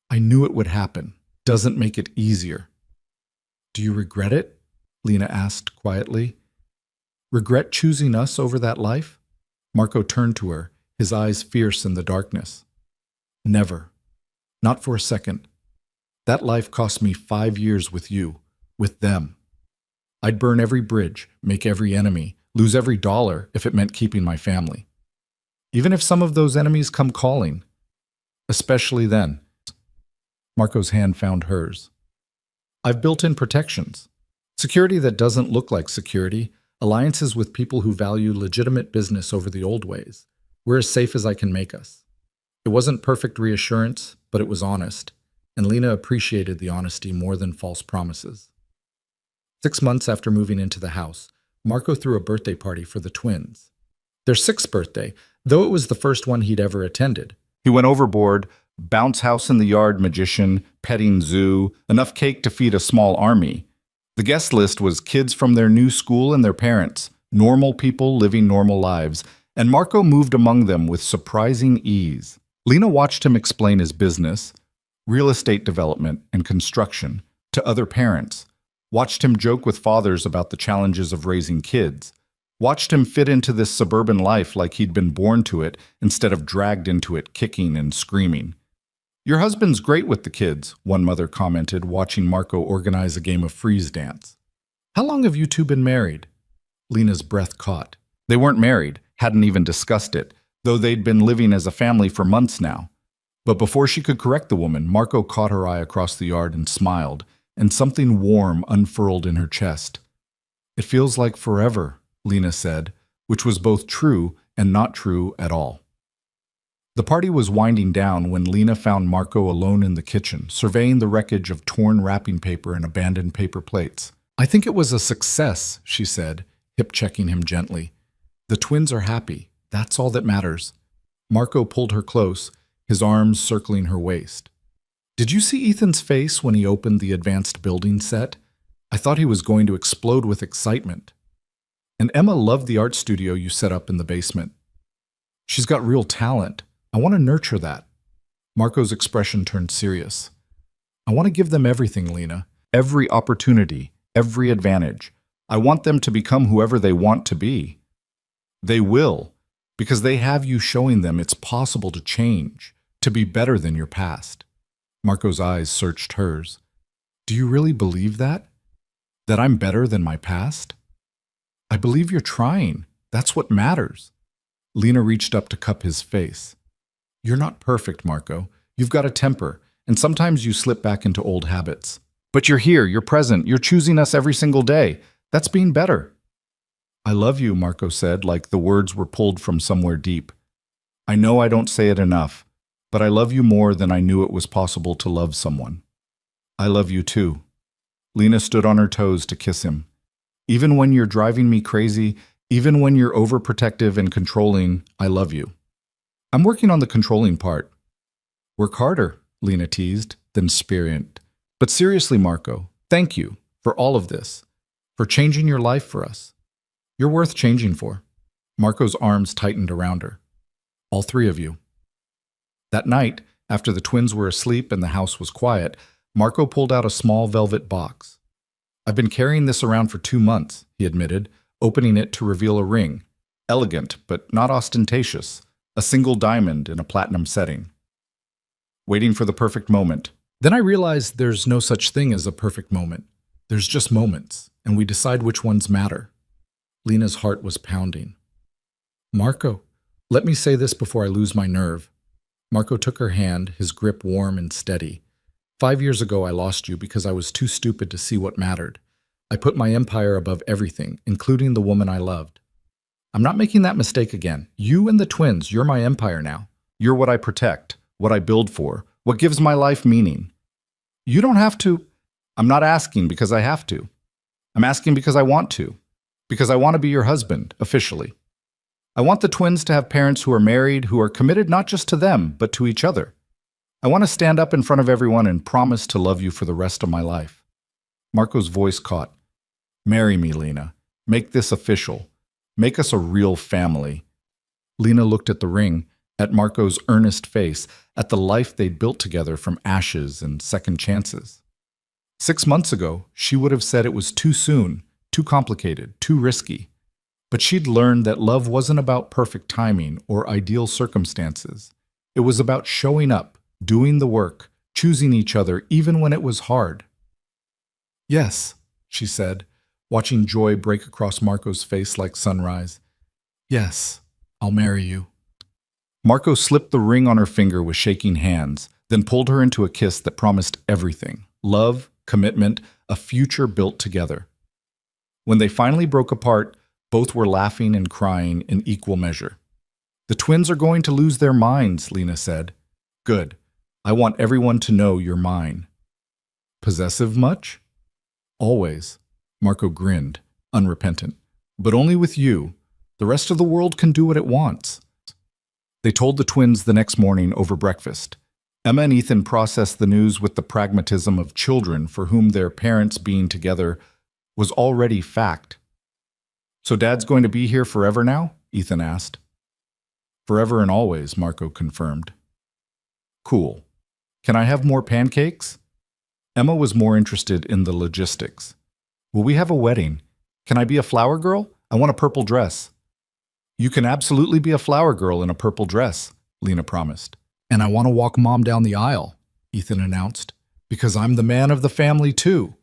"I knew it would happen. Doesn't make it easier." "Do you regret it?" Lena asked quietly. "Regret choosing us over that life?" Marco turned to her, his eyes fierce in the darkness. "Never. Not for a second. That life cost me 5 years with you, with them. I'd burn every bridge, make every enemy, lose every dollar if it meant keeping my family. Even if some of those enemies come calling. Especially then." Marco's hand found hers. "I've built in protections. Security that doesn't look like security, alliances with people who value legitimate business over the old ways. We're as safe as I can make us." It wasn't perfect reassurance, but it was honest, and Lena appreciated the honesty more than false promises. 6 months after moving into the house, Marco threw a birthday party for the twins. Their 6th birthday, though it was the first one he'd ever attended. He went overboard, bounce house in the yard magician, petting zoo, enough cake to feed a small army. The guest list was kids from their new school and their parents, normal people living normal lives, and Marco moved among them with surprising ease. Lena watched him explain his business, real estate development and construction, to other parents, watched him joke with fathers about the challenges of raising kids, watched him fit into this suburban life like he'd been born to it instead of dragged into it kicking and screaming. "Your husband's great with the kids," one mother commented, watching Marco organize a game of freeze dance. "How long have you two been married?" Lena's breath caught. They weren't married, hadn't even discussed it, though they'd been living as a family for months now. But before she could correct the woman, Marco caught her eye across the yard and smiled, and something warm unfurled in her chest. "It feels like forever," Lena said, which was both true and not true at all. The party was winding down when Lena found Marco alone in the kitchen, surveying the wreckage of torn wrapping paper and abandoned paper plates. "I think it was a success," she said, hip-checking him gently. "The twins are happy. That's all that matters." Marco pulled her close, his arms circling her waist. "Did you see Ethan's face when he opened the advanced building set? I thought he was going to explode with excitement. And Emma loved the art studio you set up in the basement. She's got real talent. I want to nurture that." Marco's expression turned serious. "I want to give them everything, Lena. Every opportunity, every advantage. I want them to become whoever they want to be. They will, because they have you showing them it's possible to change, to be better than your past." Marco's eyes searched hers. "Do you really believe that? That I'm better than my past?" "I believe you're trying. That's what matters." Lena reached up to cup his face. "You're not perfect, Marco. You've got a temper, and sometimes you slip back into old habits. But you're here, you're present, you're choosing us every single day. That's being better." "I love you," Marco said, like the words were pulled from somewhere deep. "I know I don't say it enough, but I love you more than I knew it was possible to love someone." "I love you too." Lena stood on her toes to kiss him. "Even when you're driving me crazy, even when you're overprotective and controlling, I love you." "I'm working on the controlling part." "Work harder," Lena teased, then spirited. "But seriously, Marco, thank you for all of this, for changing your life for us. You're worth changing for." Marco's arms tightened around her. "All 3 of you." That night, after the twins were asleep and the house was quiet, Marco pulled out a small velvet box. "I've been carrying this around for 2 months," he admitted, opening it to reveal a ring. Elegant, but not ostentatious. A single diamond in a platinum setting. Waiting for the perfect moment. Then I realized there's no such thing as a perfect moment. There's just moments, and we decide which ones matter. Lena's heart was pounding. "Marco, let me say this before I lose my nerve. Marco took her hand, his grip warm and steady. 5 years ago, I lost you because I was too stupid to see what mattered. I put my empire above everything, including the woman I loved. I'm not making that mistake again. You and the twins, you're my empire now. You're what I protect, what I build for, what gives my life meaning. You don't have to. I'm not asking because I have to. I'm asking because I want to. Because I want to be your husband, officially. I want the twins to have parents who are married, who are committed not just to them, but to each other. I want to stand up in front of everyone and promise to love you for the rest of my life. Marco's voice caught. Marry me, Lena. Make this official. Make us a real family. Lena looked at the ring, at Marco's earnest face, at the life they'd built together from ashes and second chances. 6 months ago, she would have said it was too soon, too complicated, too risky. But she'd learned that love wasn't about perfect timing or ideal circumstances. It was about showing up, doing the work, choosing each other even when it was hard. Yes, she said, watching joy break across Marco's face like sunrise. Yes, I'll marry you. Marco slipped the ring on her finger with shaking hands, then pulled her into a kiss that promised everything: love, commitment, a future built together. When they finally broke apart, both were laughing and crying in equal measure. The twins are going to lose their minds, Lena said. Good. I want everyone to know you're mine. Possessive much? Always. Marco grinned, unrepentant. But only with you. The rest of the world can do what it wants. They told the twins the next morning over breakfast. Emma and Ethan processed the news with the pragmatism of children for whom their parents being together was already fact. So Dad's going to be here forever now? Ethan asked. Forever and always, Marco confirmed. Cool. Can I have more pancakes? Emma was more interested in the logistics. Will we have a wedding? Can I be a flower girl? I want a purple dress. You can absolutely be a flower girl in a purple dress, Lena promised. And I want to walk Mom down the aisle, Ethan announced, because I'm the man of the family too.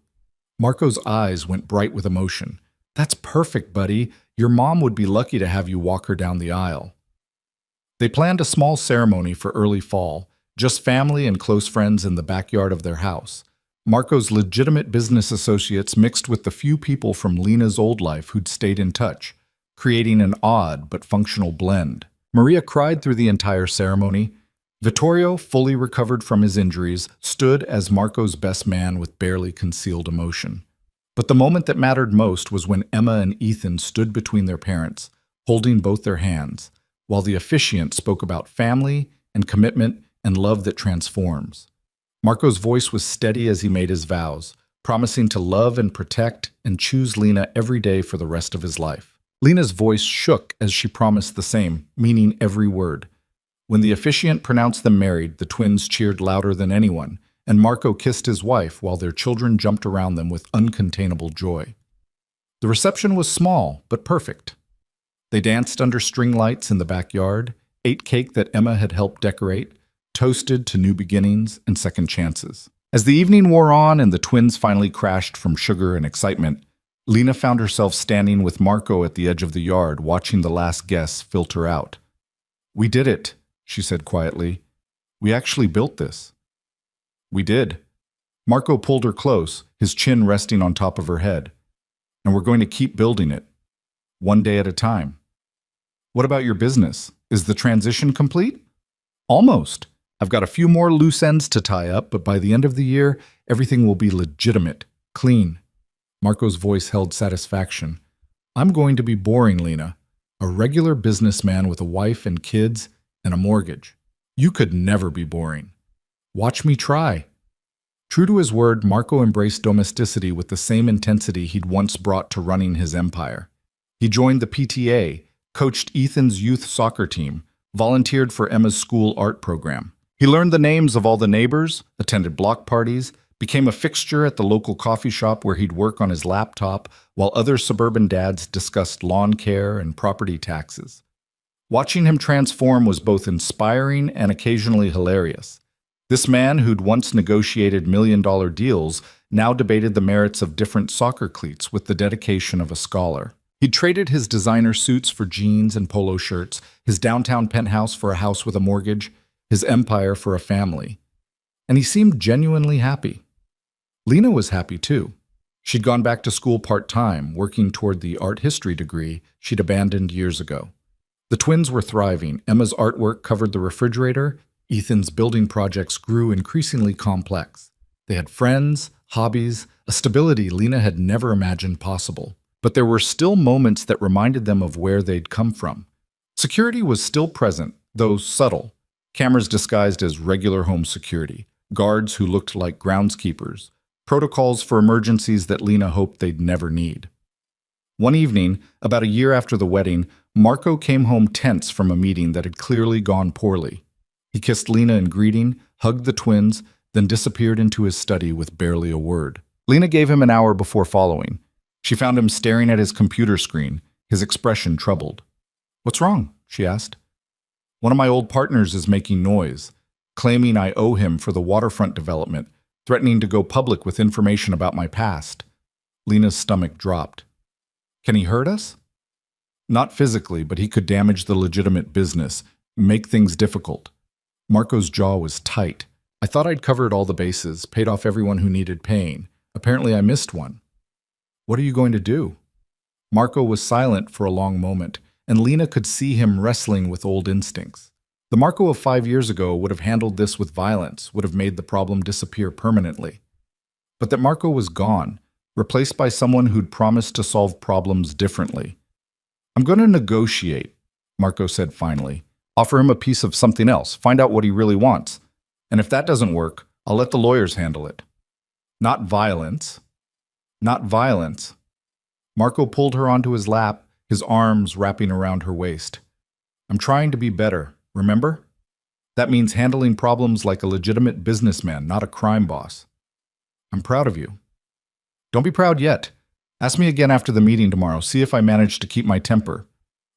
Marco's eyes went bright with emotion. That's perfect, buddy. Your mom would be lucky to have you walk her down the aisle. They planned a small ceremony for early fall, just family and close friends in the backyard of their house. Marco's legitimate business associates mixed with the few people from Lena's old life who'd stayed in touch, creating an odd but functional blend. Maria cried through the entire ceremony. Vittorio, fully recovered from his injuries, stood as Marco's best man with barely concealed emotion. But the moment that mattered most was when Emma and Ethan stood between their parents, holding both their hands, while the officiant spoke about family and commitment and love that transforms. Marco's voice was steady as he made his vows, promising to love and protect and choose Lena every day for the rest of his life. Lena's voice shook as she promised the same, meaning every word. When the officiant pronounced them married, the twins cheered louder than anyone, and Marco kissed his wife while their children jumped around them with uncontainable joy. The reception was small, but perfect. They danced under string lights in the backyard, ate cake that Emma had helped decorate, toasted to new beginnings and second chances. As the evening wore on and the twins finally crashed from sugar and excitement, Lena found herself standing with Marco at the edge of the yard, watching the last guests filter out. We did it, she said quietly. We actually built this. We did. Marco pulled her close, his chin resting on top of her head. And we're going to keep building it, one day at a time. What about your business? Is the transition complete? Almost. I've got a few more loose ends to tie up, but by the end of the year, everything will be legitimate, clean. Marco's voice held satisfaction. I'm going to be boring, Lena. A regular businessman with a wife and kids and a mortgage. You could never be boring. Watch me try. True to his word, Marco embraced domesticity with the same intensity he'd once brought to running his empire. He joined the PTA, coached Ethan's youth soccer team, volunteered for Emma's school art program. He learned the names of all the neighbors, attended block parties, became a fixture at the local coffee shop where he'd work on his laptop while other suburban dads discussed lawn care and property taxes. Watching him transform was both inspiring and occasionally hilarious. This man who'd once negotiated million-dollar deals now debated the merits of different soccer cleats with the dedication of a scholar. He'd traded his designer suits for jeans and polo shirts, his downtown penthouse for a house with a mortgage. his empire for a family. And he seemed genuinely happy. Lena was happy too. She'd gone back to school part-time, working toward the art history degree she'd abandoned years ago. The twins were thriving. Emma's artwork covered the refrigerator. Ethan's building projects grew increasingly complex. They had friends, hobbies, a stability Lena had never imagined possible. But there were still moments that reminded them of where they'd come from. Security was still present, though subtle. Cameras disguised as regular home security, guards who looked like groundskeepers, protocols for emergencies that Lena hoped they'd never need. One evening, about a year after the wedding, Marco came home tense from a meeting that had clearly gone poorly. He kissed Lena in greeting, hugged the twins, then disappeared into his study with barely a word. Lena gave him an hour before following. She found him staring at his computer screen, his expression troubled. "What's wrong?" she asked. "One of my old partners is making noise, claiming I owe him for the waterfront development, threatening to go public with information about my past." Lena's stomach dropped. "Can he hurt us?" "Not physically, but he could damage the legitimate business, make things difficult." Marco's jaw was tight. "I thought I'd covered all the bases, paid off everyone who needed paying. Apparently I missed one." "What are you going to do?" Marco was silent for a long moment, and Lena could see him wrestling with old instincts. The Marco of 5 years ago would have handled this with violence, would have made the problem disappear permanently. But that Marco was gone, replaced by someone who'd promised to solve problems differently. "I'm going to negotiate," Marco said finally. "Offer him a piece of something else, find out what he really wants. And if that doesn't work, I'll let the lawyers handle it." "Not violence." "Not violence." Marco pulled her onto his lap, his arms wrapping around her waist. "I'm trying to be better, remember? That means handling problems like a legitimate businessman, not a crime boss. I'm proud of you." "Don't be proud yet. Ask me again after the meeting tomorrow, see if I manage to keep my temper."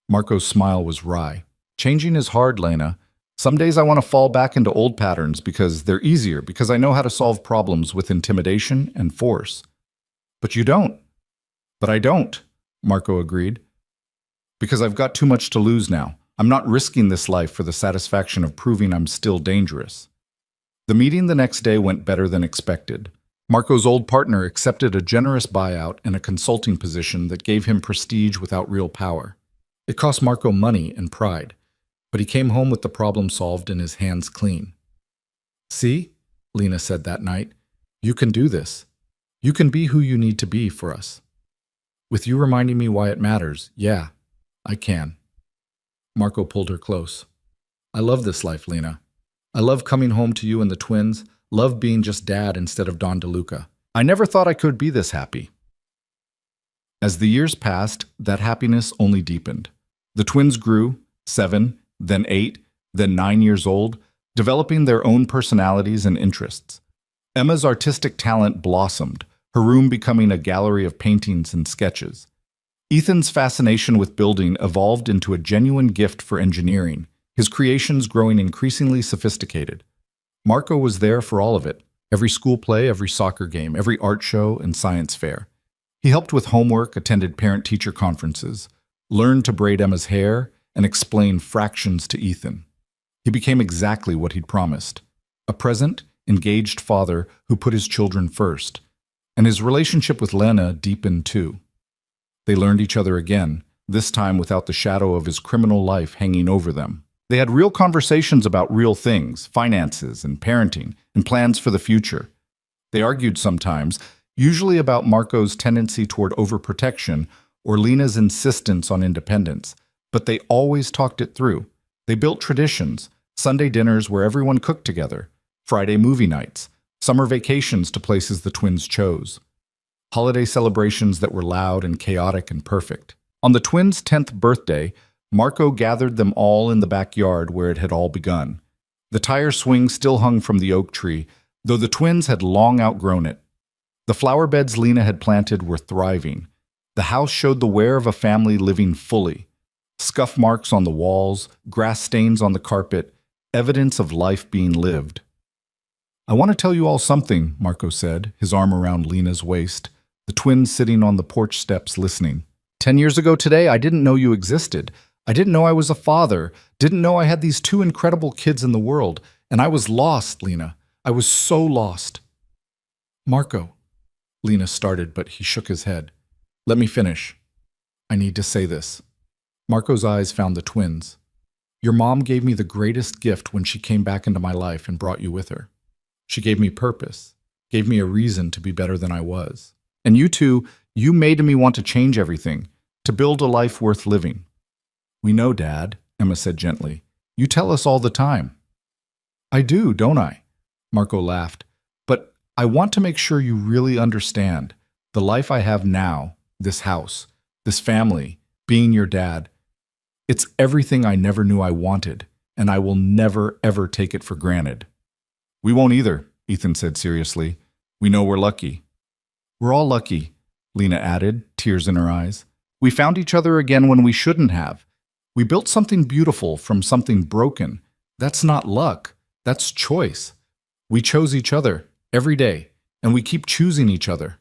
Marco's smile was wry. "Changing is hard, Lena. Some days I want to fall back into old patterns because they're easier, because I know how to solve problems with intimidation and force." "But you don't." "But I don't," Marco agreed. "Because I've got too much to lose now. I'm not risking this life for the satisfaction of proving I'm still dangerous." The meeting the next day went better than expected. Marco's old partner accepted a generous buyout and a consulting position that gave him prestige without real power. It cost Marco money and pride, but he came home with the problem solved and his hands clean. "See," Lena said that night, "you can do this. You can be who you need to be for us. With you reminding me why it matters, yeah, I can." Marco pulled her close. "I love this life, Lena. I love coming home to you and the twins, love being just Dad instead of Don DeLuca. I never thought I could be this happy." As the years passed, that happiness only deepened. The twins grew, 7, then 8, then 9 years old, developing their own personalities and interests. Emma's artistic talent blossomed, her room becoming a gallery of paintings and sketches. Ethan's fascination with building evolved into a genuine gift for engineering, his creations growing increasingly sophisticated. Marco was there for all of it, every school play, every soccer game, every art show and science fair. He helped with homework, attended parent-teacher conferences, learned to braid Emma's hair, and explain fractions to Ethan. He became exactly what he'd promised, a present, engaged father who put his children first. And his relationship with Lena deepened too. They learned each other again, this time without the shadow of his criminal life hanging over them. They had real conversations about real things, finances and parenting, and plans for the future. They argued sometimes, usually about Marco's tendency toward overprotection or Lena's insistence on independence, but they always talked it through. They built traditions, Sunday dinners where everyone cooked together, Friday movie nights, summer vacations to places the twins chose, holiday celebrations that were loud and chaotic and perfect. On the twins' 10th birthday, Marco gathered them all in the backyard where it had all begun. The tire swing still hung from the oak tree, though the twins had long outgrown it. The flower beds Lena had planted were thriving. The house showed the wear of a family living fully. Scuff marks on the walls, grass stains on the carpet, evidence of life being lived. "I want to tell you all something," Marco said, his arm around Lena's waist, the twins sitting on the porch steps listening. 10 years ago today, I didn't know you existed. I didn't know I was a father, didn't know I had these two incredible kids in the world, and I was lost, Lena. I was so lost. Marco, Lena started, but he shook his head. Let me finish. I need to say this. Marco's eyes found the twins. Your mom gave me the greatest gift when she came back into my life and brought you with her. She gave me purpose, gave me a reason to be better than I was. And you two, you made me want to change everything, to build a life worth living. We know, Dad, Emma said gently. You tell us all the time. I do, don't I? Marco laughed. But I want to make sure you really understand. The life I have now, this house, this family, being your dad, it's everything I never knew I wanted, and I will never, ever take it for granted. We won't either, Ethan said seriously. We know we're lucky. We're all lucky, Lena added, tears in her eyes. We found each other again when we shouldn't have. We built something beautiful from something broken. That's not luck. That's choice. We chose each other every day, and we keep choosing each other.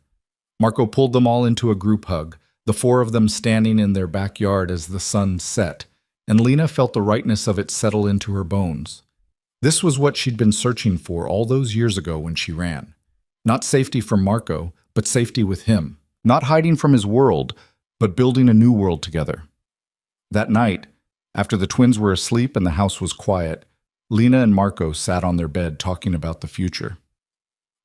Marco pulled them all into a group hug, the four of them standing in their backyard as the sun set, and Lena felt the rightness of it settle into her bones. This was what she'd been searching for all those years ago when she ran. Not safety from Marco, but safety with him. Not hiding from his world, but building a new world together. That night, after the twins were asleep and the house was quiet, Lena and Marco sat on their bed talking about the future.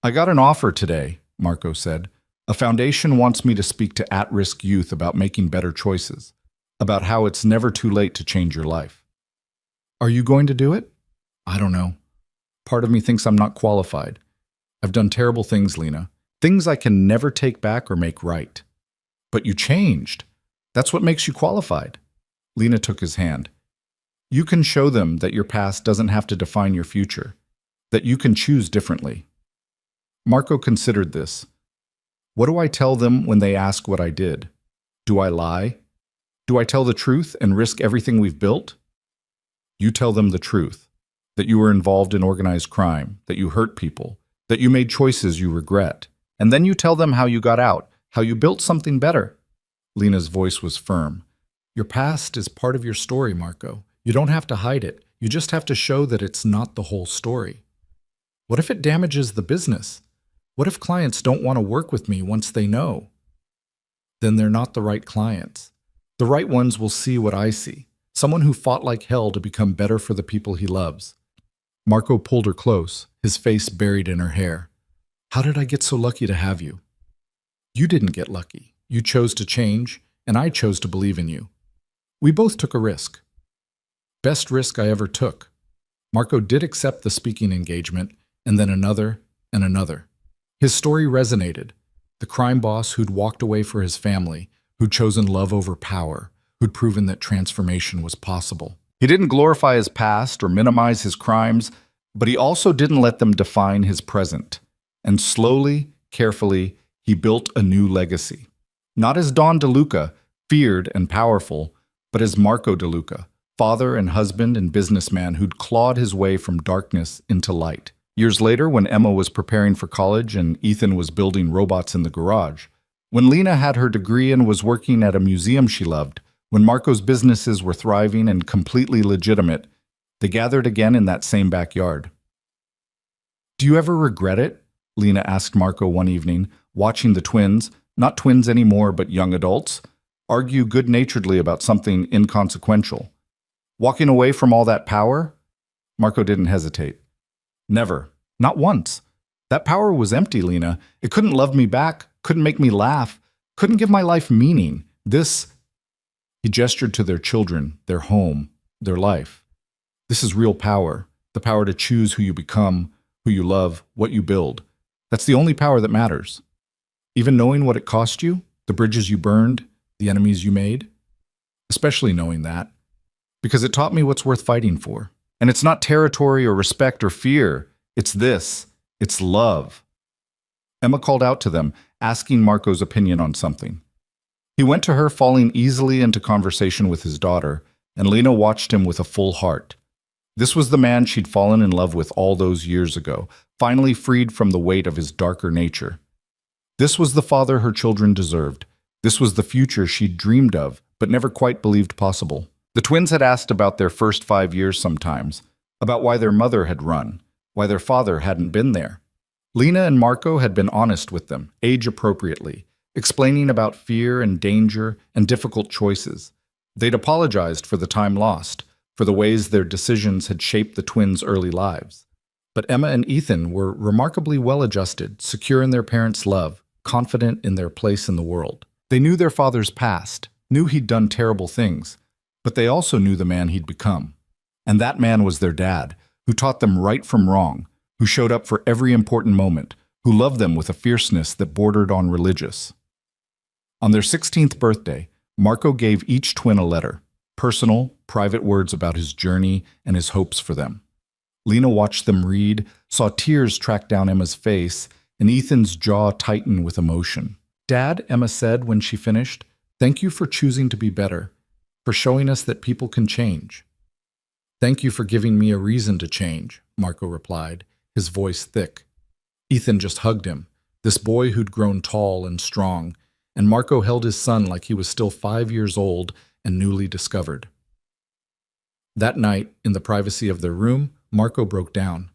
I got an offer today, Marco said. A foundation wants me to speak to at-risk youth about making better choices, about how it's never too late to change your life. Are you going to do it? I don't know. Part of me thinks I'm not qualified. I've done terrible things, Lena. Things I can never take back or make right. But you changed. That's what makes you qualified. Lena took his hand. You can show them that your past doesn't have to define your future, that you can choose differently. Marco considered this. What do I tell them when they ask what I did? Do I lie? Do I tell the truth and risk everything we've built? You tell them the truth, that you were involved in organized crime, that you hurt people, that you made choices you regret, and then you tell them how you got out, how you built something better. Lena's voice was firm. Your past is part of your story, Marco. You don't have to hide it. You just have to show that it's not the whole story. What if it damages the business? What if clients don't want to work with me once they know? Then they're not the right clients. The right ones will see what I see. Someone who fought like hell to become better for the people he loves. Marco pulled her close, his face buried in her hair. How did I get so lucky to have you? You didn't get lucky. You chose to change, and I chose to believe in you. We both took a risk. Best risk I ever took. Marco did accept the speaking engagement, and then another and another. His story resonated. The crime boss who'd walked away for his family, who'd chosen love over power, who'd proven that transformation was possible. He didn't glorify his past or minimize his crimes, but he also didn't let them define his present. And slowly, carefully, he built a new legacy. Not as Don DeLuca, feared and powerful, but as Marco DeLuca, father and husband and businessman who'd clawed his way from darkness into light. Years later, when Emma was preparing for college and Ethan was building robots in the garage, when Lena had her degree and was working at a museum she loved, when Marco's businesses were thriving and completely legitimate, they gathered again in that same backyard. Do you ever regret it? Lena asked Marco one evening, watching the twins, not twins anymore but young adults, argue good-naturedly about something inconsequential. Walking away from all that power? Marco didn't hesitate. Never. Not once. That power was empty, Lena. It couldn't love me back, couldn't make me laugh, couldn't give my life meaning. He gestured to their children, their home, their life. This is real power, the power to choose who you become, who you love, what you build. That's the only power that matters. Even knowing what it cost you, the bridges you burned, the enemies you made. Especially knowing that, because it taught me what's worth fighting for. And it's not territory or respect or fear. It's this. It's love. Emma called out to them, asking Marco's opinion on something. He went to her, falling easily into conversation with his daughter, and Lena watched him with a full heart. This was the man she'd fallen in love with all those years ago, finally freed from the weight of his darker nature. This was the father her children deserved. This was the future she'd dreamed of, but never quite believed possible. The twins had asked about their first 5 years sometimes, about why their mother had run, why their father hadn't been there. Lena and Marco had been honest with them, age appropriately, explaining about fear and danger and difficult choices. They'd apologized for the time lost, for the ways their decisions had shaped the twins' early lives. But Emma and Ethan were remarkably well-adjusted, secure in their parents' love, confident in their place in the world. They knew their father's past, knew he'd done terrible things, but they also knew the man he'd become. And that man was their dad, who taught them right from wrong, who showed up for every important moment, who loved them with a fierceness that bordered on religious. On their 16th birthday, Marco gave each twin a letter, personal, private words about his journey and his hopes for them. Lena watched them read, saw tears track down Emma's face, and Ethan's jaw tighten with emotion. "Dad," Emma said when she finished, "thank you for choosing to be better, for showing us that people can change." "Thank you for giving me a reason to change," Marco replied, his voice thick. Ethan just hugged him, this boy who'd grown tall and strong, and Marco held his son like he was still 5 years old and newly discovered. That night, in the privacy of their room, Marco broke down.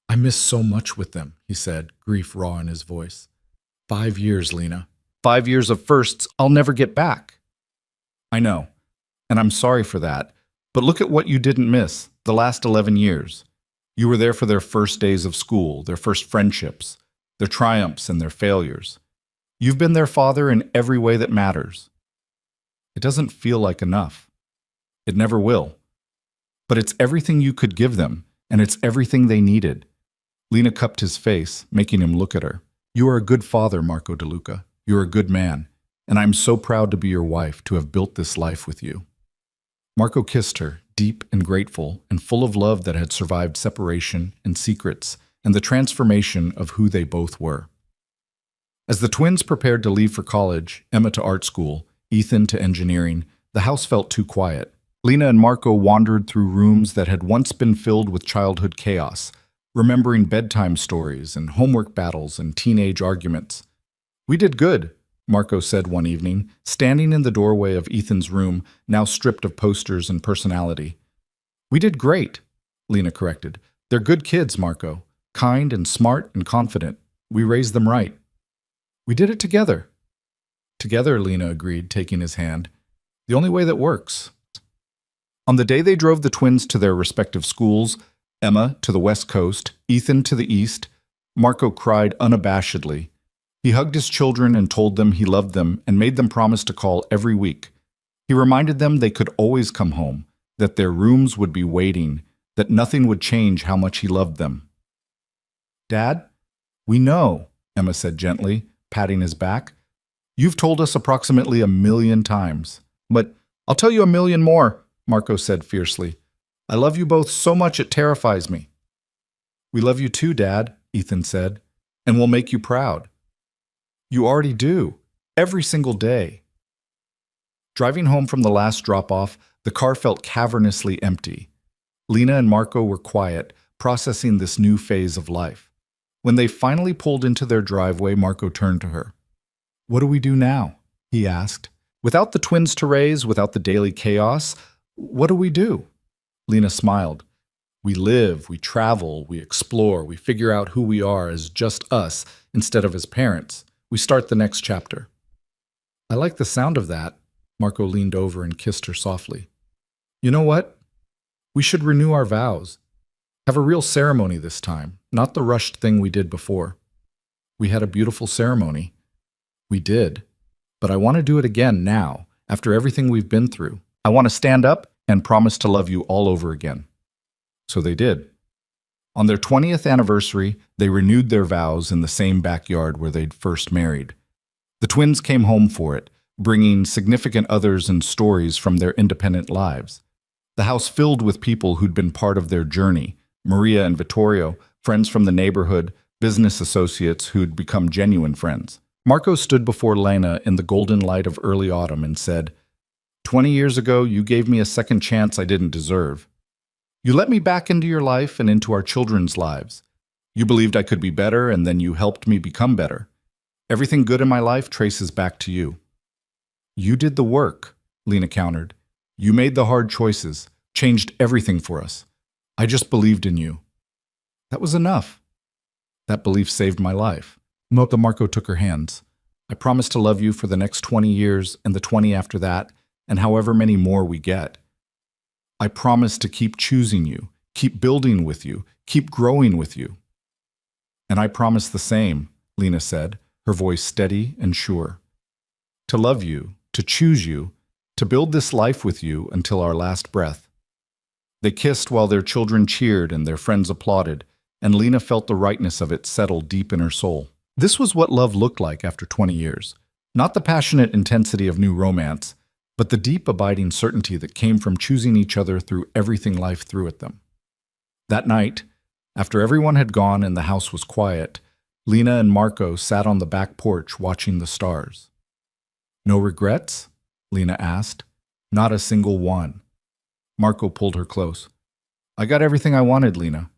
"I miss so much with them," he said, grief raw in his voice. 5 years, Lena. 5 years of firsts I'll never get back." "I know, and I'm sorry for that, but look at what you didn't miss, the last 11 years. You were there for their first days of school, their first friendships, their triumphs and their failures. You've been their father in every way that matters. It doesn't feel like enough. It never will. But it's everything you could give them, and it's everything they needed." Lena cupped his face, making him look at her. "You are a good father, Marco DeLuca. You're a good man, and I'm so proud to be your wife, to have built this life with you." Marco kissed her, deep and grateful, and full of love that had survived separation and secrets and the transformation of who they both were. As the twins prepared to leave for college, Emma to art school, Ethan to engineering, the house felt too quiet. Lena and Marco wandered through rooms that had once been filled with childhood chaos, remembering bedtime stories and homework battles and teenage arguments. "We did good," Marco said one evening, standing in the doorway of Ethan's room, now stripped of posters and personality. "We did great," Lena corrected. "They're good kids, Marco, kind and smart and confident. We raised them right." "We did it together." "Together," Lena agreed, taking his hand. "The only way that works." On the day they drove the twins to their respective schools, Emma to the West Coast, Ethan to the East, Marco cried unabashedly. He hugged his children and told them he loved them and made them promise to call every week. He reminded them they could always come home, that their rooms would be waiting, that nothing would change how much he loved them. "Dad, we know," Emma said gently, patting his back. "You've told us approximately 1,000,000 times. But I'll tell you 1,000,000 more," Marco said fiercely. "I love you both so much it terrifies me." "We love you too, Dad," Ethan said, "and we'll make you proud." "You already do, every single day." Driving home from the last drop-off, the car felt cavernously empty. Lena and Marco were quiet, processing this new phase of life. When they finally pulled into their driveway, Marco turned to her. "What do we do now?" he asked. "Without the twins to raise, without the daily chaos, what do we do?" Lena smiled. "We live, we travel, we explore, we figure out who we are as just us instead of as parents. We start the next chapter." "I like the sound of that." Marco leaned over and kissed her softly. "You know what? We should renew our vows. Have a real ceremony this time, not the rushed thing we did before. We had a beautiful ceremony. We did. But I want to do it again now, after everything we've been through. I want to stand up and promise to love you all over again." So they did. On their 20th anniversary, they renewed their vows in the same backyard where they'd first married. The twins came home for it, bringing significant others and stories from their independent lives. The house filled with people who'd been part of their journey, Maria and Vittorio, friends from the neighborhood, business associates who'd become genuine friends. Marco stood before Lena in the golden light of early autumn and said, 20 years ago, you gave me a second chance I didn't deserve. You let me back into your life and into our children's lives. You believed I could be better, and then you helped me become better. Everything good in my life traces back to you." "You did the work," Lena countered. You made the hard choices, changed everything for us. I just believed in you. That was enough. That belief saved my life. Marco took her hands. I promise to love you for the next 20 years and the 20 after that, and however many more we get. I promise to keep choosing you, keep building with you, keep growing with you. And I promise the same, Lena said, her voice steady and sure. To love you, to choose you, to build this life with you until our last breath. They kissed while their children cheered and their friends applauded, and Lena felt the rightness of it settle deep in her soul. This was what love looked like after 20 years. Not the passionate intensity of new romance, but the deep abiding certainty that came from choosing each other through everything life threw at them. That night, after everyone had gone and the house was quiet, Lena and Marco sat on the back porch watching the stars. No regrets? Lena asked. Not a single one. Marco pulled her close. I got everything I wanted, Lena.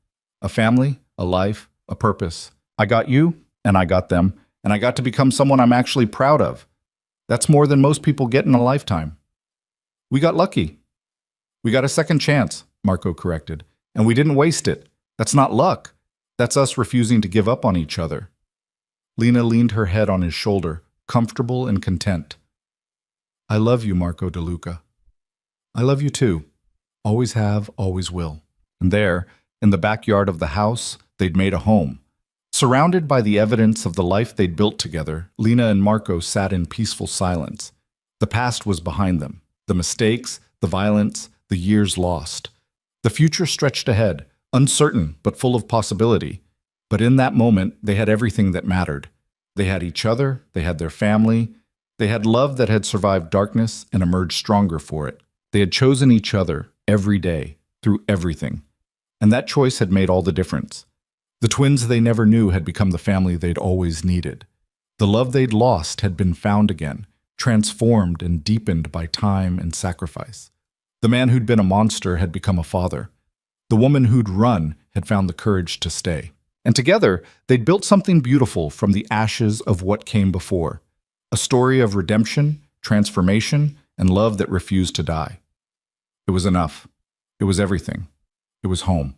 A family, a life, a purpose. I got you, and I got them, and I got to become someone I'm actually proud of. That's more than most people get in a lifetime. We got lucky. We got a second chance, Marco corrected, and we didn't waste it. That's not luck. That's us refusing to give up on each other. Lena leaned her head on his shoulder, comfortable and content. I love you, Marco De Luca. I love you too. Always have, always will. And there, in the backyard of the house, they'd made a home. Surrounded by the evidence of the life they'd built together, Lena and Marco sat in peaceful silence. The past was behind them. The mistakes, the violence, the years lost. The future stretched ahead, uncertain but full of possibility. But in that moment, they had everything that mattered. They had each other, they had their family, they had love that had survived darkness and emerged stronger for it. They had chosen each other every day, through everything. And that choice had made all the difference. The twins they never knew had become the family they'd always needed. The love they'd lost had been found again, transformed and deepened by time and sacrifice. The man who'd been a monster had become a father. The woman who'd run had found the courage to stay. And together, they'd built something beautiful from the ashes of what came before. A story of redemption, transformation, and love that refused to die. It was enough. It was everything. It was home.